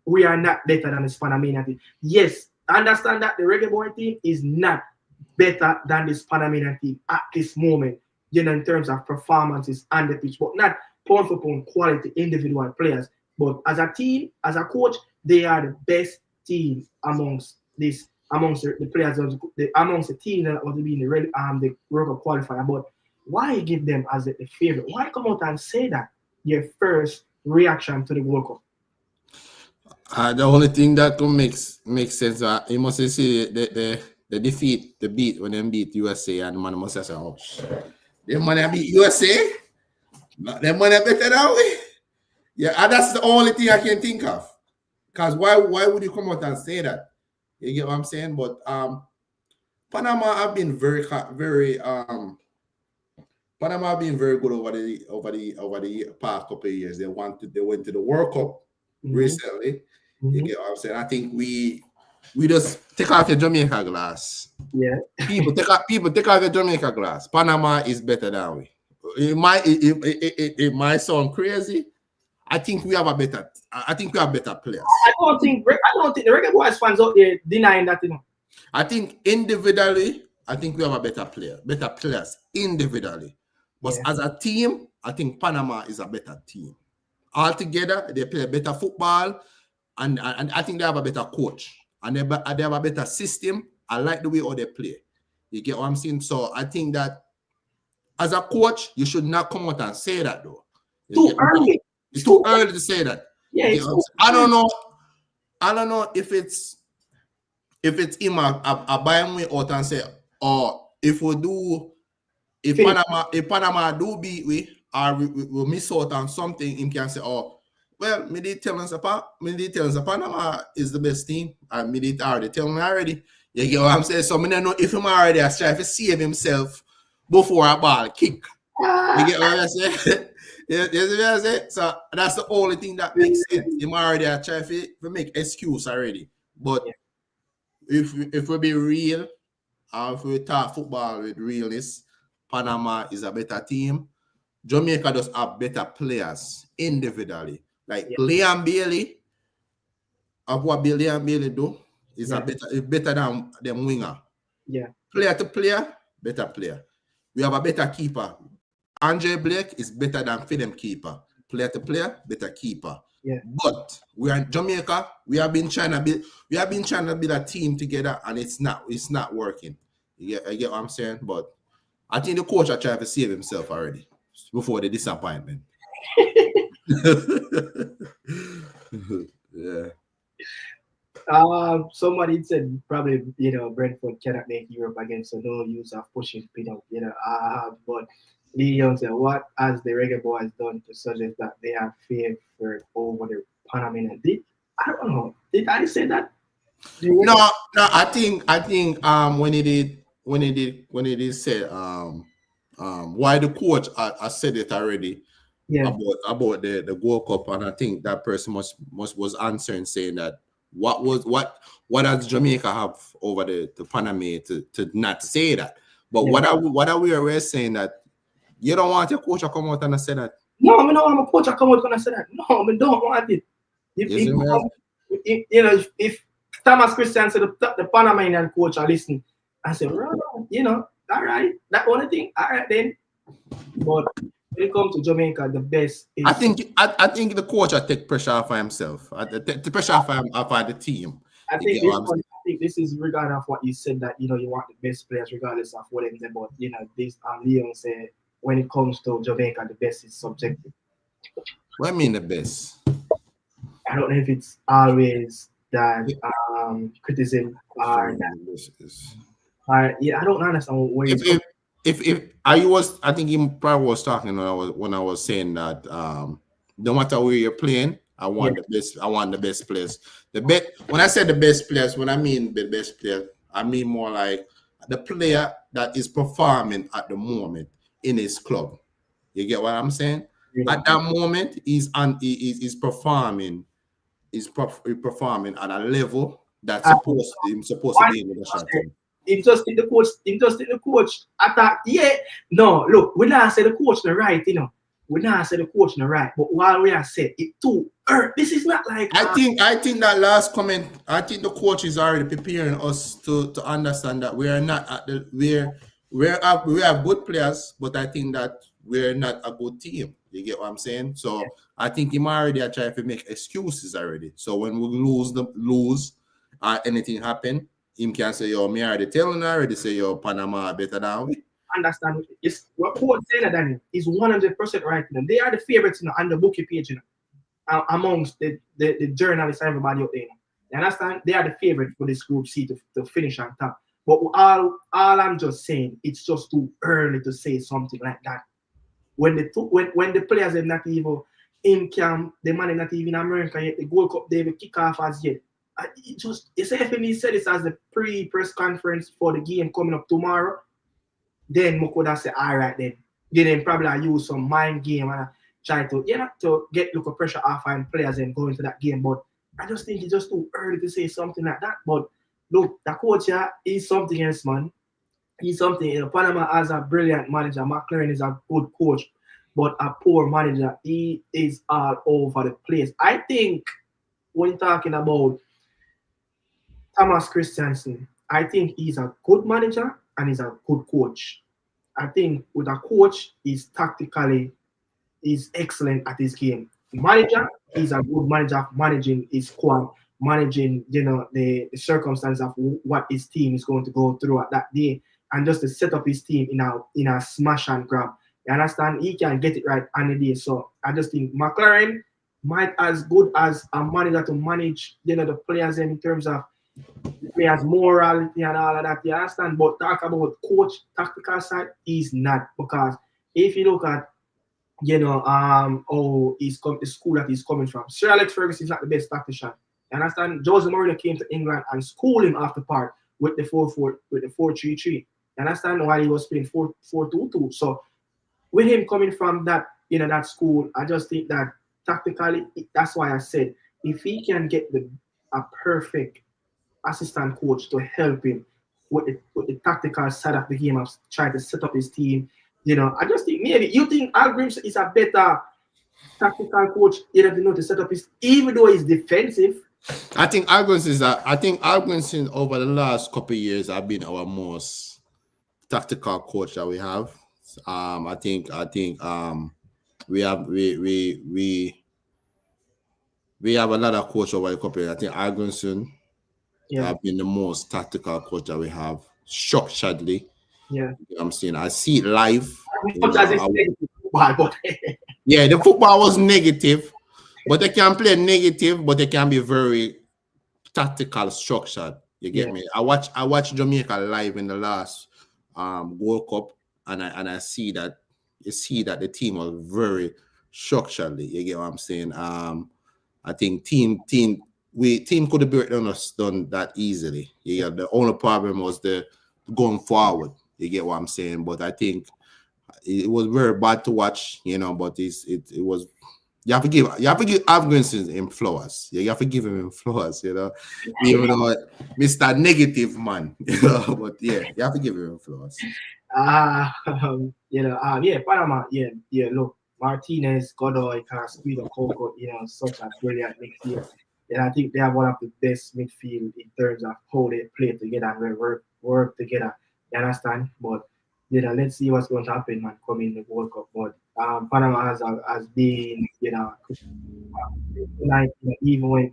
we are not better than the Panamanian team. Yes, I understand that the Reggae Boy team is not better than this Panamanian team at this moment, in terms of performances on the pitch, but not pound for pound quality individual players. But as a team, as a coach, they are the best team amongst the players, amongst the team that want to be in the World Cup qualifier. But why give them as the favorite? Why come out and say that your first reaction to the World Cup? The only thing that could make sense, you must see the defeat, the beat when they beat USA, and the man must say, oh, they money beat USA? Them money better than we? Yeah, and that's the only thing I can think of. Because why would you come out and say that? You get what I'm saying? But Panama have been very Panama have been very good over the past couple of years. They went to the World Cup recently. You get what I'm saying? I think we just take off your Jamaica glass. Yeah. People take off your Jamaica glass. Panama is better than we. It might sound crazy. I think we have better players. I don't think the Reggae Boyz fans out there denying that, you know. I think individually, I think we have better players individually. But as a team, I think Panama is a better team. Altogether, they play better football, and I think they have a better coach. And they have a better system. I like the way how they play. You get what I'm saying? So I think that as a coach, you should not come out and say that though. Too early. It's too early to say that. Yeah, I don't know if it's him a buying way out and say, or if Panama do beat we or we miss out on something, him can say, oh, well, me did tell us Panama is the best team, and me did already tell me already. You get what I'm saying? So me don't know if him already has tried to save himself before a ball kick. You get what I'm saying? You see what I'm saying? So that's the only thing that makes sense. Him already has tried to make excuse already. But if we be real, if we talk football with realness, Panama is a better team. Jamaica does have better players individually. Like Leigh and Bailey, of what Leigh and Bailey do, is better than them winger. Yeah. Player to player, better player. We have a better keeper. Andre Blake is better than Fidem keeper. Player to player, better keeper. Yeah. But we are in Jamaica. We have been trying to build a team together, and it's not working. You get what I'm saying? But I think the coach are trying to save himself already before the disappointment. Yeah. Somebody said probably, you know, Brentford cannot make Europe again, so no use of pushing Pinot, you know. But Leigh said, what has the Reggae Boyz done to suggest that they are favored over the Panamanian? I don't know. Did I say that? No. I think when it is said why the coach I said it already about the World Cup, and I think that person was answering saying that what does Jamaica have over the Panama to not say that? But what are we saying that you don't want your coach to come out and say that? No, I mean, no, I'm a coach. I come out and say that. No, I mean, don't want it. If Thomas Christian said the Panamanian coach are listening, I said, well, you know, all right, that only thing, all right then. But when it comes to Jamaica, the best is I think the coach will take pressure off of himself. The pressure off of the team. I think this is regardless of what you said, that you know you want the best players regardless of what they but you know this Leon said when it comes to Jamaica, the best is subjective. What do you mean the best? I don't know if it's always that criticism or that. I don't understand where I think he probably was talking when I was saying that no matter where you're playing, I want the best. I want the best players. When I say the best players, when I mean the best player, I mean more like the player that is performing at the moment in his club. You get what I'm saying? Yeah. At that moment, he's performing. He's performing at a level that's supposed to be in the national team. He just did the coach attack. Yeah. No, look, we not say the coach the right, you know. We not say the coach the right, but while we are said it too. This is not like I think that last comment, I think the coach is already preparing us to understand that we are not at the we have good players, but I think that we're not a good team. You get what I'm saying? So I think him already are trying to make excuses already. So when we lose anything happen, him can say, yo, me already telling already say, yo, Panama better than we. Understand? It's what Paul saying, Danny, is 100% right. They are the favorites, you know, on the bookie page, you know, amongst the journalists and everybody out there. You understand? They are the favorite for this group C to finish on top. But all I'm just saying, it's just too early to say something like that. When the players are not even him can the man is not even in America yet. The Gold Cup they will kick off as yet. It's FME said this as the pre-press conference for the game coming up tomorrow. Then we could have said, all right, then probably use some mind game and try to to get look of pressure off and players and go into that game. But I just think it's just too early to say something like that. But look, the coach here is something else, man. He's something. Panama has a brilliant manager. McCLAREN is a good coach, but a poor manager. He is all over the place. I think when you're talking about Thomas Christiansen, I think he's a good manager and he's a good coach. I think with a coach, he's tactically is excellent at his game. Manager, he's a good manager managing his squad, managing the circumstances of what his team is going to go through at that day, and just to set up his team in a smash and grab. You understand? He can get it right on the day. So I just think McCLAREN might as good as a manager to manage the players in terms of players' morality and all of that. You understand? But talk about coach tactical side, he's not, because if you look at the school that he's coming from. Sir Alex Ferguson is not the best tactician. You understand? Jose Mourinho came to England and schooled him after part with the 4-4, with the 4-3-3. You understand? While he was playing 4-4-2-2. So with him coming from that, that school, I just think that tactically, that's why I said if he can get a perfect assistant coach to help him with the tactical side of the game of trying to set up his team. I just think maybe you think Al Grims is a better tactical coach, to set up his, even though he's defensive. I think Al Grims over the last couple of years have been our most tactical coach that we have. I think we have a lot of coach over the couple of years. I think Al Grims have been the most tactical coach that we have, structuredly. Yeah, I'm saying I see it live. Yeah, the football was negative, but they can play negative, but they can be very tactical, structured. You get me? I watch Jamaica live in the last World Cup, and I see that the team was very structurally. You get what I'm saying? I think team could have done that easily. Yeah, the only problem was the going forward. You get what I'm saying? But I think it was very bad to watch, but it was. You have to give Afghanistan him flowers. You have to give him flowers, even though Mr. Negative man, but yeah, you have to give him flowers. Panama, look, Martinez, Godoy, Carrasquillo, Coco, such a brilliant midfield. And I think they are one of the best midfield in terms of how they play together and work together. You understand? But let's see what's going to happen, man, coming in the World Cup. But Panama has been, even when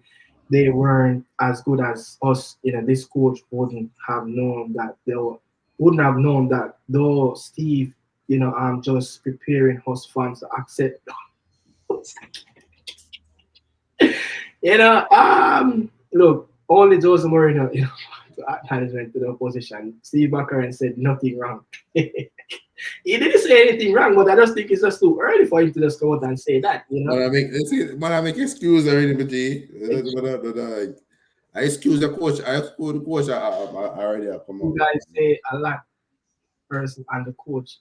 they weren't as good as us, this coach wouldn't have known that though Steve, I'm just preparing us fans to accept. Look, only Jose Mourinho, management to the opposition. Steve McCLAREN said nothing wrong. He didn't say anything wrong, but I just think it's just too early for him to just go out and say that. But I make excuse already, but I excuse the coach. I excuse the coach. I already have come out. You guys say a lot, person and the coach.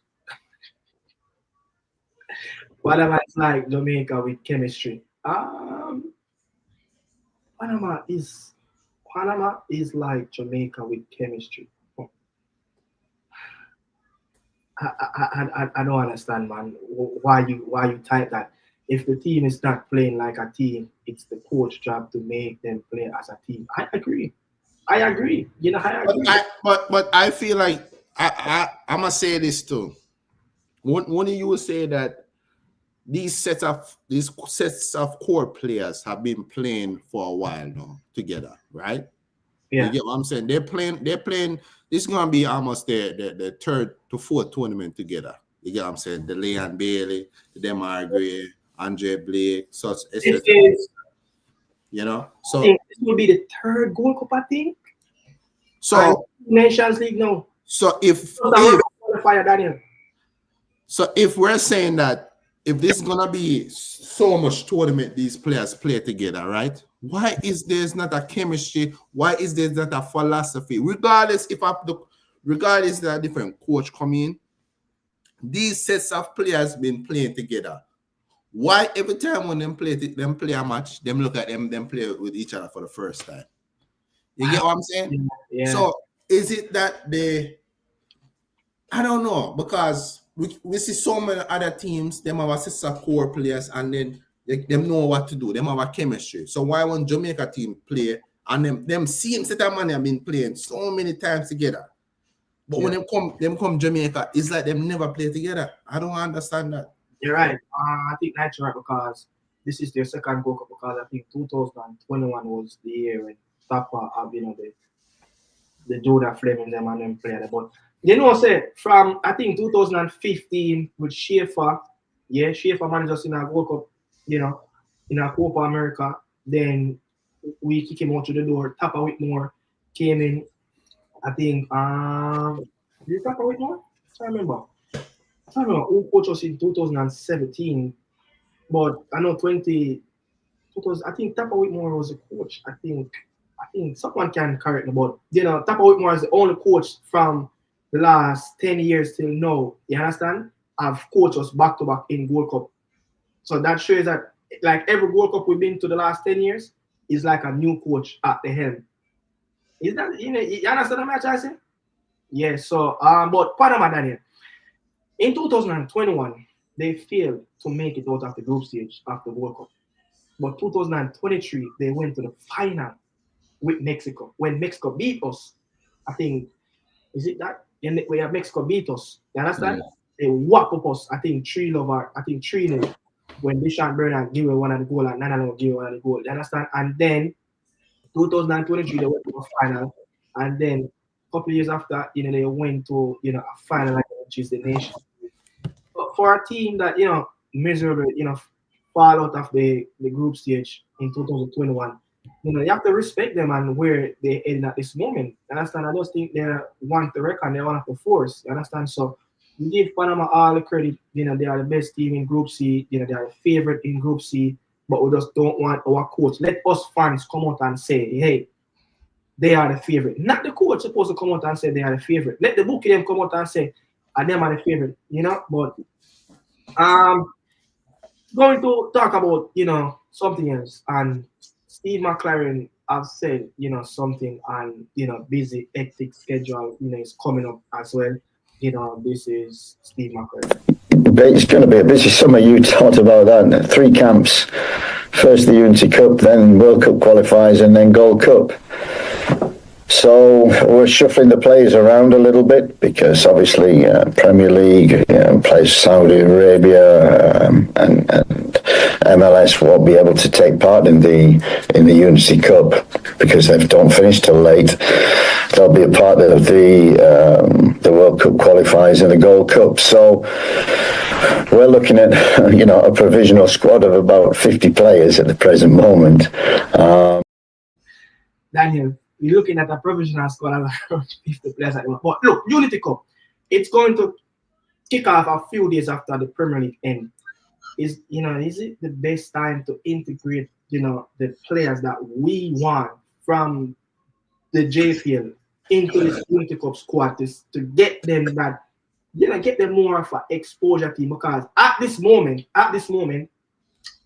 Whatever it's like Jamaica with chemistry. Panama is like Jamaica with chemistry. I don't understand, man. Why you type that? If the team is not playing like a team, it's the coach job to make them play as a team. I agree. I agree. But I feel like I must say this too. One of you will say that these sets of core players have been playing for a while now together, right? Yeah. You get what I'm saying? They're playing. This is gonna be almost the third to fourth tournament together. You get what I'm saying? The Leigh and Bailey, the Demar Gray, Andre Blake, such etc. So this will be the third Gold Cup, I think. So Nations League now. So if we're saying that if this is gonna be so much tournament these players play together, right? Why is there's not a chemistry? Why is there not a philosophy? Regardless regardless that a different coach come in, these sets of players been playing together. Why every time when them play a match, them look at them play with each other for the first time? You get what I'm saying? Yeah. So is it that I don't know, because we see so many other teams, them have a sister core players, and then them know what to do. Them have a chemistry. So why won't Jamaica team play and them same set of money have been playing so many times together? But when them come Jamaica, it's like them never play together. I don't understand that. You're right. I think that's right, because this is their second World Cup, because I think 2021 was the year when Tapa have, the Jordan Fleming them and them played. But say from I think 2015 with Schaefer, Schaefer managed us in a World Cup, in a Copa America. Then we kick him out to the door. Tapa Whitmore came in. I think did Tapa Whitmore? I remember who coached us in 2017, but I know 20. I think Tapa Whitmore was a coach. I think someone can correct me, but Tapa Whitmore is the only coach from the last 10 years till now. You understand? Have coached us back to back in World Cup. So that shows that like every World Cup we've been to the last 10 years is like a new coach at the helm. Is that you understand what I'm saying? Yeah. So but Panama, Daniel, in 2021 they failed to make it out of the group stage after the World Cup. But 2023 they went to the final with Mexico. When Mexico beat us, I think, is it that? Where Mexico beat us, you understand? Yeah. They whop up us, I think 3-0. When Bishop Bernard give away one of the goal and Nana give away one of the goal, you understand? And then 2023 they went to a final, and then a couple of years after, they went to a final, which is the nation. But for a team that miserable, fall out of the group stage in 2021. You have to respect them and where they end at this moment. You understand? I just think they want the record, they want the force. You understand? So we give Panama all the credit. They are the best team in Group C. They are the favorite in Group C. But we just don't want our coach. Let us fans come out and say, hey, they are the favorite. Not the coach supposed to come out and say they are the favorite. Let the bookie them come out and say, them are the favorite. But going to talk about something else, and Steve McCLAREN have said something, and busy hectic schedule is coming up as well. This is Steve McCLAREN. It's going to be a busy summer. You talked about that. 3 camps, first the Unity Cup, then World Cup qualifiers, and then Gold Cup. So we're shuffling the players around a little bit, because obviously Premier League plays Saudi Arabia, and MLS won't be able to take part in the Unity Cup because they don't finish till late. They'll be a part of the World Cup qualifiers and the Gold Cup. So we're looking at a provisional squad of about 50 players at the present moment. Daniel, you're looking at a provisional squad of around 50 players. But look, Unity Cup, it's going to kick off a few days after the Premier League end. Is it the best time to integrate the players that we want from the JFL into this Unity Cup squad to get them that get them more of an exposure team? Because at this moment,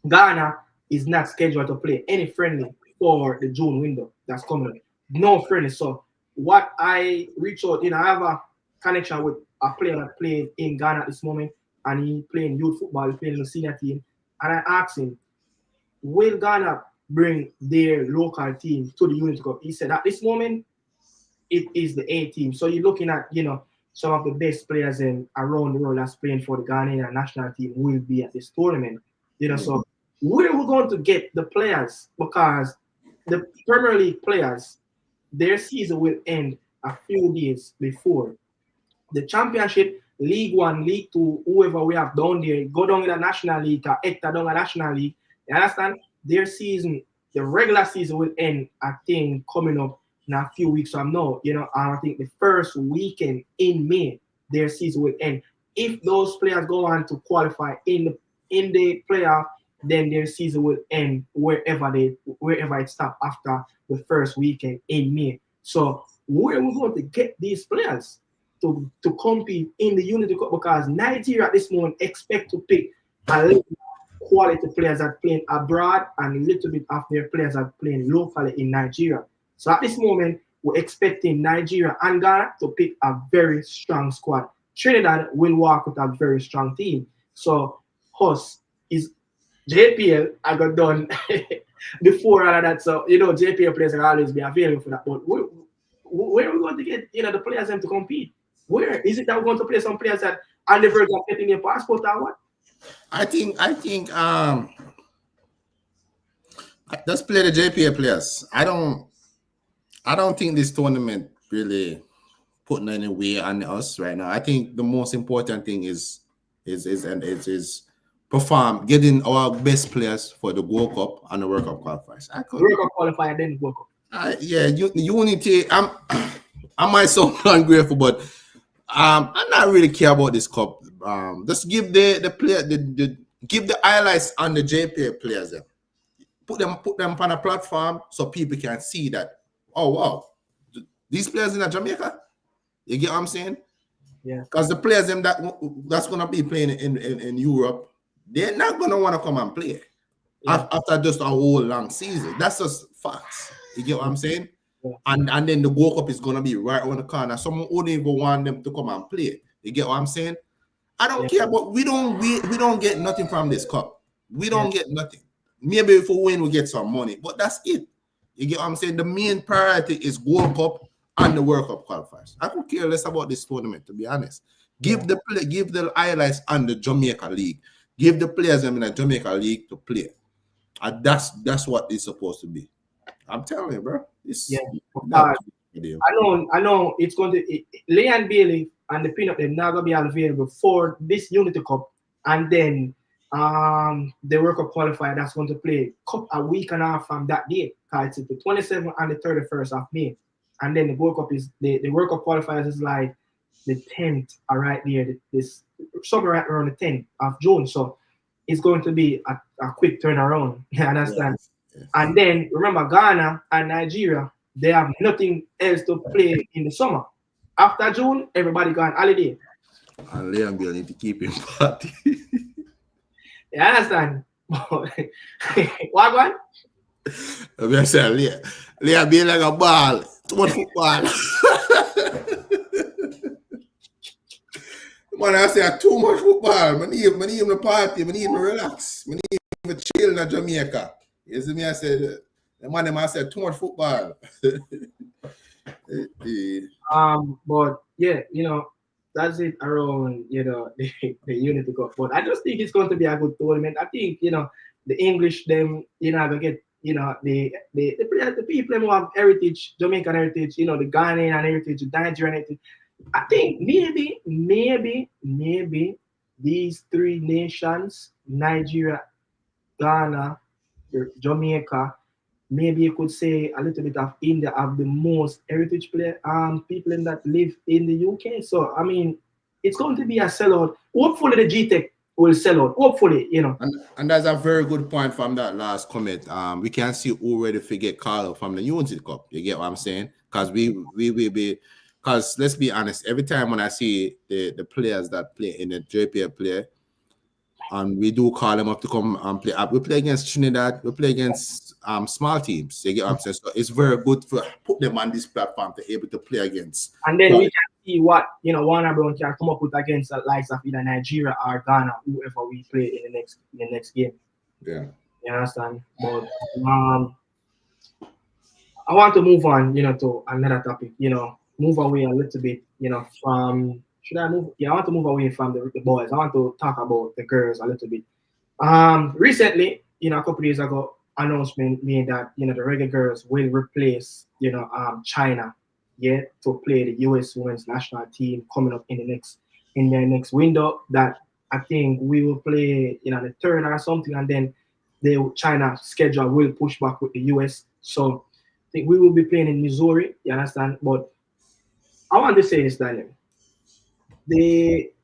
Ghana is not scheduled to play any friendly for the June window that's coming. No friendly. So what I reach out, I have a connection with a player that played in Ghana at this moment, and he playing youth football, he playing in the senior team. And I asked him, will Ghana bring their local team to the Unity Cup? He said at this moment, it is the A team. So you're looking at, some of the best players around the world that's playing for the Ghanaian national team will be at this tournament. So where are we going to get the players? Because the Premier League players, their season will end a few days before the championship. League 1, League 2, whoever we have down there, go down in the National League, or enter down the National League. You understand? Their season, the regular season will end, I think, coming up in a few weeks from now. I think the first weekend in May, their season will end. If those players go on to qualify in the in the playoff, then their season will end wherever it stops after the first weekend in May. So where are we going to get these players to compete in the Unity Cup? Because Nigeria at this moment expect to pick a little quality players that playing abroad and a little bit of their players that playing locally in Nigeria. So at this moment, we're expecting Nigeria and Ghana to pick a very strong squad. Trinidad will walk with a very strong team. So us is JPL I got done before all of that. So JPL players will always be available for that. But where are we going to get the players them to compete? Where is it that we're going to play some players that are never going to get their passport or what? I think let's play the JPA players. I don't think this tournament really putting any weight on us right now. I think the most important thing is perform, getting our best players for the World Cup and the World Cup qualifiers. World Cup qualifier, then World Cup. Unity. I might sound ungrateful, but I'm not really care about this cup. Just give the player give the highlights on the JPA players. Put them on a platform so people can see that. Oh wow, these players in Jamaica. You get what I'm saying? Yeah. Because the players that's gonna be playing in Europe, they're not gonna want to come and play after just a whole long season. That's just facts. You get what I'm saying? Yeah. And then the World Cup is gonna be right around the corner. Someone wouldn't even want them to come and play. You get what I'm saying? I don't care, but we don't get nothing from this cup. We don't get nothing. Maybe if we win, we get some money, but that's it. You get what I'm saying? The main priority is World Cup and the World Cup qualifiers. I could care less about this tournament, to be honest. Give the highlights on the Jamaica League. Give the players in the Jamaica League to play. And that's what it's supposed to be. I'm telling you, bro. I know it's going to Leigh and Bailey and the Peanut, they're not going to be available for this Unity Cup, and then the World Cup qualifier that's going to play a week and a half from that day. It's the 27th and the 31st of May, and then the World Cup is the World Cup qualifiers is like the 10th, right there. This somewhere right around the 10th of June. So it's going to be a quick turnaround. You understand? Yes. And then remember, Ghana and Nigeria, they have nothing else to play in the summer. After June, everybody gone holiday. And Leigh and Bill need to keep him party. You understand? What one? I'm saying Leigh being like a ball. Too much football. Man, I say too much football. I need him to party. I need him to relax. I need him to chill in Jamaica. You see me? I said, the man I said too much football. But yeah, that's it around the Unity Cup. But I just think it's going to be a good tournament. I think the English them gonna get the people who have heritage, Jamaican heritage, the Ghanaian heritage, the Nigerian heritage. I think maybe these three nations, Nigeria, Ghana, Jamaica, maybe you could say a little bit of India have the most heritage people in that live in the UK. So I mean, it's going to be a sellout. Hopefully the GTEC will sell out. Hopefully, And that's a very good point from that last comment. We can see already forget Carlo from the Unity Cup. You get what I'm saying? Because we will be. Because let's be honest, every time when I see the players that play in the JPL play, and we do call them up to come and play. We play against Trinidad. We play against small teams. You get what I'm saying? So it's very good to put them on this platform to be able to play against. And then we can see what Warner Brown can come up with against the likes of either Nigeria or Ghana, whoever we play in the next game. Yeah, you understand? But I want to move on, to another topic. Move away a little bit, from. Should I move? Yeah, I want to move away from the boys. I want to talk about the girls a little bit. Recently, a couple of days ago, announcement made that the Reggae Girlz will replace China, to play the US women's national team coming up in their next window. That I think we will play the third or something, and then the China schedule will push back with the US. So I think we will be playing in Missouri. You understand? But I want to say this, Daniel.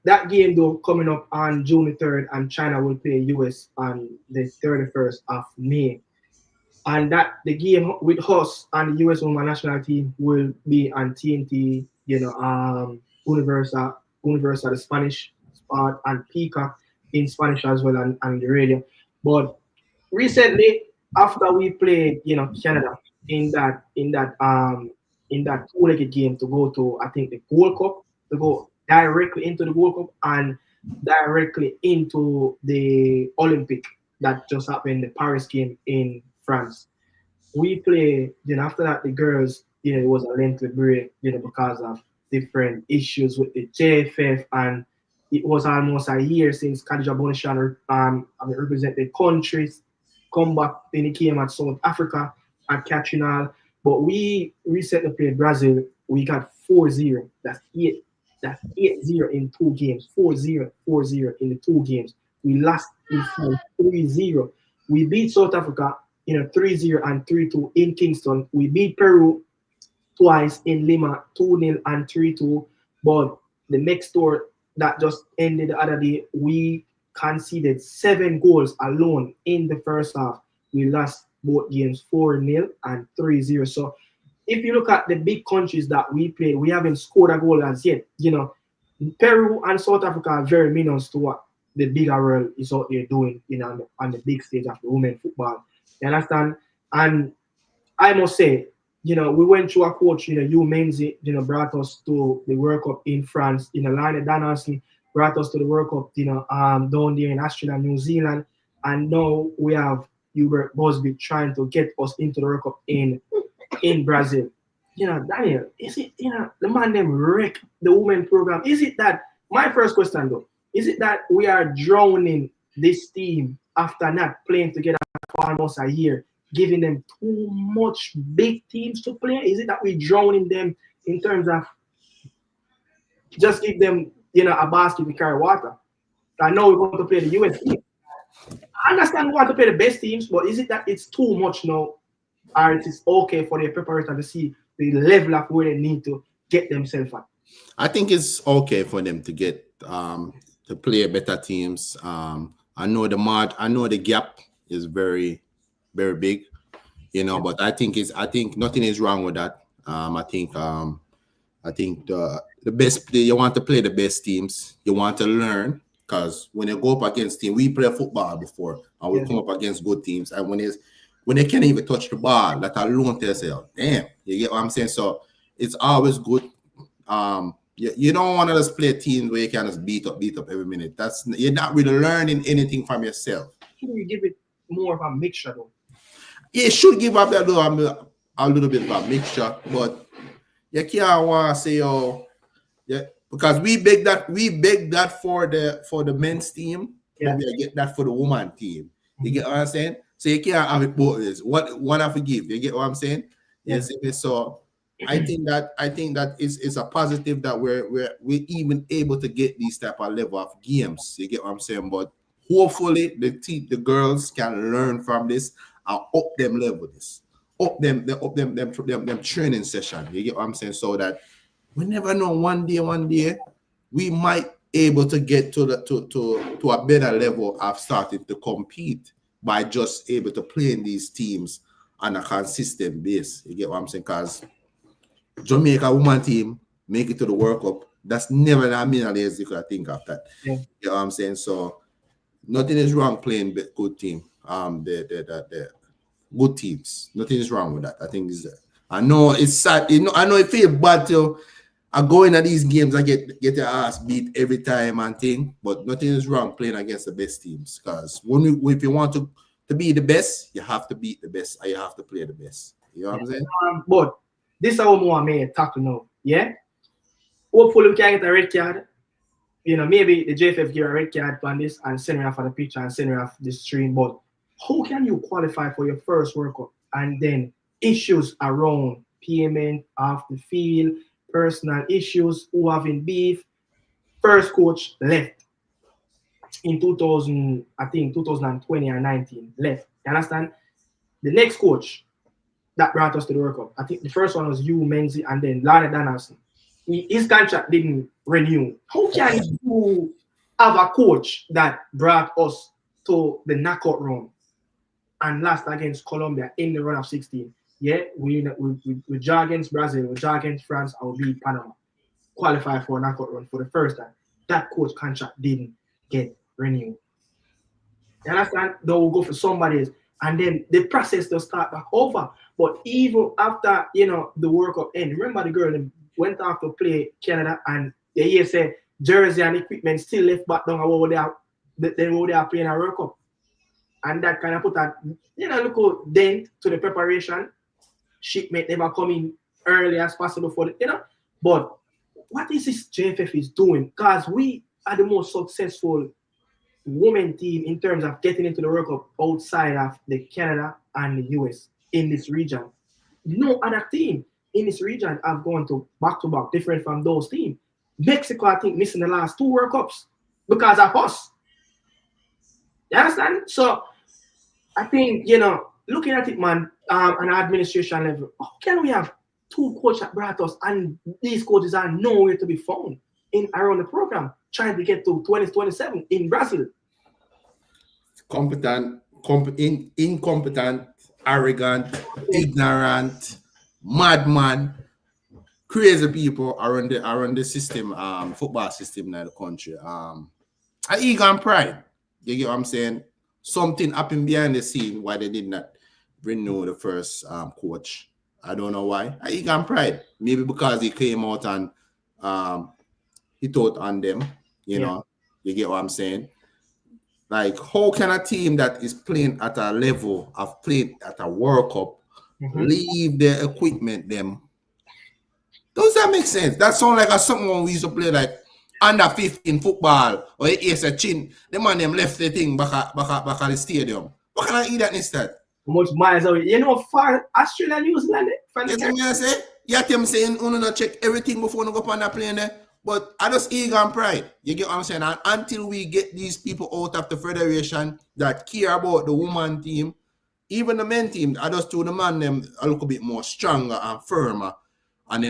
that game though coming up on June the 3rd, and China will play US on the 31st of May. And that the game with us and the US women's national team will be on TNT, Universal, the Spanish part, and Peacock in Spanish as well, and the radio. But recently, after we played, Canada in that two-legged game to go to, I think, the World Cup, to go directly into the World Cup and directly into the Olympic that just happened, the Paris game in France. We play, after that, the girls, it was a lengthy break, because of different issues with the JFF, and it was almost a year since Khadija Bonishan represented countries, come back, then he came at South Africa at catching all. But we recently played Brazil. We got 4-0. That's 8. That's 8-0 in 2 games. 4-0 in the 2 games. We lost in 3-0. We beat South Africa 3-0 and 3-2 in Kingston. We beat Peru twice in Lima, 2-0 and 3-2. But the next tour that just ended the other day, we conceded 7 goals alone in the first half. We lost both games 4-0 and 3-0. So if you look at the big countries that we played, we haven't scored a goal as yet. Peru and South Africa are very minus to what the bigger world is out there doing, on the big stage of the women football. You understand? And I must say, we went through a coach, Hugh Menzies, brought us to the World Cup in France. Lionel Donaldson brought us to the World Cup, down there in Australia, New Zealand. And now we have Hubert Busby trying to get us into the World Cup in Brazil. Daniel, is it, the man them wreck the women program? Is it that, my first question though, is it that we are drowning this team after not playing together for almost a year, giving them too much big teams to play? Is it that we drowning them in terms of just give them, a basket to carry water? I know we want to play the US team. I understand we want to play the best teams, but is it that it's too much now, or it is okay for the preparators to see the level of where they need to get themselves at? I think it's okay for them to get to play better teams. I know the gap is very, very big, but I think nothing is wrong with that. I think the best play, you want to play the best teams. You want to learn, because when you go up against teams, we play football before, and we come up against good teams, and when they can't even touch the ball, that alone tells you, damn, you get what I'm saying? So it's always good. You don't want to just play teams where you can just beat up every minute. You're not really learning anything from yourself. Should we give it more of a mixture though? Yeah, it should give up a little bit of a mixture, but you can't want to say, because we beg that for the men's team, and we get that for the woman team. You get what I'm saying? So you can't have it both ways. One I forgive. You get what I'm saying? Yes. So I think that is a positive that we're even able to get these type of level of games. You get what I'm saying? But hopefully the girls can learn from this and up them level this, up them training session. You get what I'm saying? So that we never know, one day we might able to get to a better level of starting to compete by just able to play in these teams on a consistent base. You get what I'm saying? Because Jamaica woman team make it to the World Cup. That's never a million days you could think of that. Yeah. You know what I'm saying? So nothing is wrong playing good team. The good teams. Nothing is wrong with that. I think I know it's sad. I know it feels bad to go into these games and get your ass beat every time and thing. But nothing is wrong playing against the best teams. Because if you want to be the best, you have to beat the best and you have to play the best. You know what I'm saying? But this is how more I may tackle now. Yeah? Hopefully we can get a red card. Maybe the JFF give a red card on this and send her off for the picture and send her off the stream. But how can you qualify for your first World Cup and then issues around payment, off the field, personal issues, who having beef? First coach left in 2020 or 19 left. You understand? The next coach that brought us to the World Cup, I think the first one was Hugh Menzies and then Lionel Donaldson. his contract didn't renew. How can you have a coach that brought us to the knockout round and lost against Colombia in the run of 16? Yeah, we draw against Brazil, we draw against France, and we beat Panama. Qualify for a knockout run for the first time. That coach contract didn't get renewed. You understand? They will go for somebody else. And then the process will start back over. But even after, the World Cup end, remember the girl went off to play Canada and they said jersey and equipment still left back down over there. Then they are playing a World Cup. And that kind of put a little dent to the preparation. Shipmate never come in early as possible for the, But what is this JFF is doing? Because we are the most successful women team in terms of getting into the World Cup outside of the Canada and the US in this region. No other team in this region have gone to back-to-back different from those teams. Mexico, I think, missing the last 2 World Cups because of us. You understand? So I think, looking at it, man, on an administration level, how can we have 2 coaches that brought us and these coaches are nowhere to be found in around the program, trying to get to 2027 in Brazil? Incompetent, arrogant, ignorant, madman, crazy people around the system, football system in the country. Ego and pride. You get what I'm saying? Something happened behind the scene why they did not renew the first coach. I don't know why. Ego and pride. Maybe because he came out and he thought on them. You know, you get what I'm saying? Like, how can a team that is playing at a level of playing at a World Cup leave their equipment them? Does that make sense? That sounds like something we used to play like under 15 football or Ace a chin. The man them left the thing back at the stadium. What can I eat that instead? Much miles away. Far Australia, New Zealand. You them saying you not check everything before you go up on that plane there. But I just ego and pride. You get what I'm saying? And until we get these people out of the federation that care about the woman team, even the men team, I just told the man them a little bit more stronger and firmer, and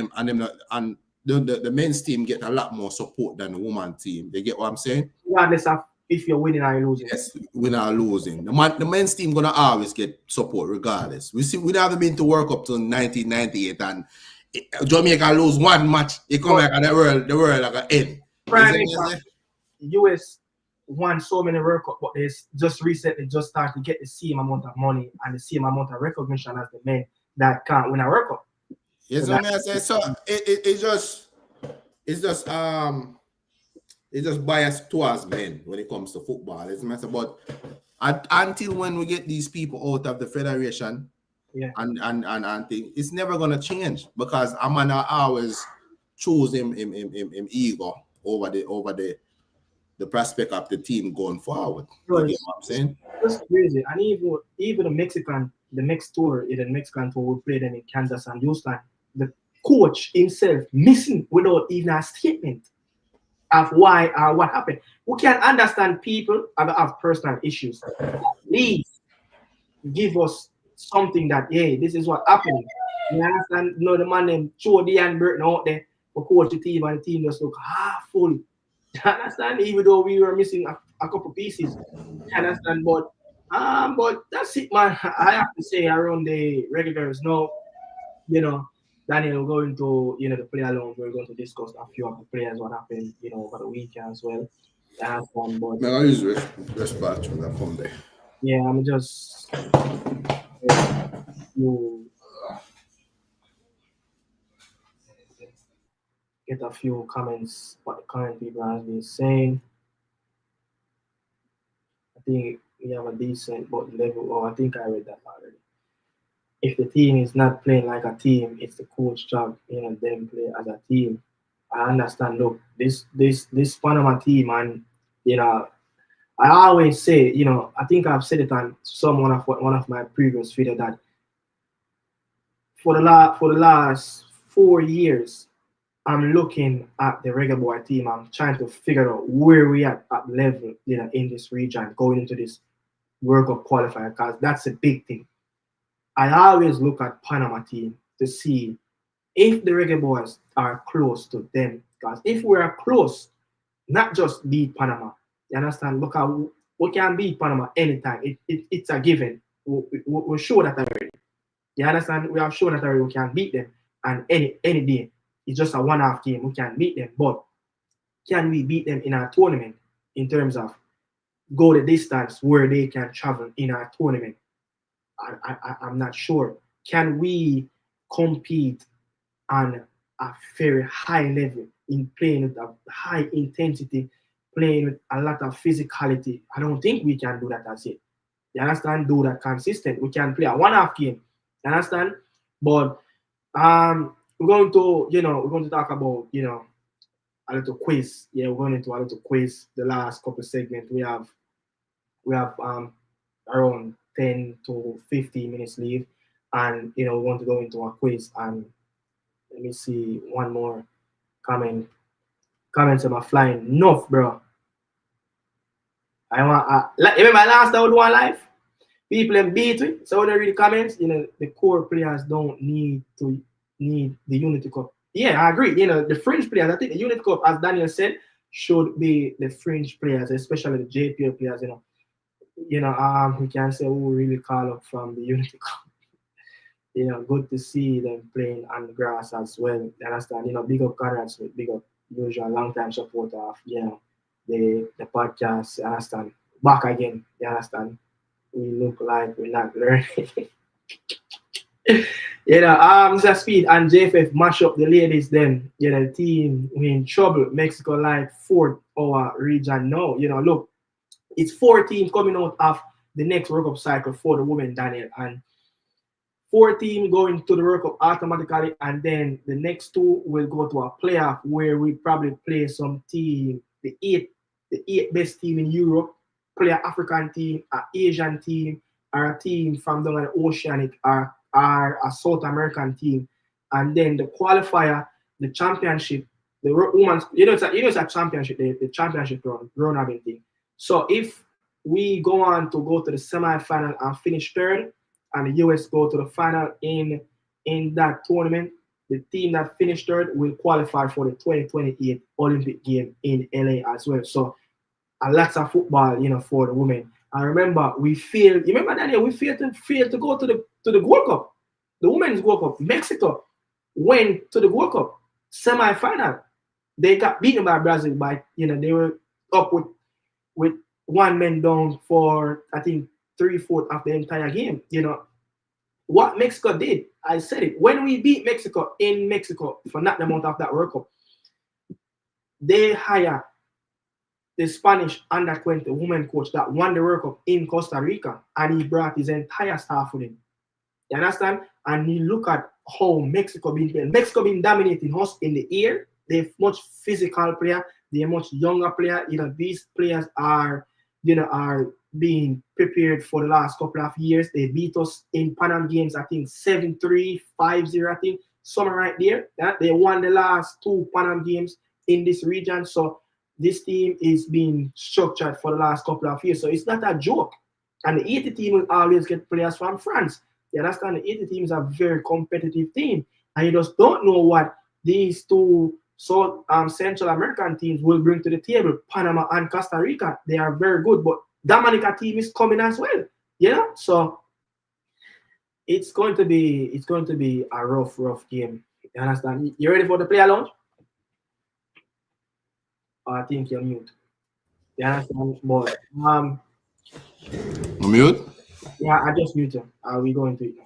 the men's team get a lot more support than the woman team. You get what I'm saying? Regardless of if you're winning or you're losing. Yes, winning or losing. The men's team gonna always get support regardless. We never been to World Cup till 1998 and Jamaica lose 1 match. You come back and the world like an end. US won so many World Cup, but they just recently started to get the same amount of money and the same amount of recognition as the men that can't win a World Cup. Yes, so it's just biased towards men when it comes to football. It's matter, but until when we get these people out of the federation. And thing, it's never gonna change because I'm gonna always choose him ego over the prospect of the team going forward. You get what I'm saying? That's crazy. And even the Mexican tour we played in Kansas and Houston, the coach himself missing without even a statement of why or what happened. We can understand people have personal issues. Please give us something that, this is what happened. You understand? The man named Jody and Burton out there for coach the team and the team just look full. You understand? Even though we were missing a couple pieces. You understand? But that's it, man. I have to say around the Reggae Girlz now, Daniel going to the player alone. We're going to discuss a few of the players, what happened, over the weekend as well. But I use respect when I come there. Yeah, I'm just get a few comments what the current people have been saying. I think we have a decent but level. Oh, I think I read that already. If the team is not playing like a team, it's the coach job, them play as a team. I understand. Look, this Panama team, and I always say, I think I've said it on one of my previous videos that for the last 4 years, I'm looking at the Reggae Boy team. I'm trying to figure out where we at level, in this region going into this World Cup qualifier, because that's a big thing. I always look at Panama team to see if the Reggae Boyz are close to them, because if we are close, not just beat Panama, you understand? Because we can beat Panama anytime. It's a given. We show that already. You understand? We have shown that already we can beat them, and any day. It's just a one-off game. We can beat them, but can we beat them in our tournament in terms of go the distance where they can travel in our tournament? I'm not sure. Can we compete on a very high level in playing with a high intensity, playing with a lot of physicality? I don't think we can do that as it. You understand? Do that consistent. We can play a one-off game. You understand? But we're going to talk about, a little quiz. Yeah, we're going into a little quiz. The last couple of segments we have around 10 to 15 minutes leave, and we want to go into a quiz. And let me see one more comment. Comments are flying enough, bro. I want remember last time I do one live. People them beat me, so when I read the comments, the core players don't need the Unity Cup. Yeah, I agree. The fringe players, I think the Unity Cup, as Daniel said, should be the fringe players, especially the JPL players. We can say who really call up from the Unity Cup. Good to see them playing on the grass as well. You understand? Big up Conrad Smith, big up usual long-time supporter of the podcast. You understand? Back again. You understand? We look like we're not learning. Mr. Speed and JFF mash up the ladies then. The team we in trouble. Mexico like fourth our region now. Look, it's 4 teams coming out of the next World Cup cycle for the women, Daniel. And 4 teams going to the World Cup automatically, and then the next 2 will go to a playoff where we probably play some team, the eight best team in Europe, play an African team, an Asian team, or a team from down the Oceanic, or a South American team. And then the qualifier, the championship, the women's, it's a championship, the championship round robin thing. So if we go on to go to the semi-final and finish third, and the US go to the final in that tournament, the team that finished third will qualify for the 2028 Olympic game in LA as well. So a lot of football, for the women. And remember, we failed to go to the World Cup, the Women's World Cup. Mexico went to the World Cup semi-final. They got beaten by Brazil by, they were up with 1 man down for, I think, 3/4 of the entire game. What Mexico did, I said it, when we beat Mexico in Mexico for not the amount of that World Cup, they hired the Spanish under-20 women coach that won the World Cup in Costa Rica, and he brought his entire staff with him. You understand? And you look at how Mexico been playing. Mexico been dominating us in the air. They're much physical player. They're much younger player. These players are being prepared for the last couple of years. They beat us in Panama games, I think 7-3, 5-0, I think, somewhere right there. They won the last 2 Panama games in this region. So this team is being structured for the last couple of years. So it's not a joke. And the 80 team will always get players from France. You understand? The 80 team is a very competitive team. And you just don't know what these 2 Central American teams will bring to the table. Panama and Costa Rica, they are very good. But Dominica team is coming as well. So it's going to be a rough game. You understand? You ready for the player launch? I think you're mute. You understand? But I'm mute? Yeah, I just muted. We going to it.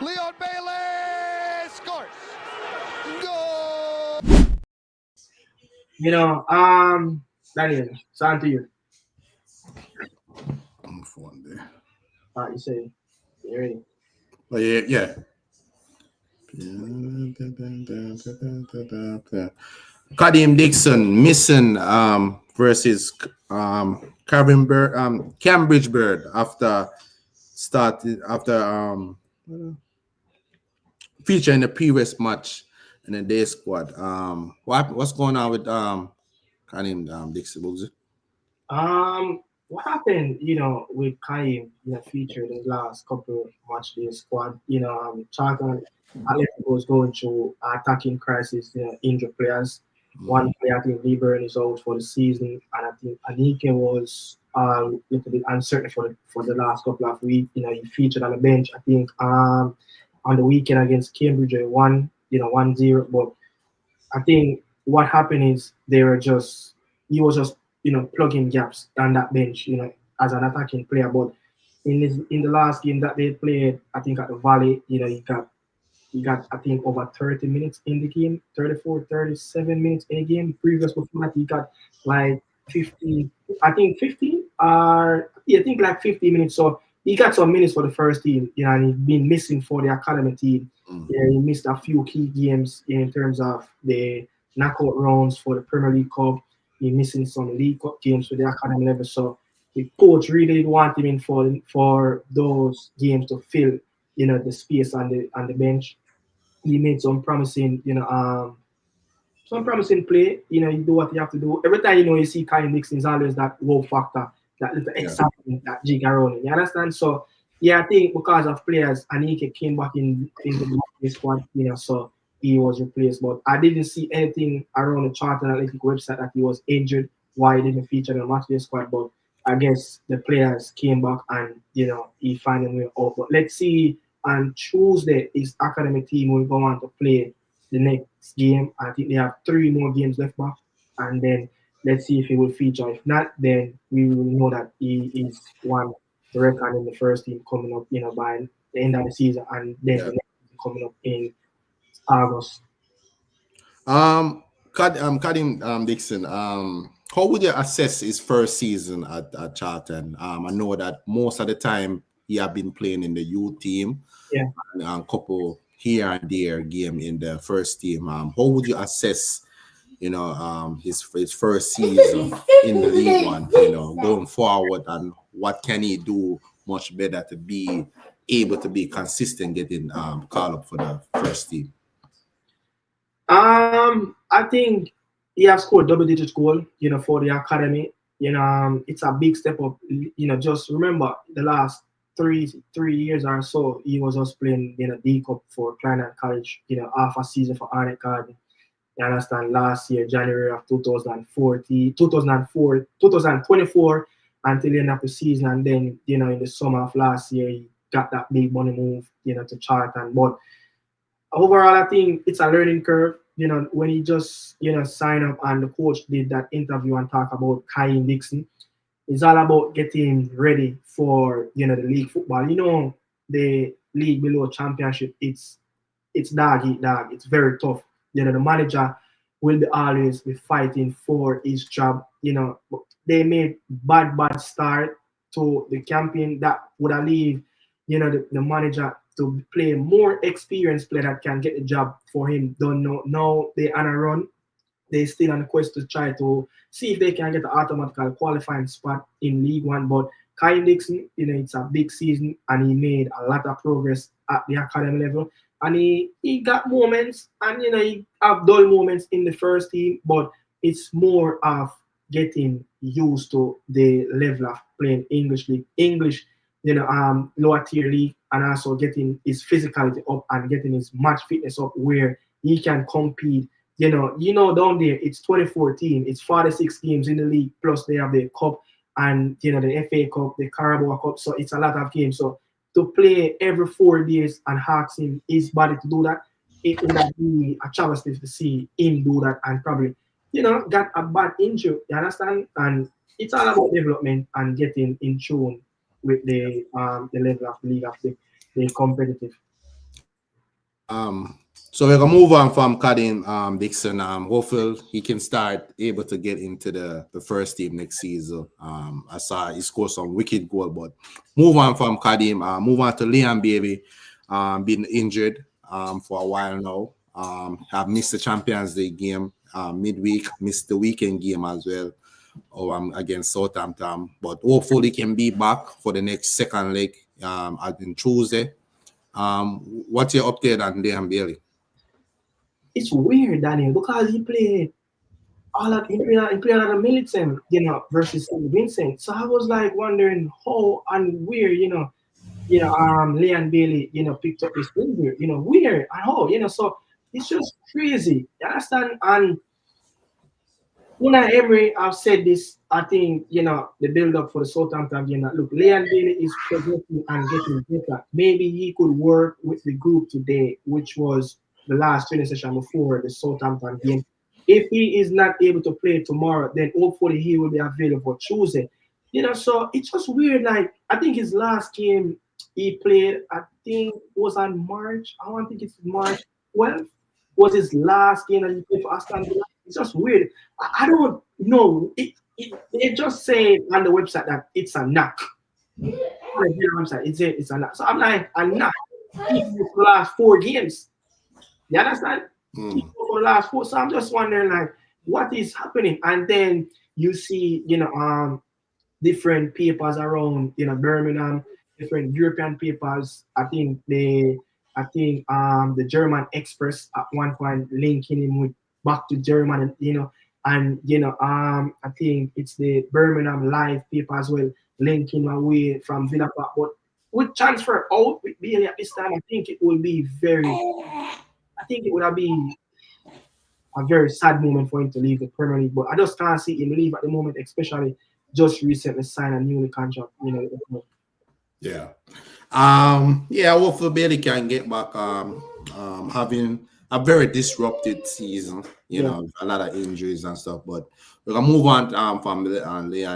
Leon Bailey scores. Goal. Daniel, it's on to you. I'm phone there. You say you ready? Oh, yeah. Kadim Dixon missing versus Cambridge Bird after featuring the previous match in the day squad. What's going on with Kadim Dixon? what happened, with Kaim, featured in the last couple of match day squad, Charlton Atletico was going through attacking crisis, injured players. One player, I think Lieber is out for the season, and I think Anike was a little bit uncertain for the last couple of weeks. He featured on the bench, I think, on the weekend against Cambridge, they won, 1-0, but I think what happened is he was just plugging gaps on that bench, as an attacking player. But in the last game that they played, I think at the Valley, he got I think over 30 minutes in the game, 34, 37 minutes in the game. Previous before that he got like 50, I think 50 or yeah, I think like 50 minutes. So he got some minutes for the first team, and he's been missing for the academy team. Yeah, he missed a few key games in terms of the knockout rounds for the Premier League Cup. He missing some League Cup games for the academy level. So the coach really did want him in for those games to fill, the space on the bench. He made some promising play. You do what you have to do. Every time you see Kyle Dixon, is always that wow factor, that little excitement, that jig around it. You understand? So yeah, I think because of players, Anike came back in the squad, so he was replaced. But I didn't see anything around the Charlton Athletic website that he was injured, why he didn't feature in the match day squad. But I guess the players came back and he found a way out. But let's see on Tuesday his academy team will go on to play the next game. I think they have 3 more games left back, and then let's see if he will feature. If not, then we will know that he is one to reckon in the first team coming up, by the end of the season, and then the next season coming up in August. Kadim Dixon, how would you assess his first season at Charlton? I know that most of the time he have been playing in the youth team, and a couple here and there game in the first team. How would you assess, his first season in the League One, going forward, and what can he do much better to be able to be consistent getting called up for the first team? I think he has scored double-digit goal, for the academy. It's a big step up. Just remember the last three years or so, he was just playing D Cup for Kleinert College. Half a season for Arnett Garden. You understand? Last year, January of 2024, until the end of the season, and then in the summer of last year, he got that big money move, to Charlton. But overall, I think it's a learning curve. When he just signed up and the coach did that interview and talk about Kai Dixon, it's all about getting ready for the league football. The league below championship, it's dog eat dog. It's very tough. The manager will always be fighting for his job. They made bad start to the campaign that would have leave the manager to play more experienced player that can get the job for him. Don't know. Now they on a run. They still on the quest to try to see if they can get an automatical qualifying spot in League One. But Kyle Dixon, it's a big season and he made a lot of progress at the academy level. And he got moments and he have dull moments in the first team, but it's more of getting used to the level of playing English league, lower tier league, and also getting his physicality up and getting his match fitness up where he can compete. Down there it's 2014, it's 46 games in the league, plus they have the cup and the FA Cup, the Carabao Cup, so it's a lot of games. So to play every 4 days and ask his body to do that, it would be a travesty to see him do that and probably, got a bad injury, you understand? And it's all about development and getting in tune with the level of the league, of the competitive. So we're gonna move on from Kadim Dixon. Hopefully he can start able to get into the first team next season. I saw he scored some wicked goal, but move on from Kadim. Move on to Leigh, baby. Been injured for a while now. Have missed the Champions League game midweek, missed the weekend game as well. Against Southampton, but hopefully can be back for the next second leg on Tuesday. What's your update on Leigh Bailey? It's weird, Daniel, because he played all of he played a lot of militant, versus St. Vincent. So I was like wondering how and where, Leigh and Bailey, picked up this injury, where and how, so it's just crazy. You understand? And Unai Emery, I've said this, I think, the build up for the Southampton game that look, Leigh and Bailey is progressing and getting better. Maybe he could work with the group today, which was the last training session before the Southampton game. If he is not able to play tomorrow, then hopefully he will be available Tuesday. So it's just weird. Like, I think his last game he played, I think was on March. I don't think it's March 12th. Was his last game that he played for Aston Villa. It's just weird. I don't know. They just say on the website that it's a knock. On the website, it's a knock. So I'm like, a knock. He played for the last 4 games. You understand? He played for the last 4. So I'm just wondering, like, what is happening? And then you see, different papers around, Birmingham, different European papers. I think the German Express at one point linking him with back to Germany, I think it's the Birmingham Live paper as well, linking away from Villa Park. But with transfer out with Bailey at this time, I think it would have been a very sad moment for him to leave the Premier League. But I just can't see him leave at the moment, especially just recently signed a new contract, Yeah. Hopefully Bailey can get back having a very disrupted season, a lot of injuries and stuff. But we're gonna move on from Leigh and Leigh.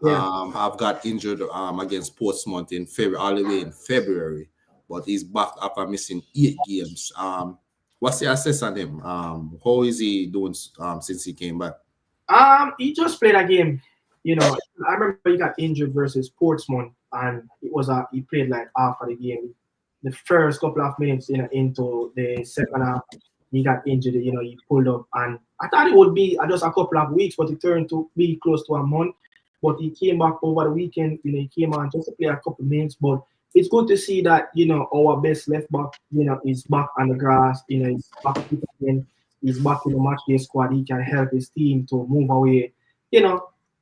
Have got injured against Portsmouth in February, all the way in February, but he's back after missing 8 games. What's your assess on him? How is he doing since he came back? He just played a game. I remember he got injured versus Portsmouth, and he played like half of the game. The first couple of minutes, into the second half, he got injured. He pulled up, and I thought it would be just a couple of weeks, but it turned to be close to a month. But he came back over the weekend. He came on just to play a couple of minutes. But it's good to see that our best left back, is back on the grass. He's back again. He's back in the matchday squad. He can help his team to move away,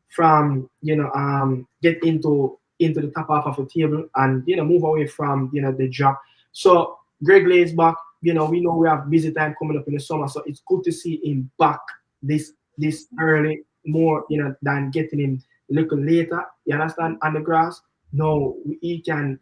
from get into the top half of the table and move away from the drop. So Greg Leigh is back. We know we have busy time coming up in the summer, so it's good to see him back this early more than getting him a little later. You understand, on the grass. No, he can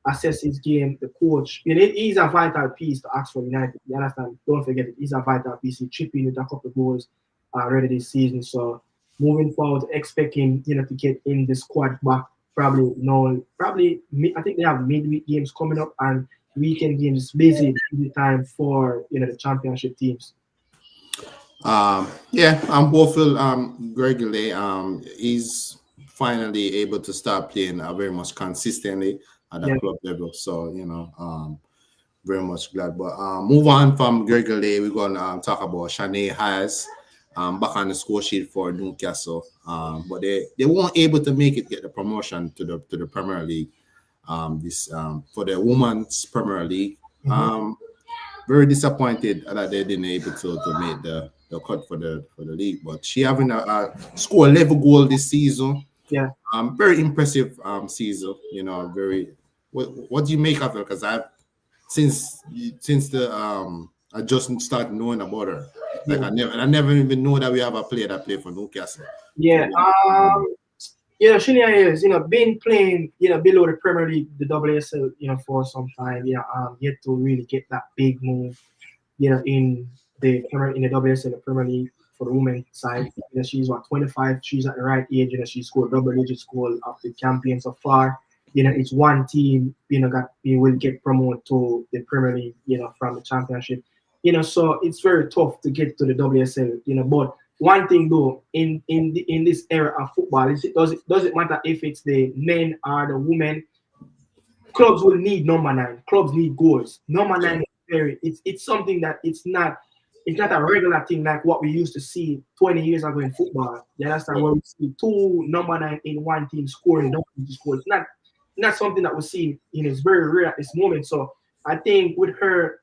assess his game. The coach, he's a vital piece to Oxford United. You understand? Don't forget it. He's a vital piece. He chipped in with a couple of goals already this season. So moving forward, expect him to get in the squad back. I think they have midweek games coming up and weekend games. Busy time for the championship teams. I'm hopeful. Greg Leigh is finally able to start playing very much consistently at the club level. So very much glad. But move on from Greg Leigh, we're gonna talk about Shanae Hayes. Back on the score sheet for Newcastle, but they weren't able to get the promotion to the Premier League. For the Women's Premier League, very disappointed that they didn't able to make the cut for the league. But she having a score 11 goal this season. Yeah, very impressive season. Very. What do you make of her? Because since I just started knowing about her. Like I never even know that we have a player that played for Newcastle. Yeah. Shania is, been playing, below the Premier League, the WSL, for some time. Yet to really get that big move, in the WSL, the Premier League for the women's side. She's 25. She's at the right age. She scored double-digit goal of the champion so far. It's one team, will get promoted to the Premier League, from the championship. So it's very tough to get to the WSL, but one thing though, in this era of football, does it matter if it's the men or the women? Clubs will need number 9. Clubs need goals. Number 9 is it's something that it's not a regular thing like what we used to see 20 years ago in football. You understand? Where we see 2 number 9 in one team scoring, It's not something that we see. It's very rare at this moment. So I think with her,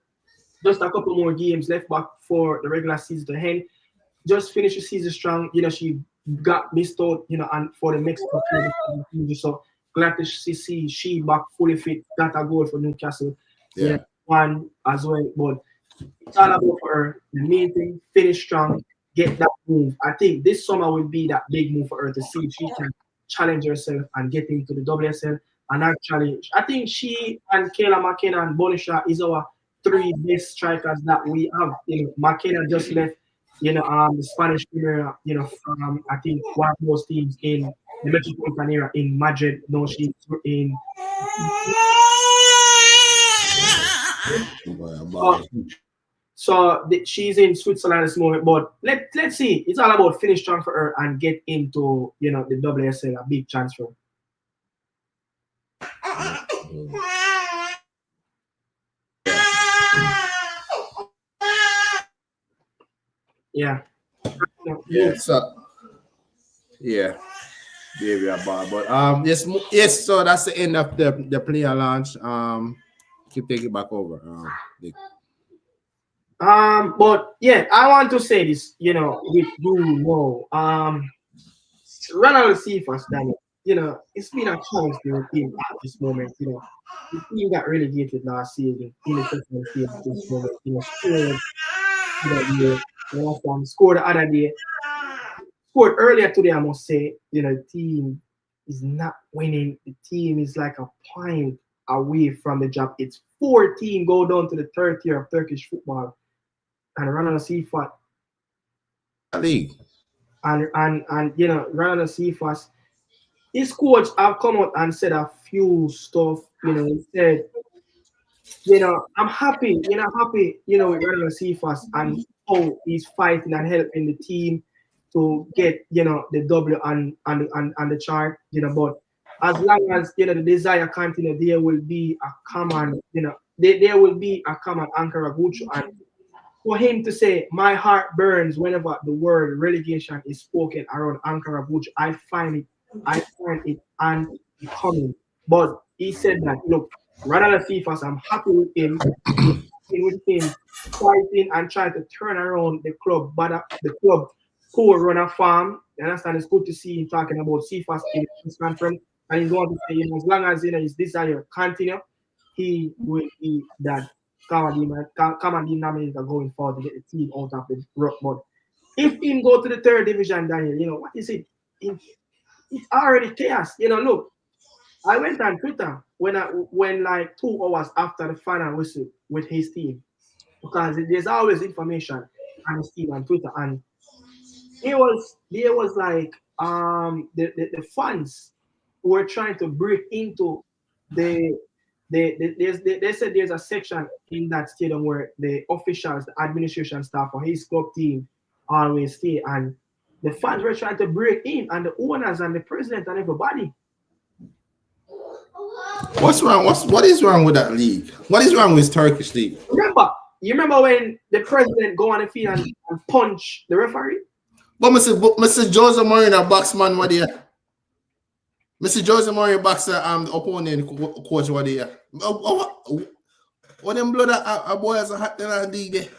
just a couple more games left back for the regular season to end. Just finish the season strong. She got missed out, and for the Mexico team. So glad to see she back fully fit. Got a goal for Newcastle. Yeah. One as well. But it's all about for her. The main thing, finish strong, get that move. I think this summer will be that big move for her to see if she can challenge herself and get into the WSL. And actually, I think she and Kayla McKenna and Bonisha is our 3 best strikers that we have. McKenna just left, the Spanish Premier, from I think one of those teams in the Metropolitan area in Madrid. No, she's in. So she's in Switzerland at this moment. But let's see. It's all about finish strong for her and get into the WSL, a big transfer. Yeah. So baby a ball. But yes. So that's the end of the player launch. Keep taking it back over. But yeah, I want to say this. With Ronald Cephas, Daniel. It's been a challenge to the team at this moment. The team got relegated last season in the second team at this moment. Scored the other day. Scored earlier today, I must say. The team is not winning. The team is like a point away from the job. It's 14 go down to the third tier of Turkish football. And Ronald Cephas. League. And Ronald Cephas. His coach have come out and said a few stuff. He said, I'm happy. Happy. With Ronald Cephas and how he's fighting and helping the team to get the W on the chart. But as long as the desire continue, there will be a common. There will be a common Ankara Gucci. And for him to say, my heart burns whenever the word relegation is spoken around Ankara Gucci, I find it unbecoming. But he said that, look, Ronald Cephas, I'm happy with him. Fighting and trying to turn around the club, but the club poor run a farm. You understand? It's good to see him talking about Cephas in this conference. And he's going to say, as long as his desire continue, he will be that commanding nominator going forward to get the team out of the rock. But if him go to the third division, Daniel, what is it? It's already chaos. Look, I went on Twitter when like 2 hours after the final whistle with his team, because there's always information on his team on Twitter, and there was like the fans who were trying to break into they said there's a section in that stadium where the officials, the administration staff for his club team always stay, and the fans were trying to break in, and the owners and the president and everybody. What's wrong? What is wrong with that league? What is wrong with Turkish league? You remember when the president go on the field and punch the referee? But Mr. Jose Mourinho boxman what there? Mr. Jose Mourinho box the opponent coach what there? What them blood a boy as a hot in the league there?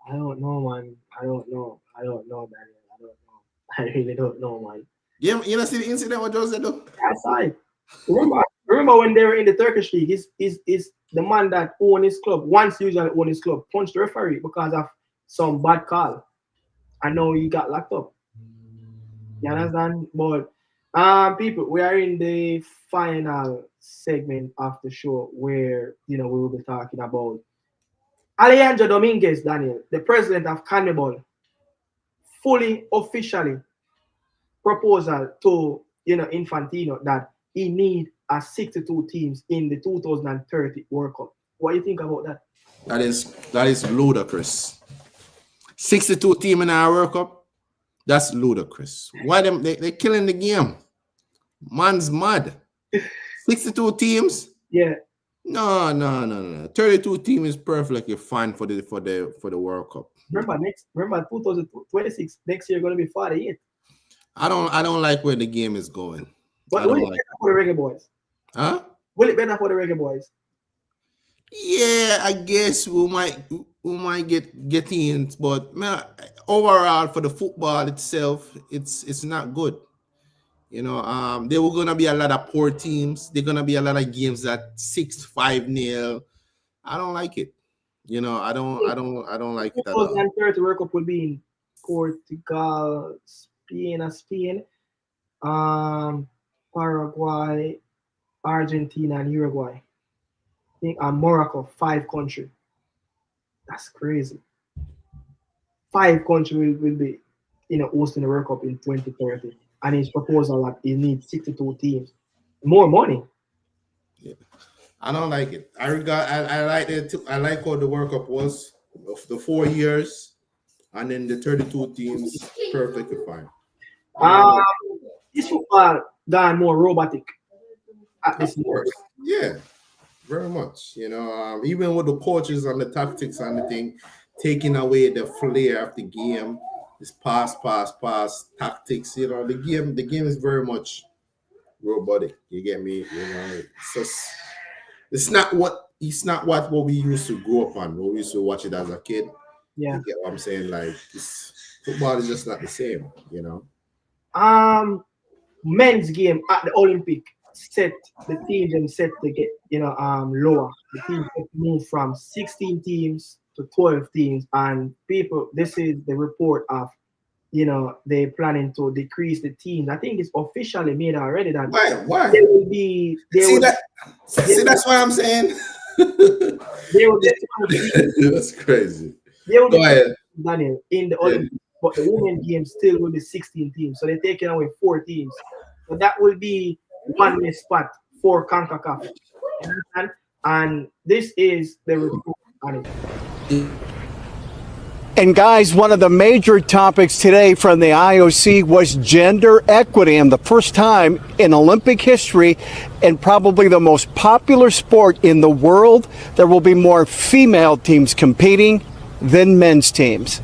I don't know, man. I don't know, Daniel. I don't know. I really don't know, man. Yeah, you know see the incident what Jose do? That's right. Remember when they were in the Turkish league, is the man that owned his club, once usually owned his club, punched the referee because of some bad call. And now he got locked up. You understand? But people, we are in the final segment of the show where we will be talking about Alejandro Dominguez, Daniel, the president of CONMEBOL, fully officially proposal to Infantino that he need a 62 teams in the 2030 World Cup. What do you think about that? That is ludicrous. 62 team in our World Cup. That's ludicrous. Why them they killing the game? Man's mad. 62 teams? Yeah. No. 32 teams is perfectly fine for the World Cup. Remember 2026 next year going to be 48. I don't like where the game is going. But will it better for the Reggae Boyz? Huh? Will it better for the Reggae Boyz? Yeah, I guess we might. who might get in, but man, overall for the football itself, it's not good. You know, there were gonna be a lot of poor teams. There gonna be a lot of games that 6-5-0. I don't like it. You know, I don't like it at all. 2030 World Cup will be in Portugal, Spain, Paraguay, Argentina, and Uruguay. I think Morocco, 5 countries. That's crazy. 5 countries will be, hosting the World Cup in 2030, and his proposal that he needs 62 teams, more money. Yeah. I don't like it. I like it too. I like how the World Cup was of the 4 years, and then the 32 teams, perfectly fine. This football gone more robotic at this point. Yeah, very much. You know, even with the coaches and the tactics and the thing, taking away the flair of the game, this pass tactics. You know, the game is very much robotic. You get me? You know, it's not what we used to grow up on. We used to watch it as a kid. Yeah, you get what I'm saying? Like, football is just not the same. You know. Men's game at the Olympic the teams set to get lower. The teams move from 16 teams to 12 teams, and people, this is the report of they're planning to decrease the teams. I think it's officially made already that why there will be that's what I'm saying. That's crazy. Go ahead, Daniel, in the Olympics, but the women's game still will be 16 teams, so they're taking away 4 teams. So that will be one less spot for CONCACAF. You understand? And this is the report on it. And guys, one of the major topics today from the IOC was gender equity, and the first time in Olympic history and probably the most popular sport in the world, there will be more female teams competing than men's teams.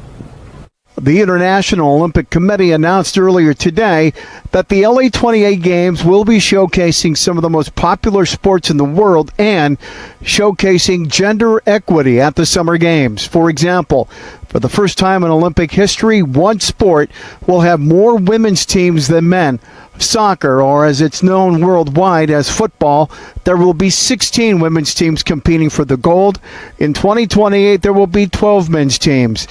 The International Olympic Committee announced earlier today that the LA 28 Games will be showcasing some of the most popular sports in the world and showcasing gender equity at the Summer Games. For example, for the first time in Olympic history, one sport will have more women's teams than men. Soccer, or as it's known worldwide as football, there will be 16 women's teams competing for the gold. In 2028, there will be 12 men's teams.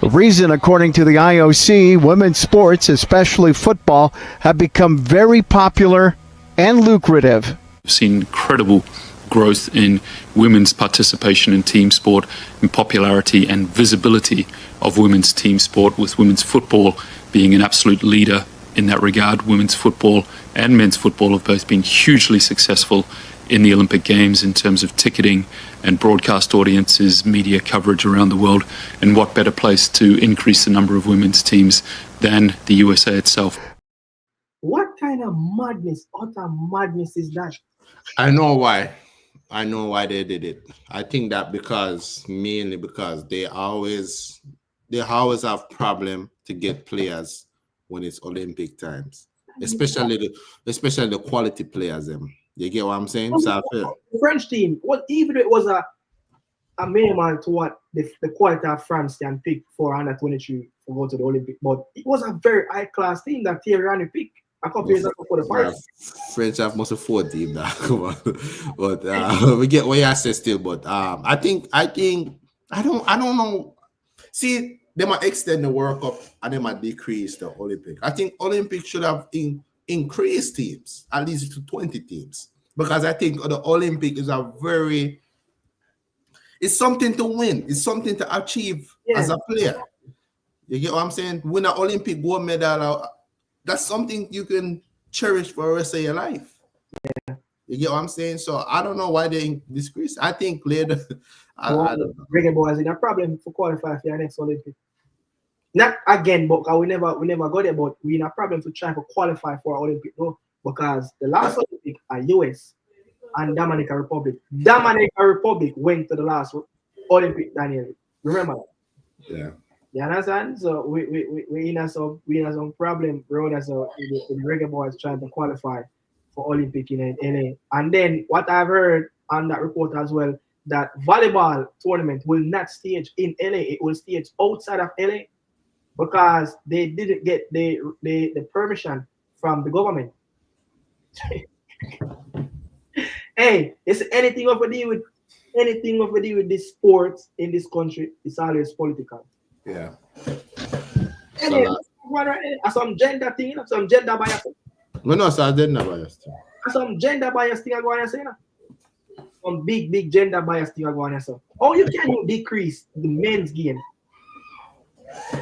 The reason, according to the IOC, women's sports, especially football, have become very popular and lucrative. We've seen incredible growth in women's participation in team sport, in popularity and visibility of women's team sport, with women's football being an absolute leader in that regard. Women's football and men's football have both been hugely successful in the Olympic Games in terms of ticketing and broadcast audiences, media coverage around the world. And what better place to increase the number of women's teams than the USA itself? What kind of madness, utter madness is that? I know why they did it. I think that mainly because they always have problem to get players when it's Olympic times, especially the quality players. You get what I'm saying? So the French team, even if it was a minimal to what the quality of France can pick for under 23 to go to the Olympic, but it was a very high class team that Thierry Henry picked a couple years ago for the Paris. French have most of 4 teams now. Come on, but we get what you say still. But I don't know. See, they might extend the World Cup and they might decrease the Olympic. I think Olympic should have increased teams at least to 20 teams, because I think the Olympic is it's something to win. It's something to achieve as a player. You get what I'm saying? Win an Olympic gold medal, that's something you can cherish for the rest of your life. Yeah. You get what I'm saying? So I don't know why they decrease. I think later, I don't know. Reggae Boyz in a problem for qualify for your next Olympic. Not again, but we never got there, but we in a problem to try to qualify for Olympic, no, because the last Olympic are US and Dominican Republic. Dominican Republic went to the last Olympic, Daniel. Remember that? Yeah. You understand? So we in some problem around us in the Reggae Boyz trying to qualify for Olympic in LA. And then what I've heard on that report as well, that volleyball tournament will not stage in LA. It will stage outside of LA because they didn't get the permission from the government. Hey, it's anything over there with this sports in this country. It's always political. Yeah. Hey, some gender thing, some gender bias. No, no, so gender bias. Some gender bias thing I go on say. Some big gender bias thing I go on say. How you can decrease the men's game?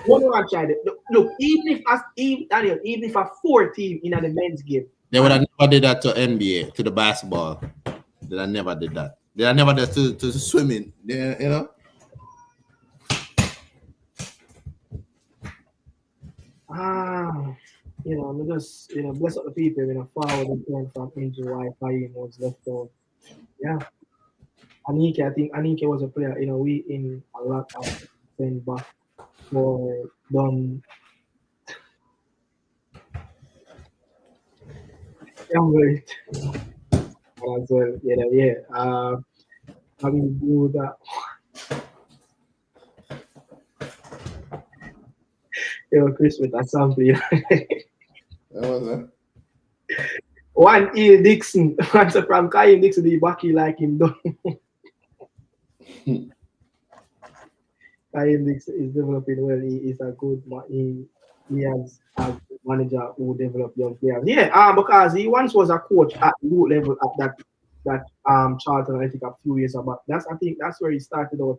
What do I try to look? Even if a 4 team in the men's game, they would have never did that to NBA, to the basketball. They never did that. They never did to swimming. They, you know. You know, just bless up the people. Forward and turn from injury. Wi-Fi was left out. Yeah. Anike, I think Anike was a player. We in a lot of send back for done. Right. As well, yeah. I will do that. Christmas at something. That was it. One E Dixon, answer from Kai Dixon, the backy like him done. Kai Dixon is developing well. He is a good man. He has a manager who develop young players. Yeah, because he once was a coach at youth level at that Charlton, I think a few years back. I think that's where he started out,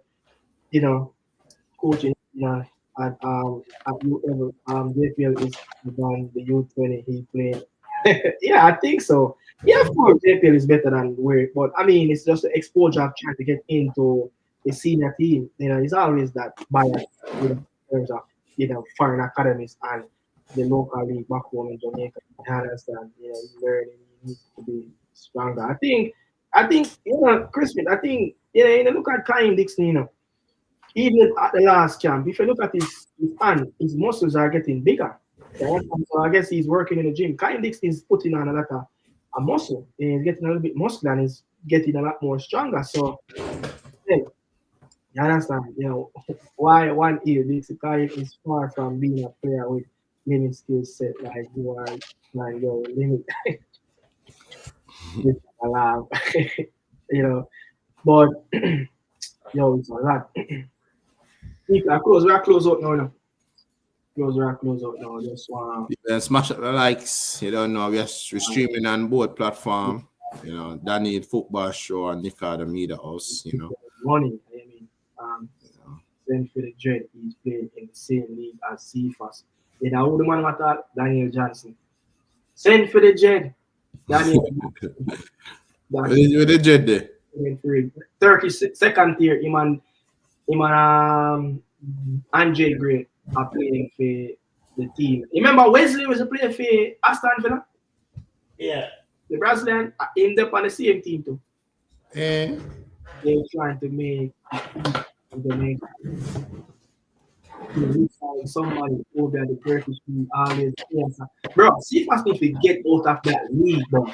coaching. At youth level. JPL is on the U20 he played. Yeah, I think so. Yeah, of course, JPL is better than where, but I mean, it's just the exposure of trying to get into the senior team. It's always that bias in terms of foreign academies and the local league back home in Jamaica. I understand. Learning needs to be stronger. I think Christmas. I think look at Kai Dixon. Even at the last camp, if you look at his hand, his muscles are getting bigger. So I guess he's working in the gym. Kai Dixon is putting on a lot of a muscle. He's getting a little bit muscular and he's getting a lot more stronger. So, you understand, why one year Dixon Kai is far from being a player with limit skill set like you are like your limit. Alive. But it's a lot. We are close out now. Close out now. Just want smash up the likes. We're streaming on both platforms. Danny Football Show and Nika the Media House. Money. Send for the Dread. He's playing in the same league as CFAS. Who the man matter? Daniel Johnson. Send for the Dread. Daniel. Where the Dread there? Turkish second tier. Him and Andre Gray are playing for the team. Remember Wesley was a player for Aston Villa? Yeah. The Brazilian ended up on the same team too. Yeah. They're trying to make somebody over the Turkish league always. Bro, CFAS need to get out of that league, bro.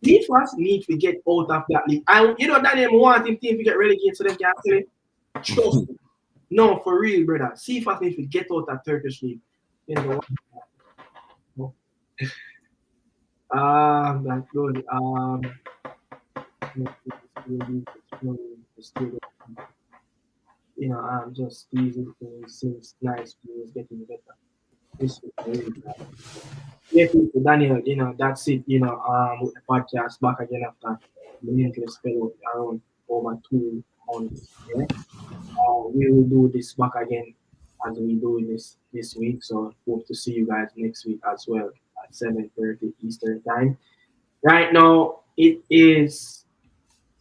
CFAS need to get out of that league. And Daniel want him team to get relegated so they can play. Trust me. No, for real, brother. See if I need to get out that Turkish league. That's good. I'm just teasing things since nice players getting better. This is really bad. Yeah, people, Daniel, that's it, with the podcast back again after the mental spell around over 2 months. Yeah? We will do this back again as we do this week. So hope to see you guys next week as well at 7:30 Eastern time. Right now it is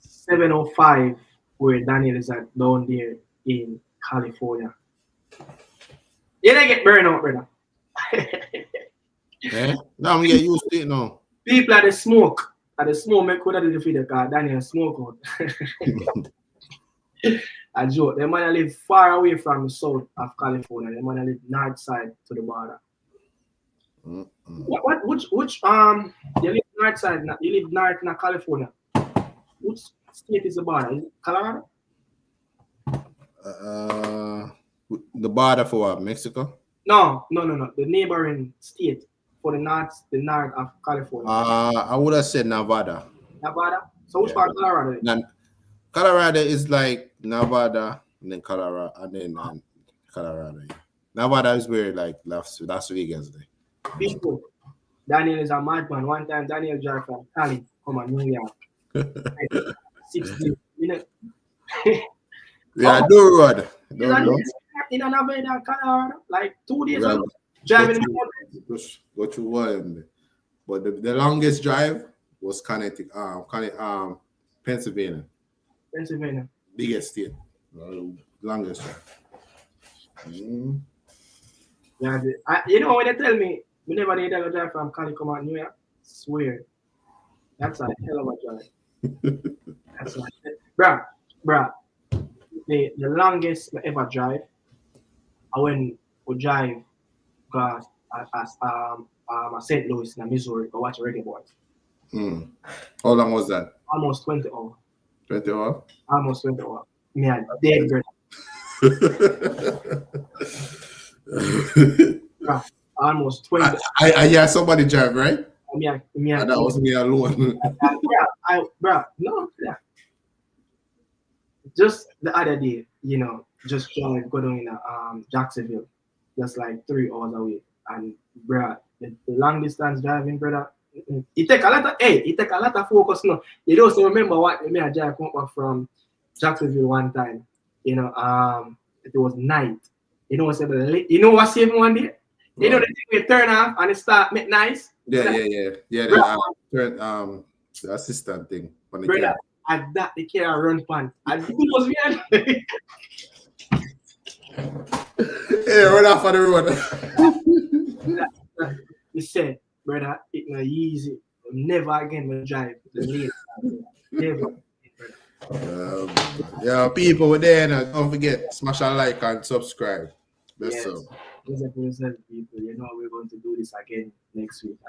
7:05 where Daniel is at down there in California. You didn't get burned out, brother. Now I'm get used to it now. People at the smoke. At the smoke make could have the car. Daniel smoke out. A joke. They might live far away from the south of California. They might live north side to the border. Which you live north side? You live north in California. Which state is the border? Is it Colorado? The border for what, Mexico? No. The neighboring state for the north of California. I would have said Nevada. Nevada? So which part of Colorado is? Colorado is like Nevada and then Colorado and then Colorado. Yeah. Nevada is where like Las Vegas. People. Daniel is a madman. One time Daniel drive from Cali, come on New York. 60 minutes. Yeah, do road. In Nevada, Colorado, like 2 days ago, driving in the mountains. Just go through one. But the longest drive was Pennsylvania. Biggest state. Longest drive. Yeah, you know when they tell me we never need to drive from Cali come out New York, swear. That's a hell of a drive. Bruh. The longest I ever drive, I went to drive as St. Louis in Missouri to watch Reggae Boyz. How long was that? Almost 20 hours. 20 hours? Almost 20 hours. Me a dead brother. Almost 20 hours. I hear somebody drive, right? And that was me alone. Just the other day, just trying to go down in Jacksonville, just like 3 hours away. And bruh, the long distance driving, brother, it take a lot of focus. No, you don't remember what me and Jack come back from Jacksonville one time. It was night. You know what saved one day? You know the thing we turn off and it start make nice. Yeah. The assistant thing. Brother, at that the car run pan. And it was weird. Hey, run off on the road. He said, brother, it's not easy. Never again will drive the late. Never. Yeah, people were there. Don't forget, smash a like and subscribe. Yes. Listen, people, we're going to do this again next week.